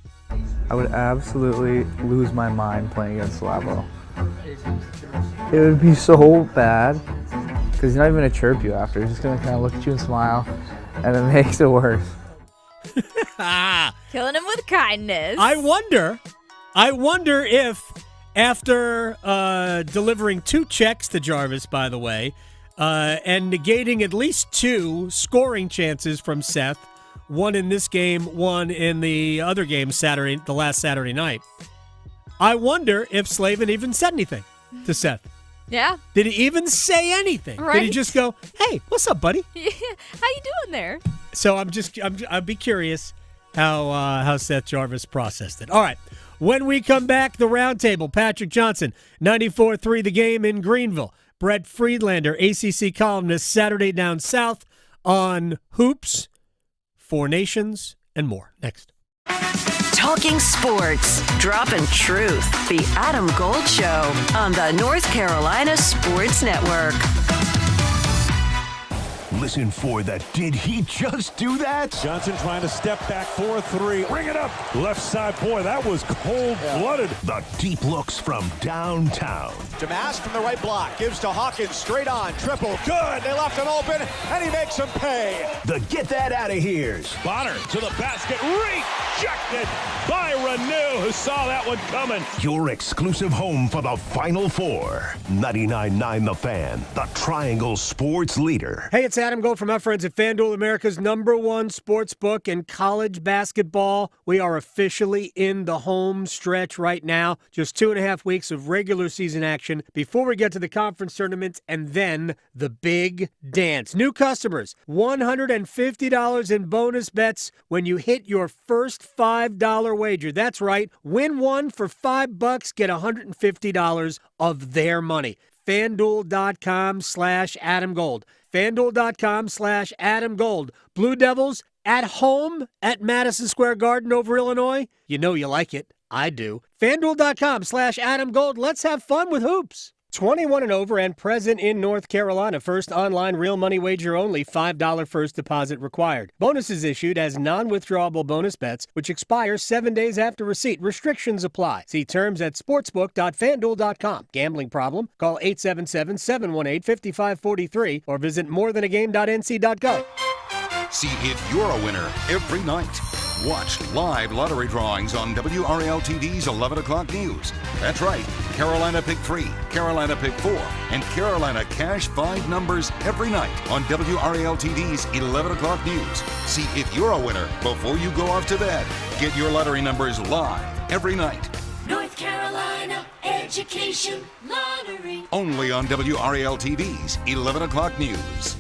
I would absolutely lose my mind playing against Slavo. It would be so bad because he's not even going to chirp you after. He's just going to kind of look at you and smile, and it makes it worse. Killing him with kindness. I wonder if after delivering 2 checks to Jarvis, by the way, and negating at least 2 scoring chances from Seth, one in this game, one in the other game the last Saturday night. I wonder if Slaven even said anything to Seth. Yeah. Did he even say anything? Right. Did he just go, "Hey, what's up, buddy?" Yeah. How you doing there? So I'd be curious how Seth Jarvis processed it. All right. When we come back, the Roundtable, Patrick Johnson, 94.3 The Game in Greenville. Brett Friedlander, ACC columnist, Saturday Down South on hoops, Four Nations, and more. Next. Talking sports, dropping truth. The Adam Gold Show on the North Carolina Sports Network. Listen for the Did He Just Do That? Johnson trying to step back for a three. Bring it up. Left side. Boy, that was cold-blooded. The deep looks from downtown. Damas from the right block. Gives to Hawkins. Straight on. Triple. Good. They left him open, and he makes him pay. The Get That Out of Here's. Bonner to the basket. Rejected by Renew, who saw that one coming. Your exclusive home for the Final Four. 99.9 The Fan, the Triangle Sports Leader. Hey, it's Adam Gold from our friends at FanDuel, America's #1 sports book in college basketball. We are officially in the home stretch right now. Just 2.5 weeks of regular season action before we get to the conference tournament and then the big dance. New customers, $150 in bonus bets when you hit your first $5 wager. That's right. Win one for $5, get $150 of their money. FanDuel.com/Adam Gold. FanDuel.com/Adam Gold. Blue Devils at home at Madison Square Garden over Illinois. You know you like it. I do. FanDuel.com/Adam Gold. Let's have fun with hoops. 21 and over and present in North Carolina. First online real money wager only. $5 first deposit required. Bonuses issued as non-withdrawable bonus bets, which expire 7 days after receipt. Restrictions apply. See terms at sportsbook.fanduel.com. Gambling problem? Call 877-718-5543 or visit morethanagame.nc.gov. See if you're a winner every night. Watch live lottery drawings on WRAL-TV's 11 o'clock news. That's right, Carolina Pick 3, Carolina Pick 4, and Carolina Cash 5 numbers every night on WRAL-TV's 11 o'clock news. See if you're a winner before you go off to bed. Get your lottery numbers live every night. North Carolina Education Lottery. Only on WRAL-TV's 11 o'clock news.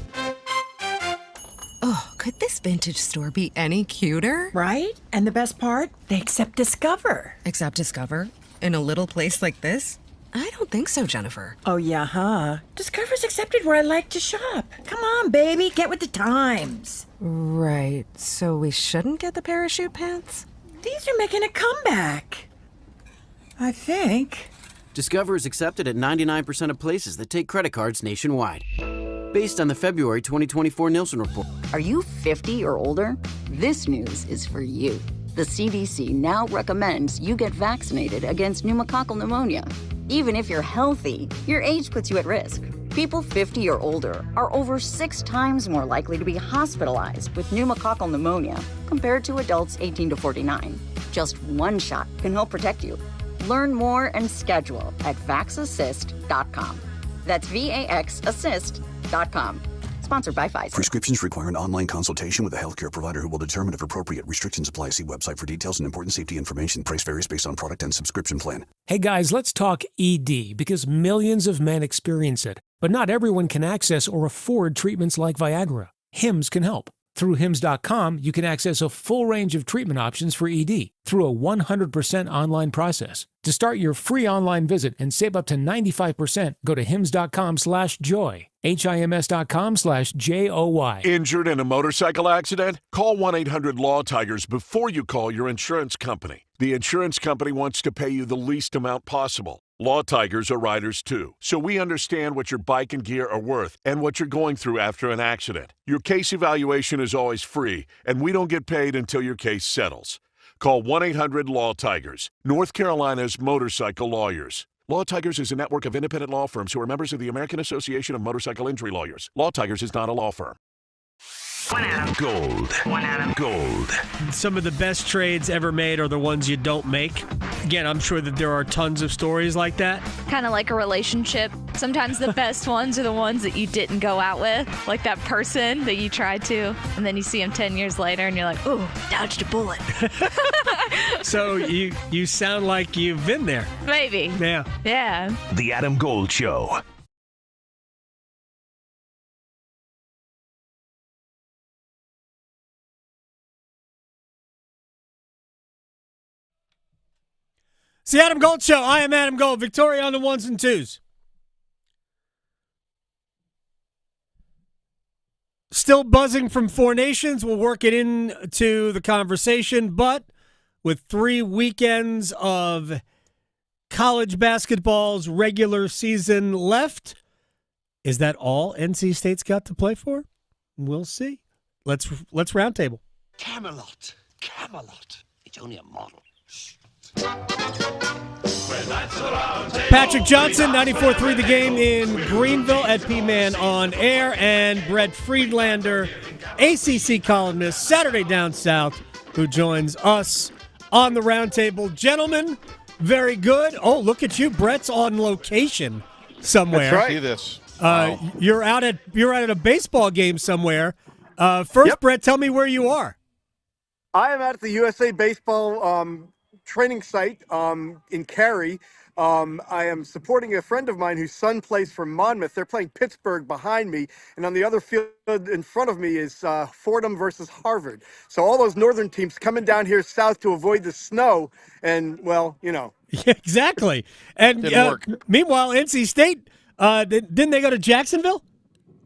Oh, could this vintage store be any cuter? Right? And the best part? They accept Discover. Accept Discover? In a little place like this? I don't think so, Jennifer. Oh, yeah, huh? Discover's accepted where I like to shop. Come on, baby, get with the times. Right, so we shouldn't get the parachute pants? These are making a comeback. I think. Discover is accepted at 99% of places that take credit cards nationwide. Based on the February 2024 Nielsen report. Are you 50 or older? This news is for you. The CDC now recommends you get vaccinated against pneumococcal pneumonia. Even if you're healthy, your age puts you at risk. People 50 or older are over 6 times more likely to be hospitalized with pneumococcal pneumonia compared to adults 18 to 49. Just one shot can help protect you. Learn more and schedule at vaxassist.com. That's VAXassist.com. Sponsored by Pfizer. Prescriptions require an online consultation with a healthcare provider who will determine if appropriate. Restrictions apply. See website for details and important safety information. Price varies based on product and subscription plan. Hey guys, let's talk ED because millions of men experience it. But not everyone can access or afford treatments like Viagra. Hims can help. Through Hims.com, you can access a full range of treatment options for ED through a 100% online process. To start your free online visit and save up to 95%, go to hims.com/joy. HIMS.com/JOY. Injured in a motorcycle accident? Call 1-800-LAW-TIGERS before you call your insurance company. The insurance company wants to pay you the least amount possible. Law Tigers are riders too, so we understand what your bike and gear are worth and what you're going through after an accident. Your case evaluation is always free, and we don't get paid until your case settles. Call 1-800-LAW-TIGERS, North Carolina's motorcycle lawyers. Law Tigers is a network of independent law firms who are members of the American Association of Motorcycle Injury Lawyers. Law Tigers is not a law firm. One Adam Gold. One Adam Gold. Some of the best trades ever made are the ones you don't make. Again, I'm sure that there are tons of stories like that. Kind of like a relationship. Sometimes the best ones are the ones that you didn't go out with. Like that person that you tried to, and then you see them 10 years later, and you're like, ooh, dodged a bullet. So you sound like you've been there. Maybe. Yeah. Yeah. The Adam Gold Show. It's the Adam Gold Show. I am Adam Gold. Victoria on the ones and twos. still buzzing from Four Nations. We'll work it into the conversation, but with 3 weekends of college basketball's regular season left, is that all NC State's got to play for? We'll see. Let's roundtable. Camelot. It's only a model. Patrick Johnson, 94.3 The Game in Greenville at P-Man on Air, and Brett Friedlander, ACC columnist, Saturday Down South, who joins us on the roundtable. Gentlemen, very good. Oh, look at you. Brett's on location somewhere. That's right. See this. You're out at a baseball game somewhere. First, Brett, tell me where you are. I am at the USA Baseball training site in Cary. I am supporting a friend of mine whose son plays for Monmouth. They're playing Pittsburgh behind me, and on the other field in front of me is Fordham versus Harvard. So all those northern teams coming down here south to avoid the snow, and, well, you know. Yeah, exactly. And meanwhile, NC State, didn't they go to Jacksonville?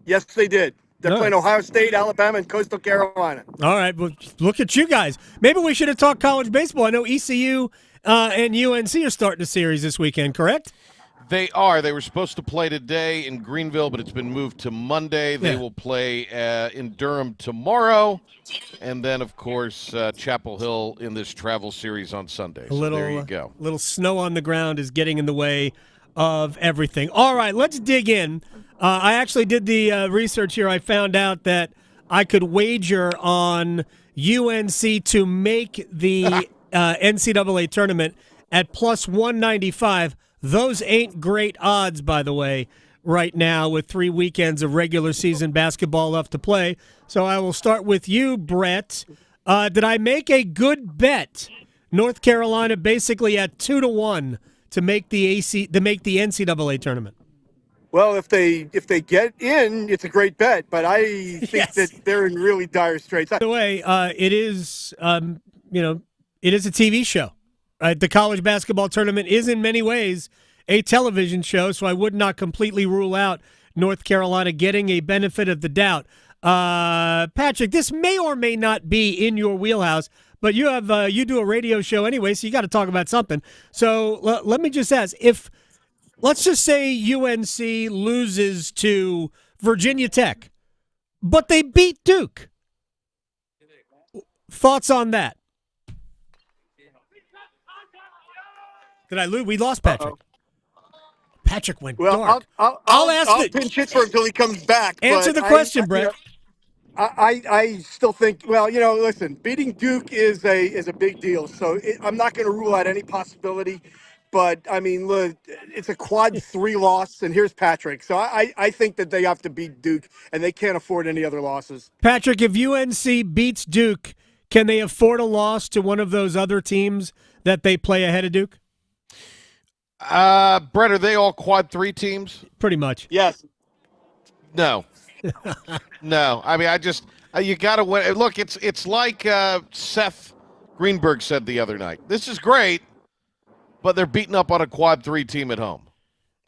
Yes, they did. They're playing Ohio State, Alabama, and Coastal Carolina. All right, well, look at you guys. Maybe we should have talked college baseball. I know ECU and UNC are starting a series this weekend, correct? They are. They were supposed to play today in Greenville, but it's been moved to Monday. They will play in Durham tomorrow. And then, of course, Chapel Hill in this travel series on Sunday. So there you go. Little snow on the ground is getting in the way of everything. All right, let's dig in. I actually did the research here. I found out that I could wager on UNC to make the NCAA tournament at plus 195. Those ain't great odds, by the way, right now with 3 weekends of regular season basketball left to play. So I will start with you, Brett. Did I make a good bet? North Carolina basically at 2-1 to make the NCAA tournament. Well, if they get in, it's a great bet, but I think that they're in really dire straits. By the way, it is it is a TV show. The college basketball tournament is in many ways a television show, so I would not completely rule out North Carolina getting a benefit of the doubt. Patrick, this may or may not be in your wheelhouse, but you do a radio show anyway, so you got to talk about something. So let me just ask, let's just say UNC loses to Virginia Tech, but they beat Duke. Thoughts on that? Did I lose? We lost Patrick. Patrick went dark. I'll pinch hit for him until he comes back. Answer the question, Brett. I still think, listen, beating Duke is a big deal. So I'm not going to rule out any possibility. But, I mean, look, it's a quad 3 loss, and here's Patrick. So I think that they have to beat Duke, and they can't afford any other losses. Patrick, if UNC beats Duke, can they afford a loss to one of those other teams that they play ahead of Duke? Brett, are they all quad 3 teams? Pretty much. Yes. No. No. I mean, you got to win. Look, it's like Seth Greenberg said the other night. This is great, but they're beating up on a quad 3 team at home.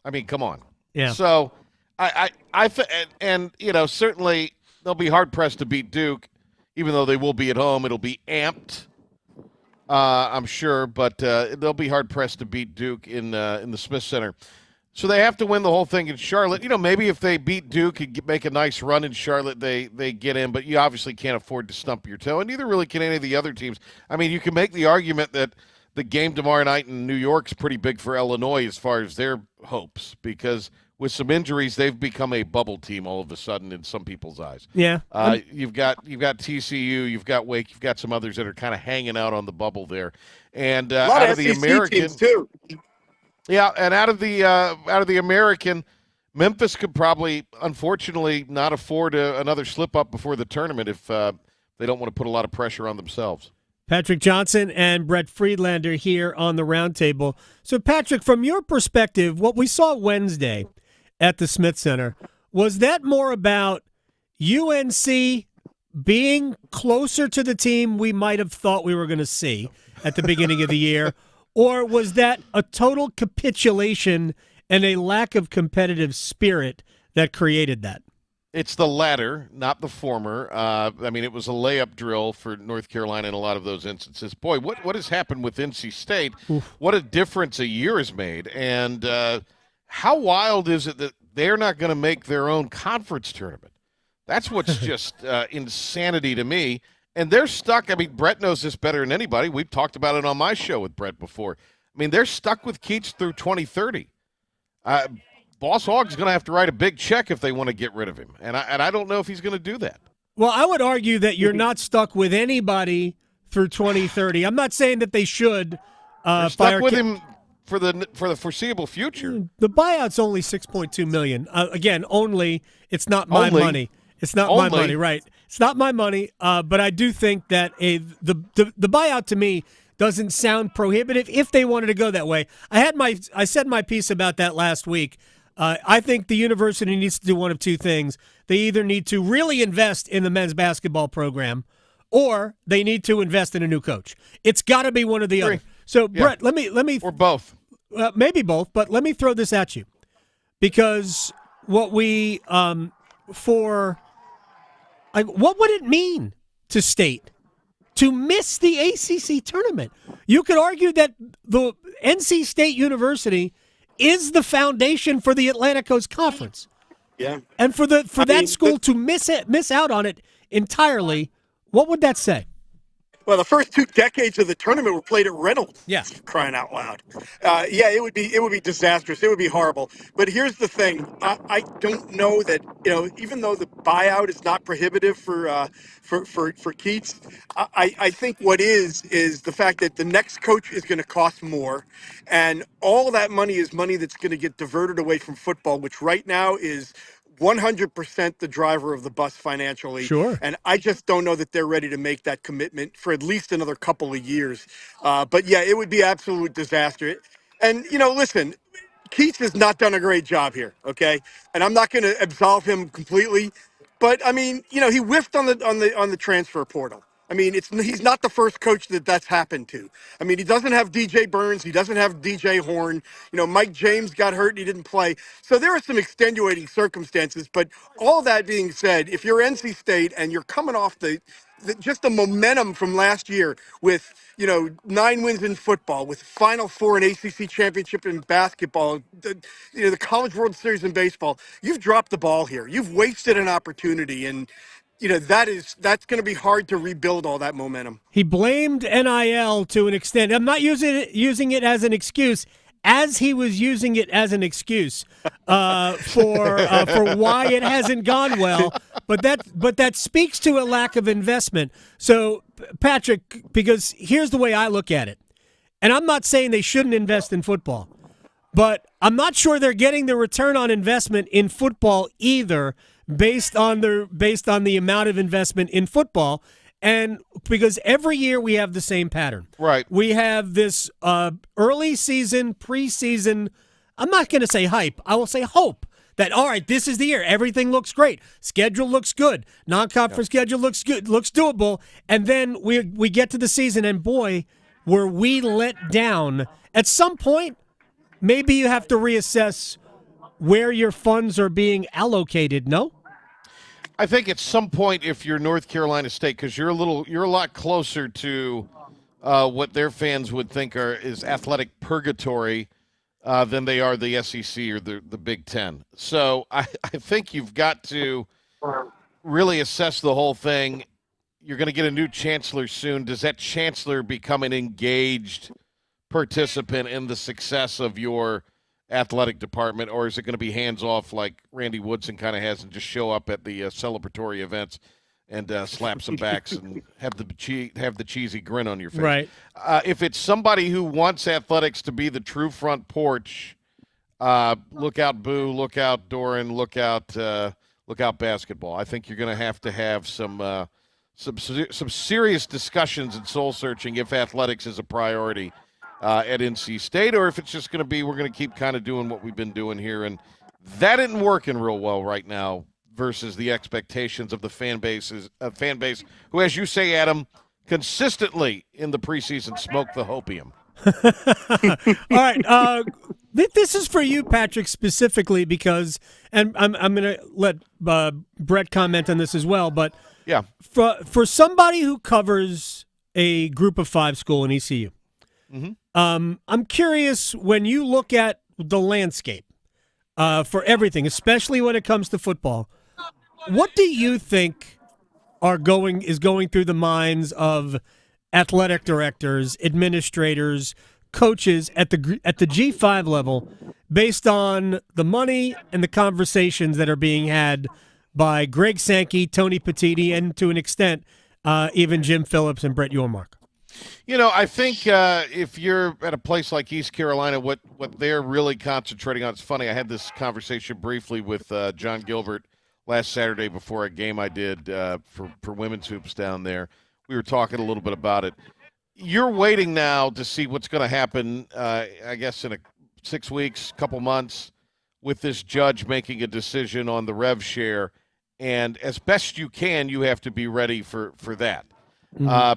I mean, come on. Yeah. So, certainly they'll be hard pressed to beat Duke, even though they will be at home. It'll be amped, I'm sure, but they'll be hard pressed to beat Duke in the Smith Center. So they have to win the whole thing in Charlotte. Maybe if they beat Duke and make a nice run in Charlotte, they get in, but you obviously can't afford to stump your toe, and neither really can any of the other teams. I mean, you can make the argument that the game tomorrow night in New York's pretty big for Illinois as far as their hopes, because with some injuries, they've become a bubble team all of a sudden in some people's eyes. Yeah. You've got TCU, you've got Wake, you've got some others that are kind of hanging out on the bubble there, and a lot out of of the SEC American teams too. Yeah, and out of the American, Memphis could probably, unfortunately, not afford another slip up before the tournament if they don't want to put a lot of pressure on themselves. Patrick Johnson and Brett Friedlander here on the roundtable. So, Patrick, from your perspective, what we saw Wednesday at the Smith Center, was that more about UNC being closer to the team we might have thought we were going to see at the beginning of the year, or was that a total capitulation and a lack of competitive spirit that created that? It's the latter, not the former. I mean, it was a layup drill for North Carolina in a lot of those instances. Boy, what has happened with NC State? Oof. What a difference a year has made. And how wild is it that they're not going to make their own conference tournament? That's what's just insanity to me. And they're stuck. I mean, Brett knows this better than anybody. We've talked about it on my show with Brett before. I mean, they're stuck with Keats through 2030. Boss Hogg's going to have to write a big check if they want to get rid of him, and I don't know if he's going to do that. Well, I would argue that you're not stuck with anybody through 2030. I'm not saying that they should They're stuck with him for the foreseeable future. The buyout's only $6.2 million. Again, only. It's not my money. It's not my money, right? It's not my money. But I do think that the buyout to me doesn't sound prohibitive if they wanted to go that way. I said my piece about that last week. I think the university needs to do one of two things. They either need to really invest in the men's basketball program, or they need to invest in a new coach. It's got to be one or the other. So, Brett, let me or both, maybe both. But let me throw this at you, because what would it mean to State to miss the ACC tournament? You could argue that the NC State University is the foundation for the Atlantic Coast Conference. Yeah. And for that school to miss out on it entirely, what would that say? Well, the first 2 decades of the tournament were played at Reynolds. Yeah. Crying out loud. It would be disastrous. It would be horrible. But here's the thing. I don't know that, even though the buyout is not prohibitive for Keats, I think what is the fact that the next coach is going to cost more, and all that money is money that's going to get diverted away from football, which right now is 100% the driver of the bus financially. Sure. And I just don't know that they're ready to make that commitment for at least another couple of years. But yeah, it would be absolute disaster. And, listen, Keats has not done a great job here, okay? And I'm not going to absolve him completely. But, I mean, he whiffed on the transfer portal. I mean, he's not the first coach that's happened to. I mean, he doesn't have DJ Burns. He doesn't have DJ Horn. Mike James got hurt and he didn't play. So there are some extenuating circumstances. But all that being said, if you're NC State and you're coming off just the momentum from last year with, 9 wins in football, with Final Four and ACC championship in basketball, the College World Series in baseball, you've dropped the ball here. You've wasted an opportunity. And that's going to be hard to rebuild all that momentum. He blamed NIL to an extent. I'm not using it as an excuse, as he was using it as an excuse for why it hasn't gone well. But that speaks to a lack of investment. So, Patrick, because here's the way I look at it, and I'm not saying they shouldn't invest in football, but I'm not sure they're getting the return on investment in football either, based on the amount of investment in football. And because every year we have the same pattern. Right. We have this early season, preseason, I'm not going to say hype, I will say hope that, all right, this is the year. Everything looks great. Schedule looks good. Non-conference schedule looks good, looks doable. And then we get to the season, and boy, were we let down. At some point, maybe you have to reassess where your funds are being allocated, no? I think at some point, if you're North Carolina State, because you're a lot closer to what their fans would think is athletic purgatory than they are the SEC or the Big Ten. So I think you've got to really assess the whole thing. You're going to get a new chancellor soon. Does that chancellor become an engaged participant in the success of your athletic department, or is it going to be hands-off like Randy Woodson kind of has and just show up at the celebratory events and slap some backs and have the cheesy grin on your face? Right. If it's somebody who wants athletics to be the true front porch, look out Boo, look out Doran, look out basketball. I think you're going to have some serious discussions and soul-searching if athletics is a priority at NC State, or if it's just going to be we're going to keep kind of doing what we've been doing here. And that isn't working real well right now versus the expectations of the fan base who, as you say, Adam, consistently in the preseason smoked the hopium. All right. This is for you, Patrick, specifically because, and I'm going to let Brett comment on this as well, but yeah, for somebody who covers a Group of 5 school in ECU, I'm curious when you look at the landscape for everything, especially when it comes to football, what do you think is going through the minds of athletic directors, administrators, coaches at the G5 level based on the money and the conversations that are being had by Greg Sankey, Tony Petitti, and to an extent, even Jim Phillips and Brett Yormark? I think if you're at a place like East Carolina, what they're really concentrating on, it's funny, I had this conversation briefly with John Gilbert last Saturday before a game I did for women's hoops down there. We were talking a little bit about it. You're waiting now to see what's going to happen, I guess, in 6 weeks, couple months, with this judge making a decision on the rev share. And as best you can, you have to be ready for that.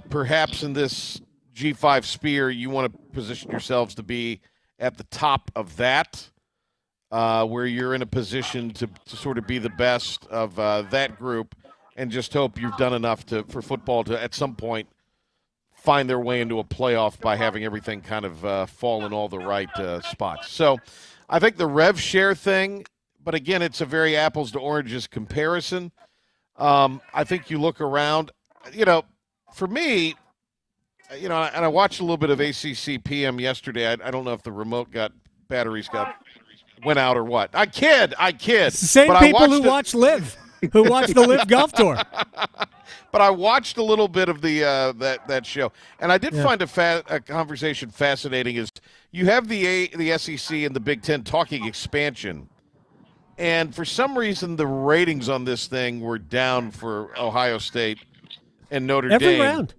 Perhaps in this G5 sphere, you want to position yourselves to be at the top of that, where you're in a position to sort of be the best of that group, and just hope you've done enough for football to, at some point, find their way into a playoff by having everything kind of fall in all the right spots. So I think the rev share thing, but again, it's a very apples to oranges comparison. I think you look around, for me, and I watched a little bit of ACC PM yesterday. I don't know if the remote batteries went out or what. I kid. It's the same people who watch Live, who watch the Live Golf Tour. But I watched a little bit of the that show, and I did find a conversation fascinating. Is you have the SEC and the Big Ten talking expansion, and for some reason the ratings on this thing were down for Ohio State and Notre Dame. Every round.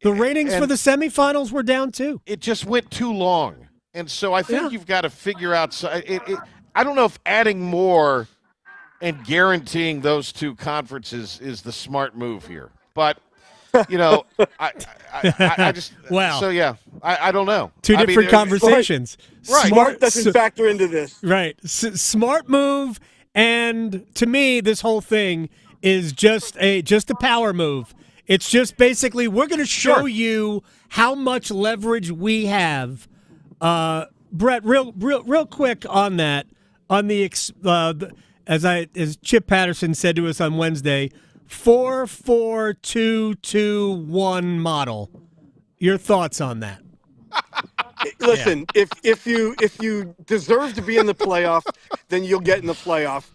The ratings for the semifinals were down too. It just went too long, and so I think you've got to figure out. I don't know if adding more and guaranteeing those two conferences is the smart move here. But, I just – wow. So, yeah, I don't know. Two different conversations. Right. Smart doesn't factor into this. Right. Smart move, and to me, this whole thing is just a power move. It's just basically we're going to show you how much leverage we have. Brett, real quick on that, on the as Chip Patterson said to us on Wednesday, 4-4-2-2-1 model. Your thoughts on that? Listen, if you deserve to be in the playoff, then you'll get in the playoff.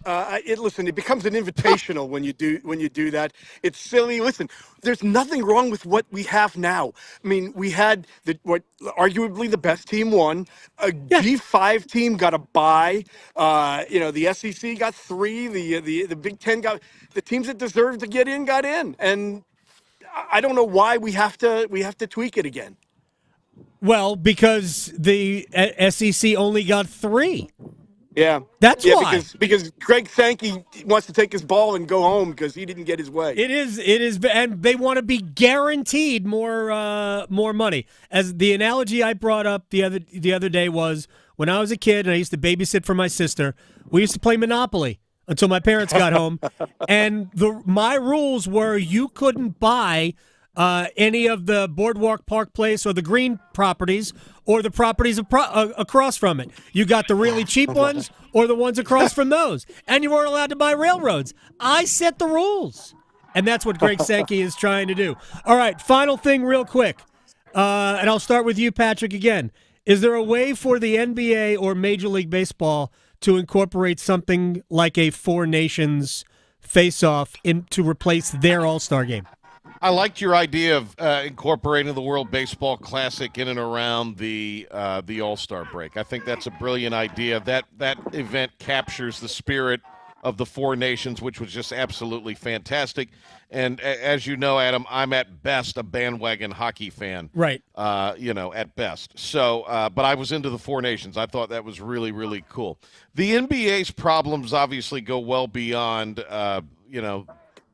It becomes an invitational when you do that. It's silly. Listen, there's nothing wrong with what we have now. I mean, we had arguably the best team won. A G5 team got a bye. The SEC got 3. The Big Ten got the teams that deserved to get in got in, and I don't know why we have to tweak it again. Well, because the SEC only got 3. Yeah, that's why. Because Greg Sankey wants to take his ball and go home because he didn't get his way. It is, and they want to be guaranteed more money. As the analogy I brought up the other day was when I was a kid and I used to babysit for my sister. We used to play Monopoly until my parents got home, and my rules were you couldn't buy any of the Boardwalk Park Place or the Green properties or the properties across from it. You got the really cheap ones or the ones across from those. And you weren't allowed to buy railroads. I set the rules. And that's what Greg Sankey is trying to do. All right, final thing real quick. And I'll start with you, Patrick, again. Is there a way for the NBA or Major League Baseball to incorporate something like a Four Nations face-off to replace their All-Star game? I liked your idea of incorporating the World Baseball Classic in and around the All-Star break. I think that's a brilliant idea. That event captures the spirit of the Four Nations, which was just absolutely fantastic. And as you know, Adam, I'm at best a bandwagon hockey fan. Right. At best. So, but I was into the Four Nations. I thought that was really, really cool. The NBA's problems obviously go well beyond,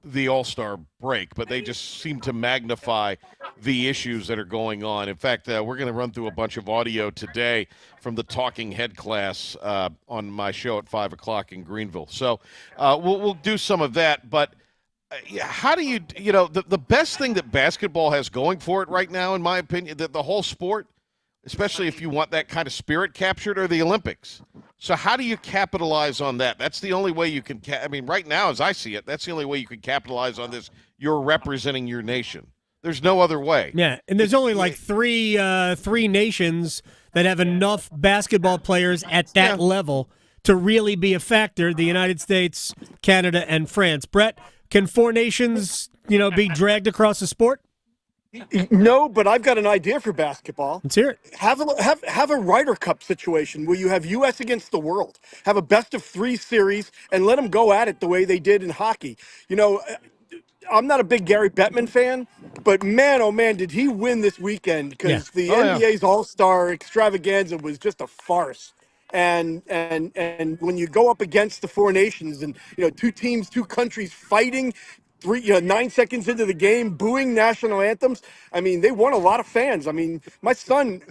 the All-Star break, but they just seem to magnify the issues that are going on. In fact, we're going to run through a bunch of audio today from the Talking Head class on my show at 5 o'clock in Greenville. So we'll do some of that. But how do the best thing that basketball has going for it right now, in my opinion, the whole sport, especially if you want that kind of spirit captured, are the Olympics. So how do you capitalize on that? That's the only way you can right now, as I see it, that's the only way you can capitalize on this. You're representing your nation. There's no other way. Yeah, and there's only like three nations that have enough basketball players at that level to really be a factor: the United States, Canada, and France. Brett, can 4 nations, be dragged across the sport? No, but I've got an idea for basketball. Let's hear it. Have a Ryder Cup situation where you have U.S. against the world. Have a best-of-3 series and let them go at it the way they did in hockey. I'm not a big Gary Bettman fan, but man, oh man, did he win this weekend, because the NBA's All-Star extravaganza was just a farce. And when you go up against the 4 nations and 2 teams, 2 countries fighting, 9 seconds into the game, booing national anthems. They won a lot of fans. My son,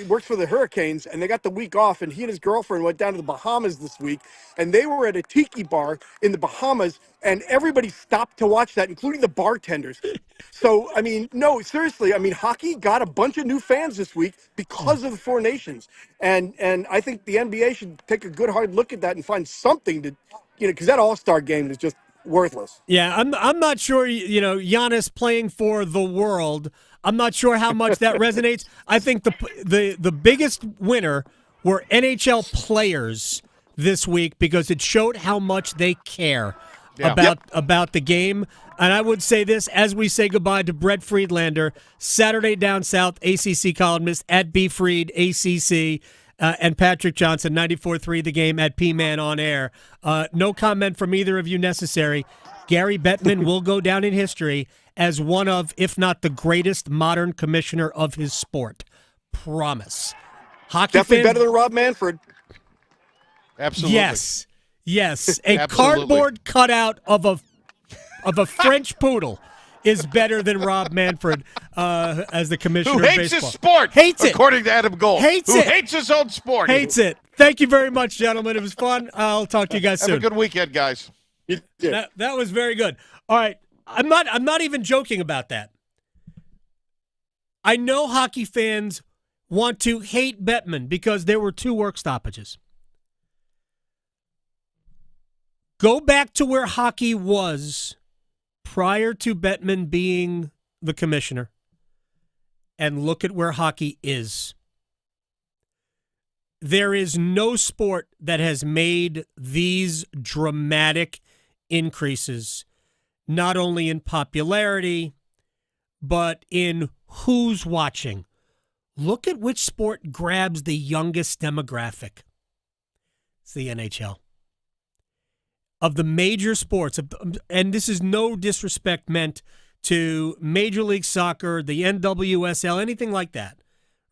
works for the Hurricanes, and they got the week off, and he and his girlfriend went down to the Bahamas this week, and they were at a tiki bar in the Bahamas, and everybody stopped to watch that, including the bartenders. So, no, seriously, hockey got a bunch of new fans this week because of the 4 nations. And I think the NBA should take a good hard look at that and find something to, because that All-Star game is just worthless. Yeah, I'm not sure, Giannis playing for the world, I'm not sure how much that resonates. I think the biggest winner were NHL players this week, because it showed how much they care about the game. And I would say this as we say goodbye to Brett Friedlander, Saturday Down South ACC columnist at B Fried ACC, and Patrick Johnson, 94.3 The Game at P-Man on air. No comment from either of you necessary. Gary Bettman will go down in history as one of, if not the greatest modern commissioner of his sport. Promise. Hockey definitely fans, better than Rob Manfred. Absolutely. Yes. A cardboard cutout of a French poodle is better than Rob Manfred as the commissioner of baseball. Who hates his sport, hates it. According to Adam Gold. Hates Who it. hates his own sport. Hates it. Thank you very much, gentlemen. It was fun. I'll talk to you guys soon. Have a good weekend, guys. That was very good. All right. I'm not even joking about that. I know hockey fans want to hate Bettman because there were 2 work stoppages. Go back to where hockey was prior to Bettman being the commissioner and look at where hockey is. There is no sport that has made these dramatic increases, not only in popularity, but in who's watching. Look at which sport grabs the youngest demographic. It's the NHL. Of the major sports, and this is no disrespect meant to Major League Soccer, the NWSL, anything like that,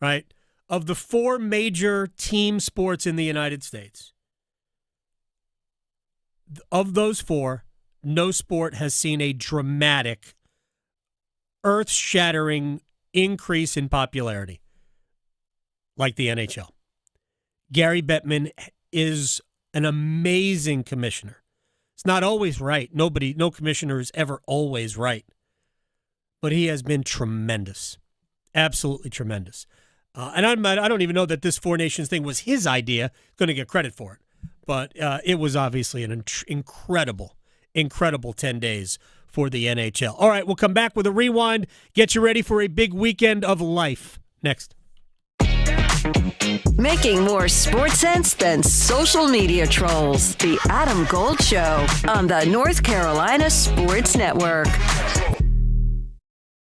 right? Of the 4 major team sports in the United States, of those 4, no sport has seen a dramatic, earth-shattering increase in popularity like the NHL. Gary Bettman is an amazing commissioner. It's not always right. No commissioner is ever always right. But he has been tremendous. Absolutely tremendous. And I don't even know that this 4 nations thing was his idea. Going to get credit for it. But it was obviously an incredible 10 days for the NHL. All right, we'll come back with a rewind. Get you ready for a big weekend of life. Next. Making more sports sense than social media trolls. The Adam Gold Show on the North Carolina Sports Network.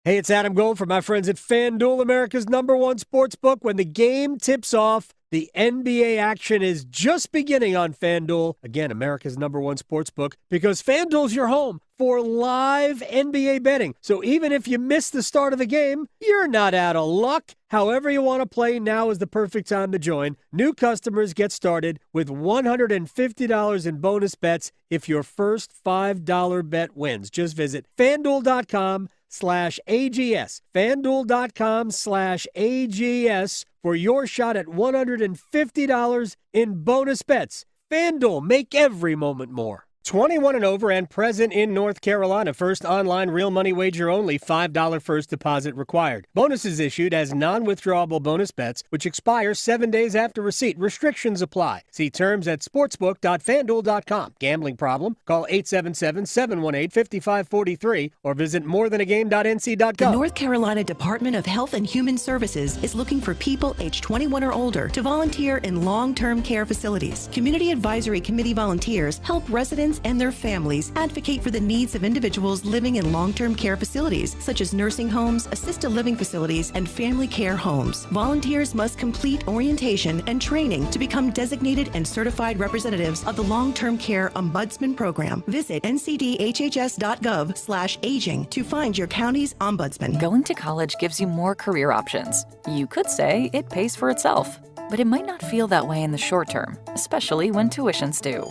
Hey, it's Adam Gold from my friends at FanDuel, America's #1 sports book. When the game tips off, the NBA action is just beginning on FanDuel. Again, America's #1 sports book, because FanDuel's your home for live NBA betting. So even if you miss the start of the game, you're not out of luck. However you want to play, now is the perfect time to join. New customers get started with $150 in bonus bets if your first $5 bet wins. Just visit FanDuel.com FanDuel.com/AGS. FanDuel.com/AGS for your shot at $150 in bonus bets. FanDuel, make every moment more. 21 and over and present in North Carolina. First online real money wager only. $5 first deposit required. Bonuses issued as non-withdrawable bonus bets, which expire 7 days after receipt. Restrictions apply. See terms at sportsbook.fanduel.com. Gambling problem? Call 877-718-5543 or visit morethanagame.nc.gov. The North Carolina Department of Health and Human Services is looking for people age 21 or older to volunteer in long-term care facilities. Community Advisory Committee volunteers help residents and their families advocate for the needs of individuals living in long-term care facilities, such as nursing homes, assisted living facilities, and family care homes. Volunteers must complete orientation and training to become designated and certified representatives of the Long-Term Care Ombudsman Program. Visit ncdhhs.gov/aging to find your county's ombudsman. Going to college gives you more career options. You could say it pays for itself, but it might not feel that way in the short term, especially when tuitions do.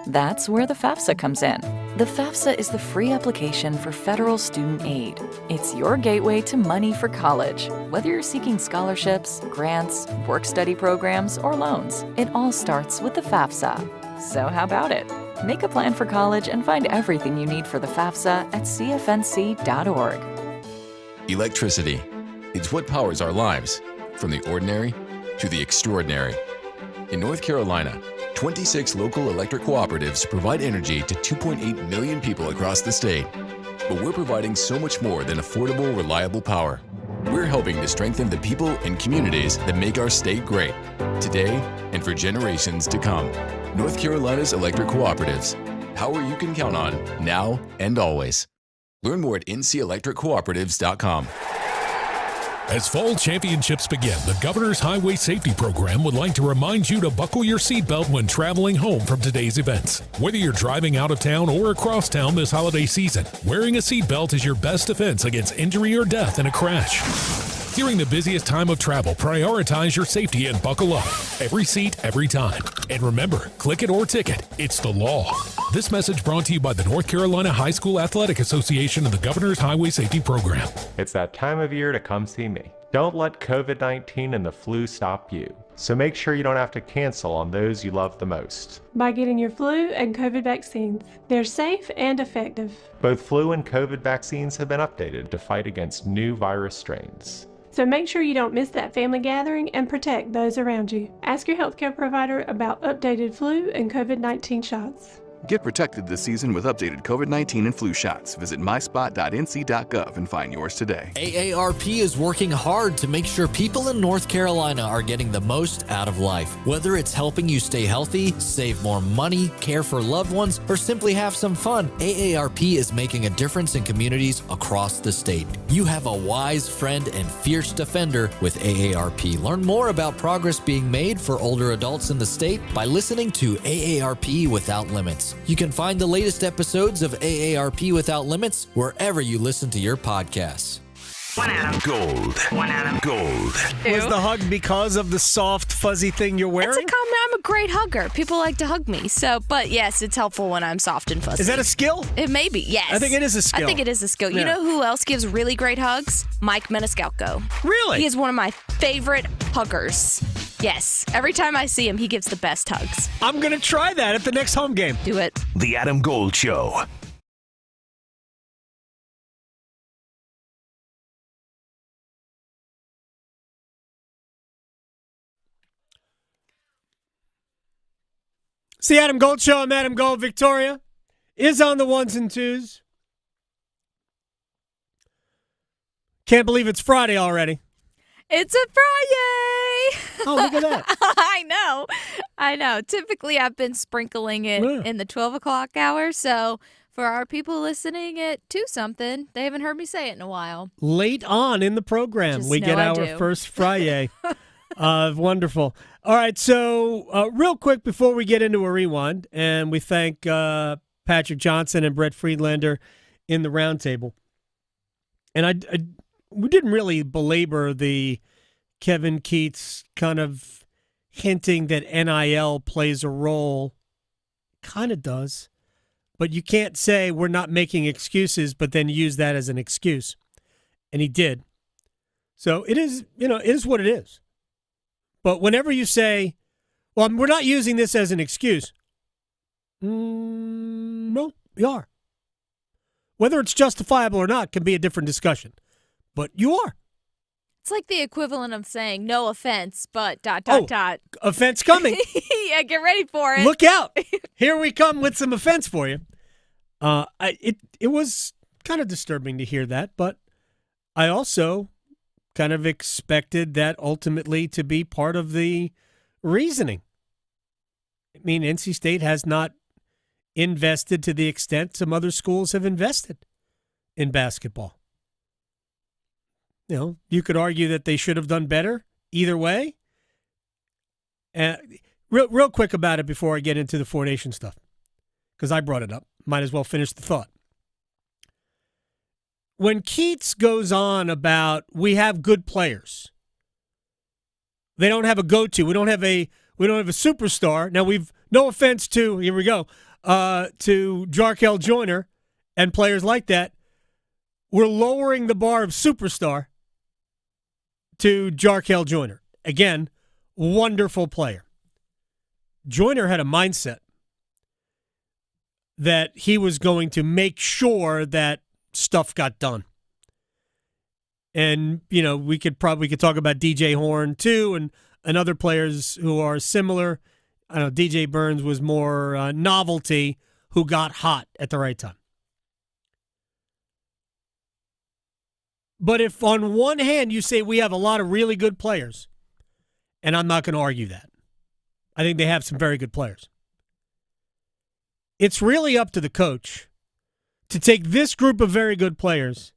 That's where the FAFSA comes in. The FAFSA is the free application for federal student aid. It's your gateway to money for college. Whether you're seeking scholarships, grants, work-study programs, or loans, it all starts with the FAFSA. So how about it? Make a plan for college and find everything you need for the FAFSA at cfnc.org. Electricity. It's what powers our lives, from the ordinary to the extraordinary. In North Carolina, 26 local electric cooperatives provide energy to 2.8 million people across the state. But we're providing so much more than affordable, reliable power. We're helping to strengthen the people and communities that make our state great, today and for generations to come. North Carolina's electric cooperatives. Power you can count on, now and always. Learn more at ncelectriccooperatives.com. As fall championships begin, the Governor's Highway Safety Program would like to remind you to buckle your seatbelt when traveling home from today's events. Whether you're driving out of town or across town this holiday season, wearing a seatbelt is your best defense against injury or death in a crash. During the busiest time of travel, prioritize your safety and buckle up. Every seat, every time. And remember, click it or ticket. It's the law. This message brought to you by the North Carolina High School Athletic Association and the Governor's Highway Safety Program. It's that time of year to come see me. Don't let COVID-19 and the flu stop you. So make sure you don't have to cancel on those you love the most. By getting your flu and COVID vaccines. They're safe and effective. Both flu and COVID vaccines have been updated to fight against new virus strains. So make sure you don't miss that family gathering and protect those around you. Ask your healthcare provider about updated flu and COVID-19 shots. Get protected this season with updated COVID-19 and flu shots. Visit myspot.nc.gov and find yours today. AARP is working hard to make sure people in North Carolina are getting the most out of life. Whether it's helping you stay healthy, save more money, care for loved ones, or simply have some fun, AARP is making a difference in communities across the state. You have a wise friend and fierce defender with AARP. Learn more about progress being made for older adults in the state by listening to AARP Without Limits. You can find the latest episodes of AARP Without Limits wherever you listen to your podcasts. One Adam Gold. One Adam Gold. Was the hug because of the soft, fuzzy thing you're wearing? It's a compliment. I'm a great hugger. People like to hug me. But yes, it's helpful when I'm soft and fuzzy. Is that a skill? It may be, yes. I think it is a skill. I think it is a skill. Yeah. You know who else gives really great hugs? Mike Meniscalco. Really? He is one of my favorite huggers. Yes. Every time I see him, he gives the best hugs. I'm going to try that at the next home game. Do it. The Adam Gold Show. It's the Adam Gold Show. I'm Adam Gold. Victoria is on the ones and twos. Can't believe it's Friday already. It's a Friday. Oh, look at that. I know. Typically, I've been sprinkling it in the 12 o'clock hour. So for our people listening at 2-something, they haven't heard me say it in a while. Late on in the program, Just we know get I our do. first Friday. Wonderful. All right, so real quick before we get into a rewind, and we thank Patrick Johnson and Brett Friedlander in the roundtable. And we didn't really belabor the Kevin Keats kind of hinting that NIL plays a role. Kind of does. But you can't say we're not making excuses, but then use that as an excuse. And he did. So it is, it is what it is. But whenever you say, well, we're not using this as an excuse. No, we are. Whether it's justifiable or not can be a different discussion. But you are. It's like the equivalent of saying no offense, but ... Offense coming. Yeah, get ready for it. Look out. Here we come with some offense for you. It was kind of disturbing to hear that, but I also kind of expected that ultimately to be part of the reasoning. I mean, NC State has not invested to the extent some other schools have invested in basketball. You could argue that they should have done better either way. Real quick about it before I get into the Four Nation stuff, because I brought it up. Might as well finish the thought. When Keats goes on about we have good players, they don't have a go-to. We don't have a superstar. Now no offense to to Jarkel Joyner and players like that. We're lowering the bar of superstar to Jarkel Joyner. Again, wonderful player. Joyner had a mindset that he was going to make sure that stuff got done. And, we could talk about DJ Horn too and other players who are similar. I don't know, DJ Burns was more novelty who got hot at the right time. But if on one hand you say we have a lot of really good players, and I'm not going to argue that. I think they have some very good players. It's really up to the coach to take this group of very good players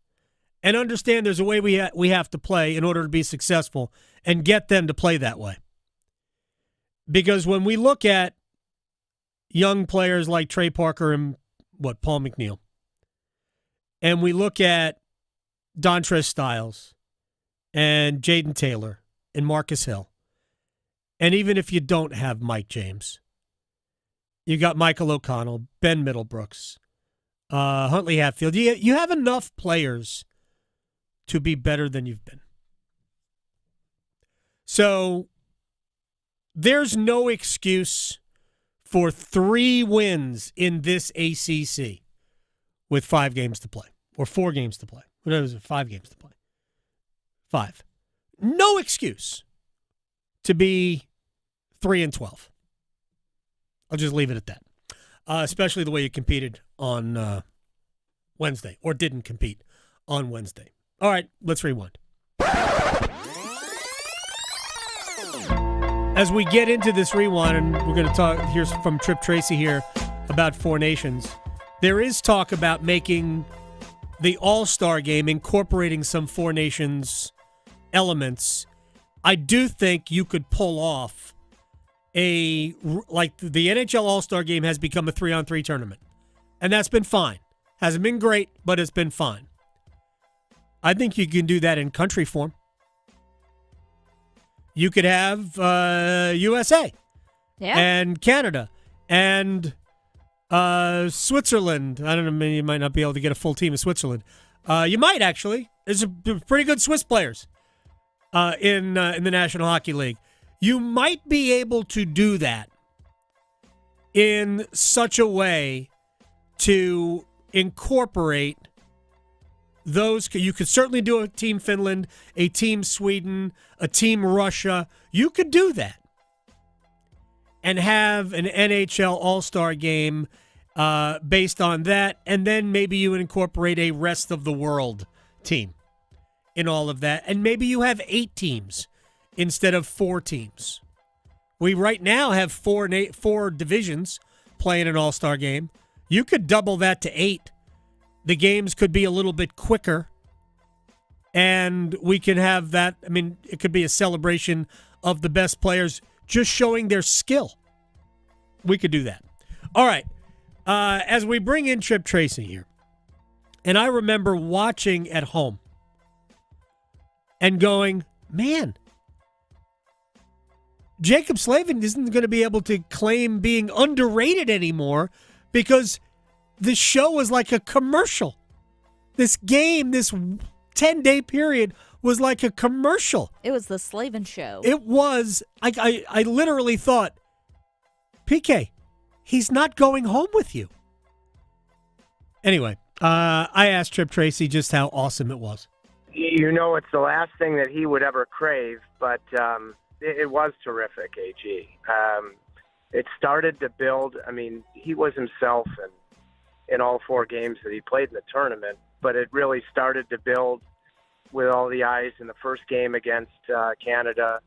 and understand there's a way we have to play in order to be successful and get them to play that way. Because when we look at young players like Trey Parker and Paul McNeil, and we look at Dontrez Styles and Jaden Taylor and Marcus Hill, and even if you don't have Mike James, you got Michael O'Connell, Ben Middlebrooks, Huntley Hatfield. You have enough players to be better than you've been. So there's no excuse for 3 wins in this ACC with 5 games to play or 4 games to play. What was it? 5 games to play. 5. No excuse to be 3-12. I'll just leave it at that. Especially the way you competed on Wednesday, or didn't compete on Wednesday. All right, let's rewind. As we get into this rewind, and we're going to hear from Tripp Tracy here about Four Nations, there is talk about making the All-Star game, incorporating some Four Nations elements. I do think you could pull off like the NHL All-Star game has become a 3-on-3 tournament. And that's been fine. Hasn't been great, but it's been fine. I think you can do that in country form. You could have USA and Canada and Switzerland. I don't know, you might not be able to get a full team of Switzerland. You might, actually. There's pretty good Swiss players in the National Hockey League. You might be able to do that in such a way to incorporate those. You could certainly do a Team Finland, a Team Sweden, a Team Russia. You could do that and have an NHL All-Star game based on that, and then maybe you would incorporate a rest of the world team in all of that, and maybe you have 8 teams instead of 4 teams. We right now have 4 divisions playing an All-Star game. You could double that to 8. The games could be a little bit quicker, and we can have that. I mean, it could be a celebration of the best players just showing their skill. We could do that. All right. As we bring in Tripp Tracy here, and I remember watching at home and going, man, Jacob Slaven isn't going to be able to claim being underrated anymore because the show was like a commercial. This game, this 10-day period was like a commercial. It was the Slaven show. It was. I literally thought, PK, he's not going home with you. Anyway, I asked Tripp Tracy just how awesome it was. You know, it's the last thing that he would ever crave, but it was terrific, AG. It started to build. I mean, he was himself in all 4 games that he played in the tournament, but it really started to build with all the eyes in the first game against Canada,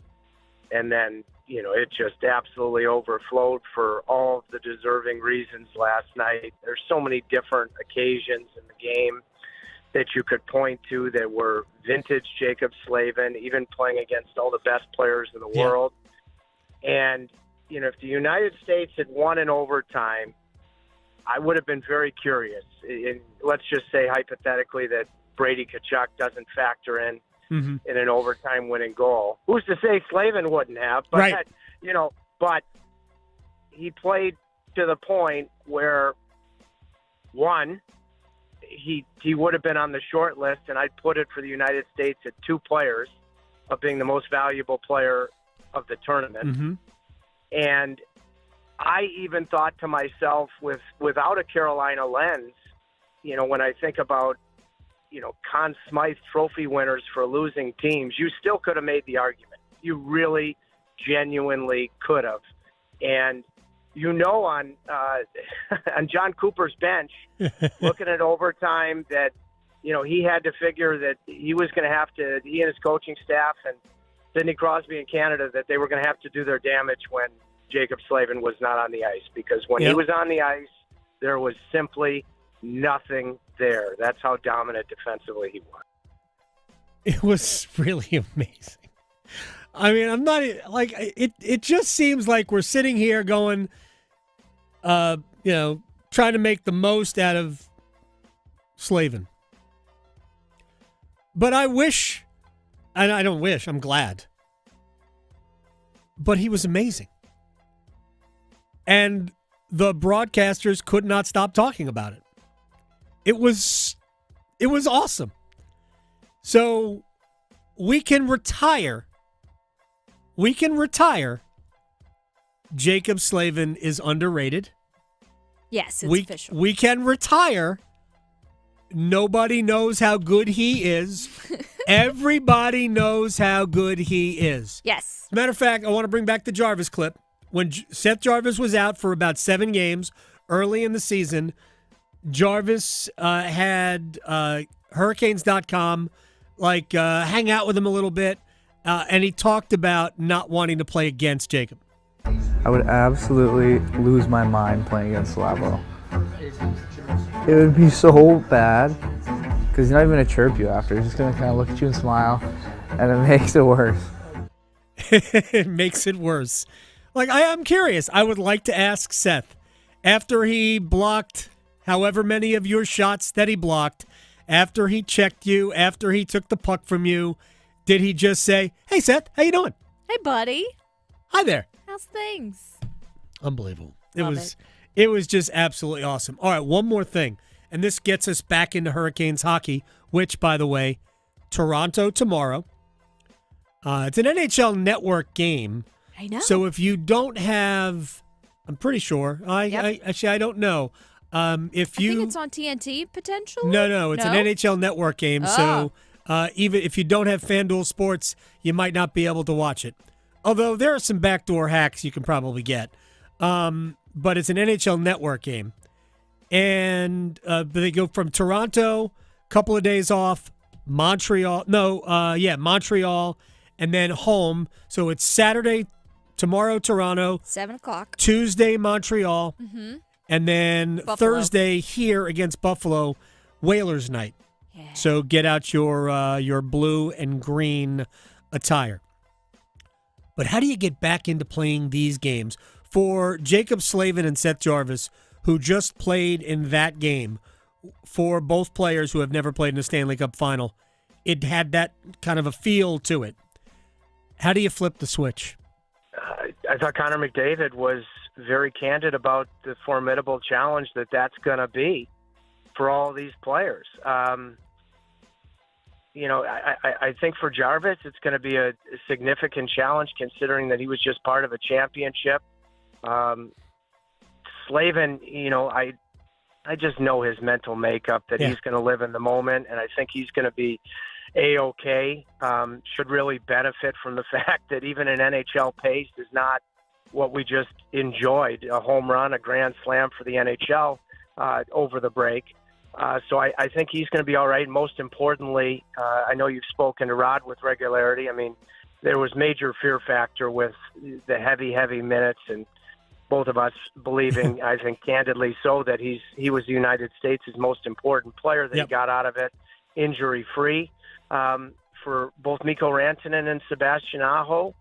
and then, you know, it just absolutely overflowed for all of the deserving reasons last night. There's so many different occasions in the game that you could point to that were vintage Jacob Slaven, even playing against all the best players in the world. And, you know, if the United States had won in overtime, I would have been very curious. Let's just say hypothetically that Brady Tkachuk doesn't factor in an overtime winning goal. Who's to say Slaven wouldn't have? But right. You know, but he played to the point where, one, he would have been on the short list, and I'd put it for the United States at 2 players of being the most valuable player of the tournament. And I even thought to myself, without a Carolina lens, you know, when I think about, you know, Conn Smythe trophy winners for losing teams, you still could have made the argument. You really, genuinely could have. And, you know, on John Cooper's bench, looking at overtime, that, you know, he had to figure that he was going to have to, he and his coaching staff and Sidney Crosby in Canada, that they were going to have to do their damage when Jacob Slaven was not on the ice. Because when he was on the ice, there was simply nothing there. That's how dominant defensively he was. It was really amazing. I mean, I'm not like it just seems like we're sitting here going, you know, trying to make the most out of Slaven. But I wish, and I don't wish, I'm glad. But he was amazing. And the broadcasters could not stop talking about it. It was awesome. So we can retire. Jacob Slaven is underrated. Yes, it's official. We can retire. Nobody knows how good he is. Everybody knows how good he is. Yes. As a matter of fact, I want to bring back the Jarvis clip. When Seth Jarvis was out for about 7 games early in the season, Jarvis had Hurricanes.com hang out with him a little bit, and he talked about not wanting to play against Jacob. I would absolutely lose my mind playing against Slavo. It would be so bad because he's not even going to chirp you after. He's just going to kind of look at you and smile, and it makes it worse. It makes it worse. Like, I'm curious. I would like to ask Seth, after he blocked however many of your shots that he blocked, after he checked you, after he took the puck from you, did he just say, "Hey, Seth, how you doing?" Hey, buddy. Hi there. How's things? Unbelievable. Love It was just absolutely awesome. All right, one more thing, and this gets us back into Hurricanes hockey, which, by the way, Toronto tomorrow. It's an NHL Network game. I know. So if you don't have, I'm pretty sure. I don't know. I think it's on TNT potentially. No, it's an NHL Network game. Oh. So even if you don't have FanDuel Sports, you might not be able to watch it. Although there are some backdoor hacks you can probably get. But it's an NHL Network game. And they go from Toronto, couple of days off, Montreal, and then home. So it's Saturday, tomorrow, Toronto. 7:00. Tuesday, Montreal. And then Buffalo. Thursday here against Buffalo, Whalers night. Yeah. So get out your blue and green attire. But how do you get back into playing these games? For Jacob Slaven and Seth Jarvis, who just played in that game, for both players who have never played in a Stanley Cup final, it had that kind of a feel to it. How do you flip the switch? I thought Connor McDavid was very candid about the formidable challenge that's going to be for all of these players. I think for Jarvis, it's going to be a significant challenge considering that he was just part of a championship. Slaven, I just know his mental makeup, that he's going to live in the moment, and I think he's going to be A-OK. Should really benefit from the fact that even an NHL pace is not what we just enjoyed, a home run, a grand slam for the NHL over the break. So I think he's going to be all right. Most importantly, I know you've spoken to Rod with regularity. I mean, there was major fear factor with the heavy minutes, and both of us believing, I think candidly so, that he was the United States' most important player, that he got out of it injury-free. For both Mikko Rantanen and Sebastian Aho,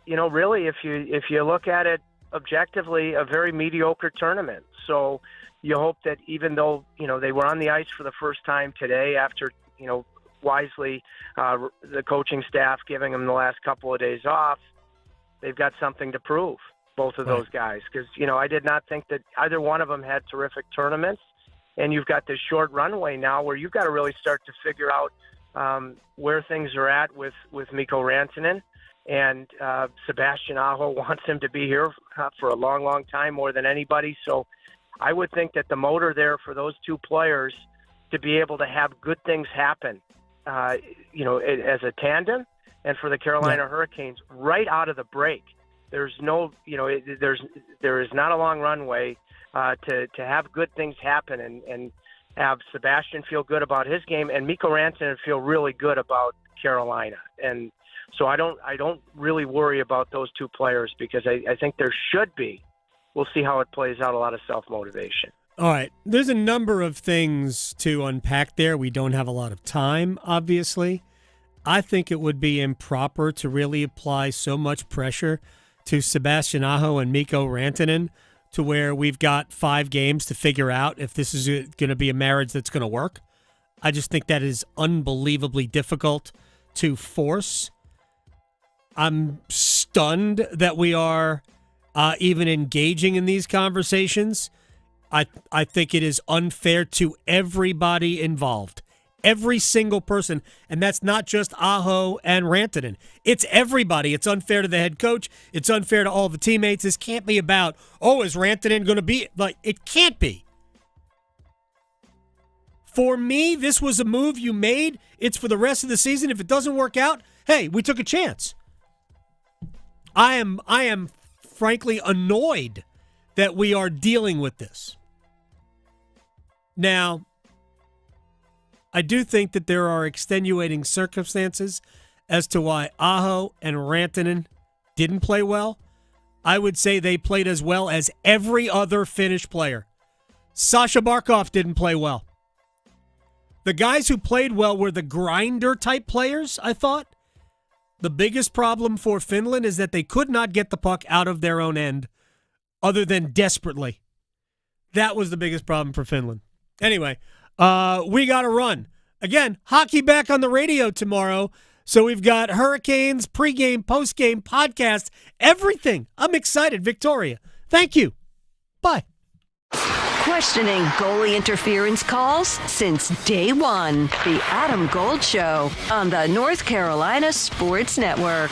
really, if you look at it objectively, a very mediocre tournament. So you hope that even though, they were on the ice for the first time today after, wisely the coaching staff giving them the last couple of days off, they've got something to prove, both of those guys. Because, I did not think that either one of them had terrific tournaments. And you've got this short runway now where you've got to really start to figure out where things are at with Mikko Rantanen. And Sebastian Aho wants him to be here for a long, long time, more than anybody. So I would think that the motor there for those two players to be able to have good things happen, as a tandem, and for the Carolina Hurricanes right out of the break. There's no, there is not a long runway to have good things happen and have Sebastian feel good about his game and Mikko Rantanen feel really good about Carolina. And so I don't really worry about those two players because I think there should be, we'll see how it plays out, a lot of self-motivation. All right. There's a number of things to unpack there. We don't have a lot of time, obviously. I think it would be improper to really apply so much pressure to Sebastian Aho and Mikko Rantanen to where we've got 5 games to figure out if this is going to be a marriage that's going to work. I just think that is unbelievably difficult to force. I'm stunned that we are even engaging in these conversations. I think it is unfair to everybody involved, every single person, and that's not just Aho and Rantanen. It's everybody. It's unfair to the head coach. It's unfair to all the teammates. This can't be about, is Rantanen going to be, like, it can't be. For me, this was a move you made. It's for the rest of the season. If it doesn't work out, hey, we took a chance. I am frankly annoyed that we are dealing with this. Now, I do think that there are extenuating circumstances as to why Aho and Rantanen didn't play well. I would say they played as well as every other Finnish player. Sasha Barkov didn't play well. The guys who played well were the grinder-type players, I thought. The biggest problem for Finland is that they could not get the puck out of their own end other than desperately. That was the biggest problem for Finland. Anyway, we got to run. Again, hockey back on the radio tomorrow. So we've got Hurricanes, pregame, postgame, podcast, everything. I'm excited. Victoria, thank you. Bye. Questioning goalie interference calls since day one. The Adam Gold Show on the North Carolina Sports Network.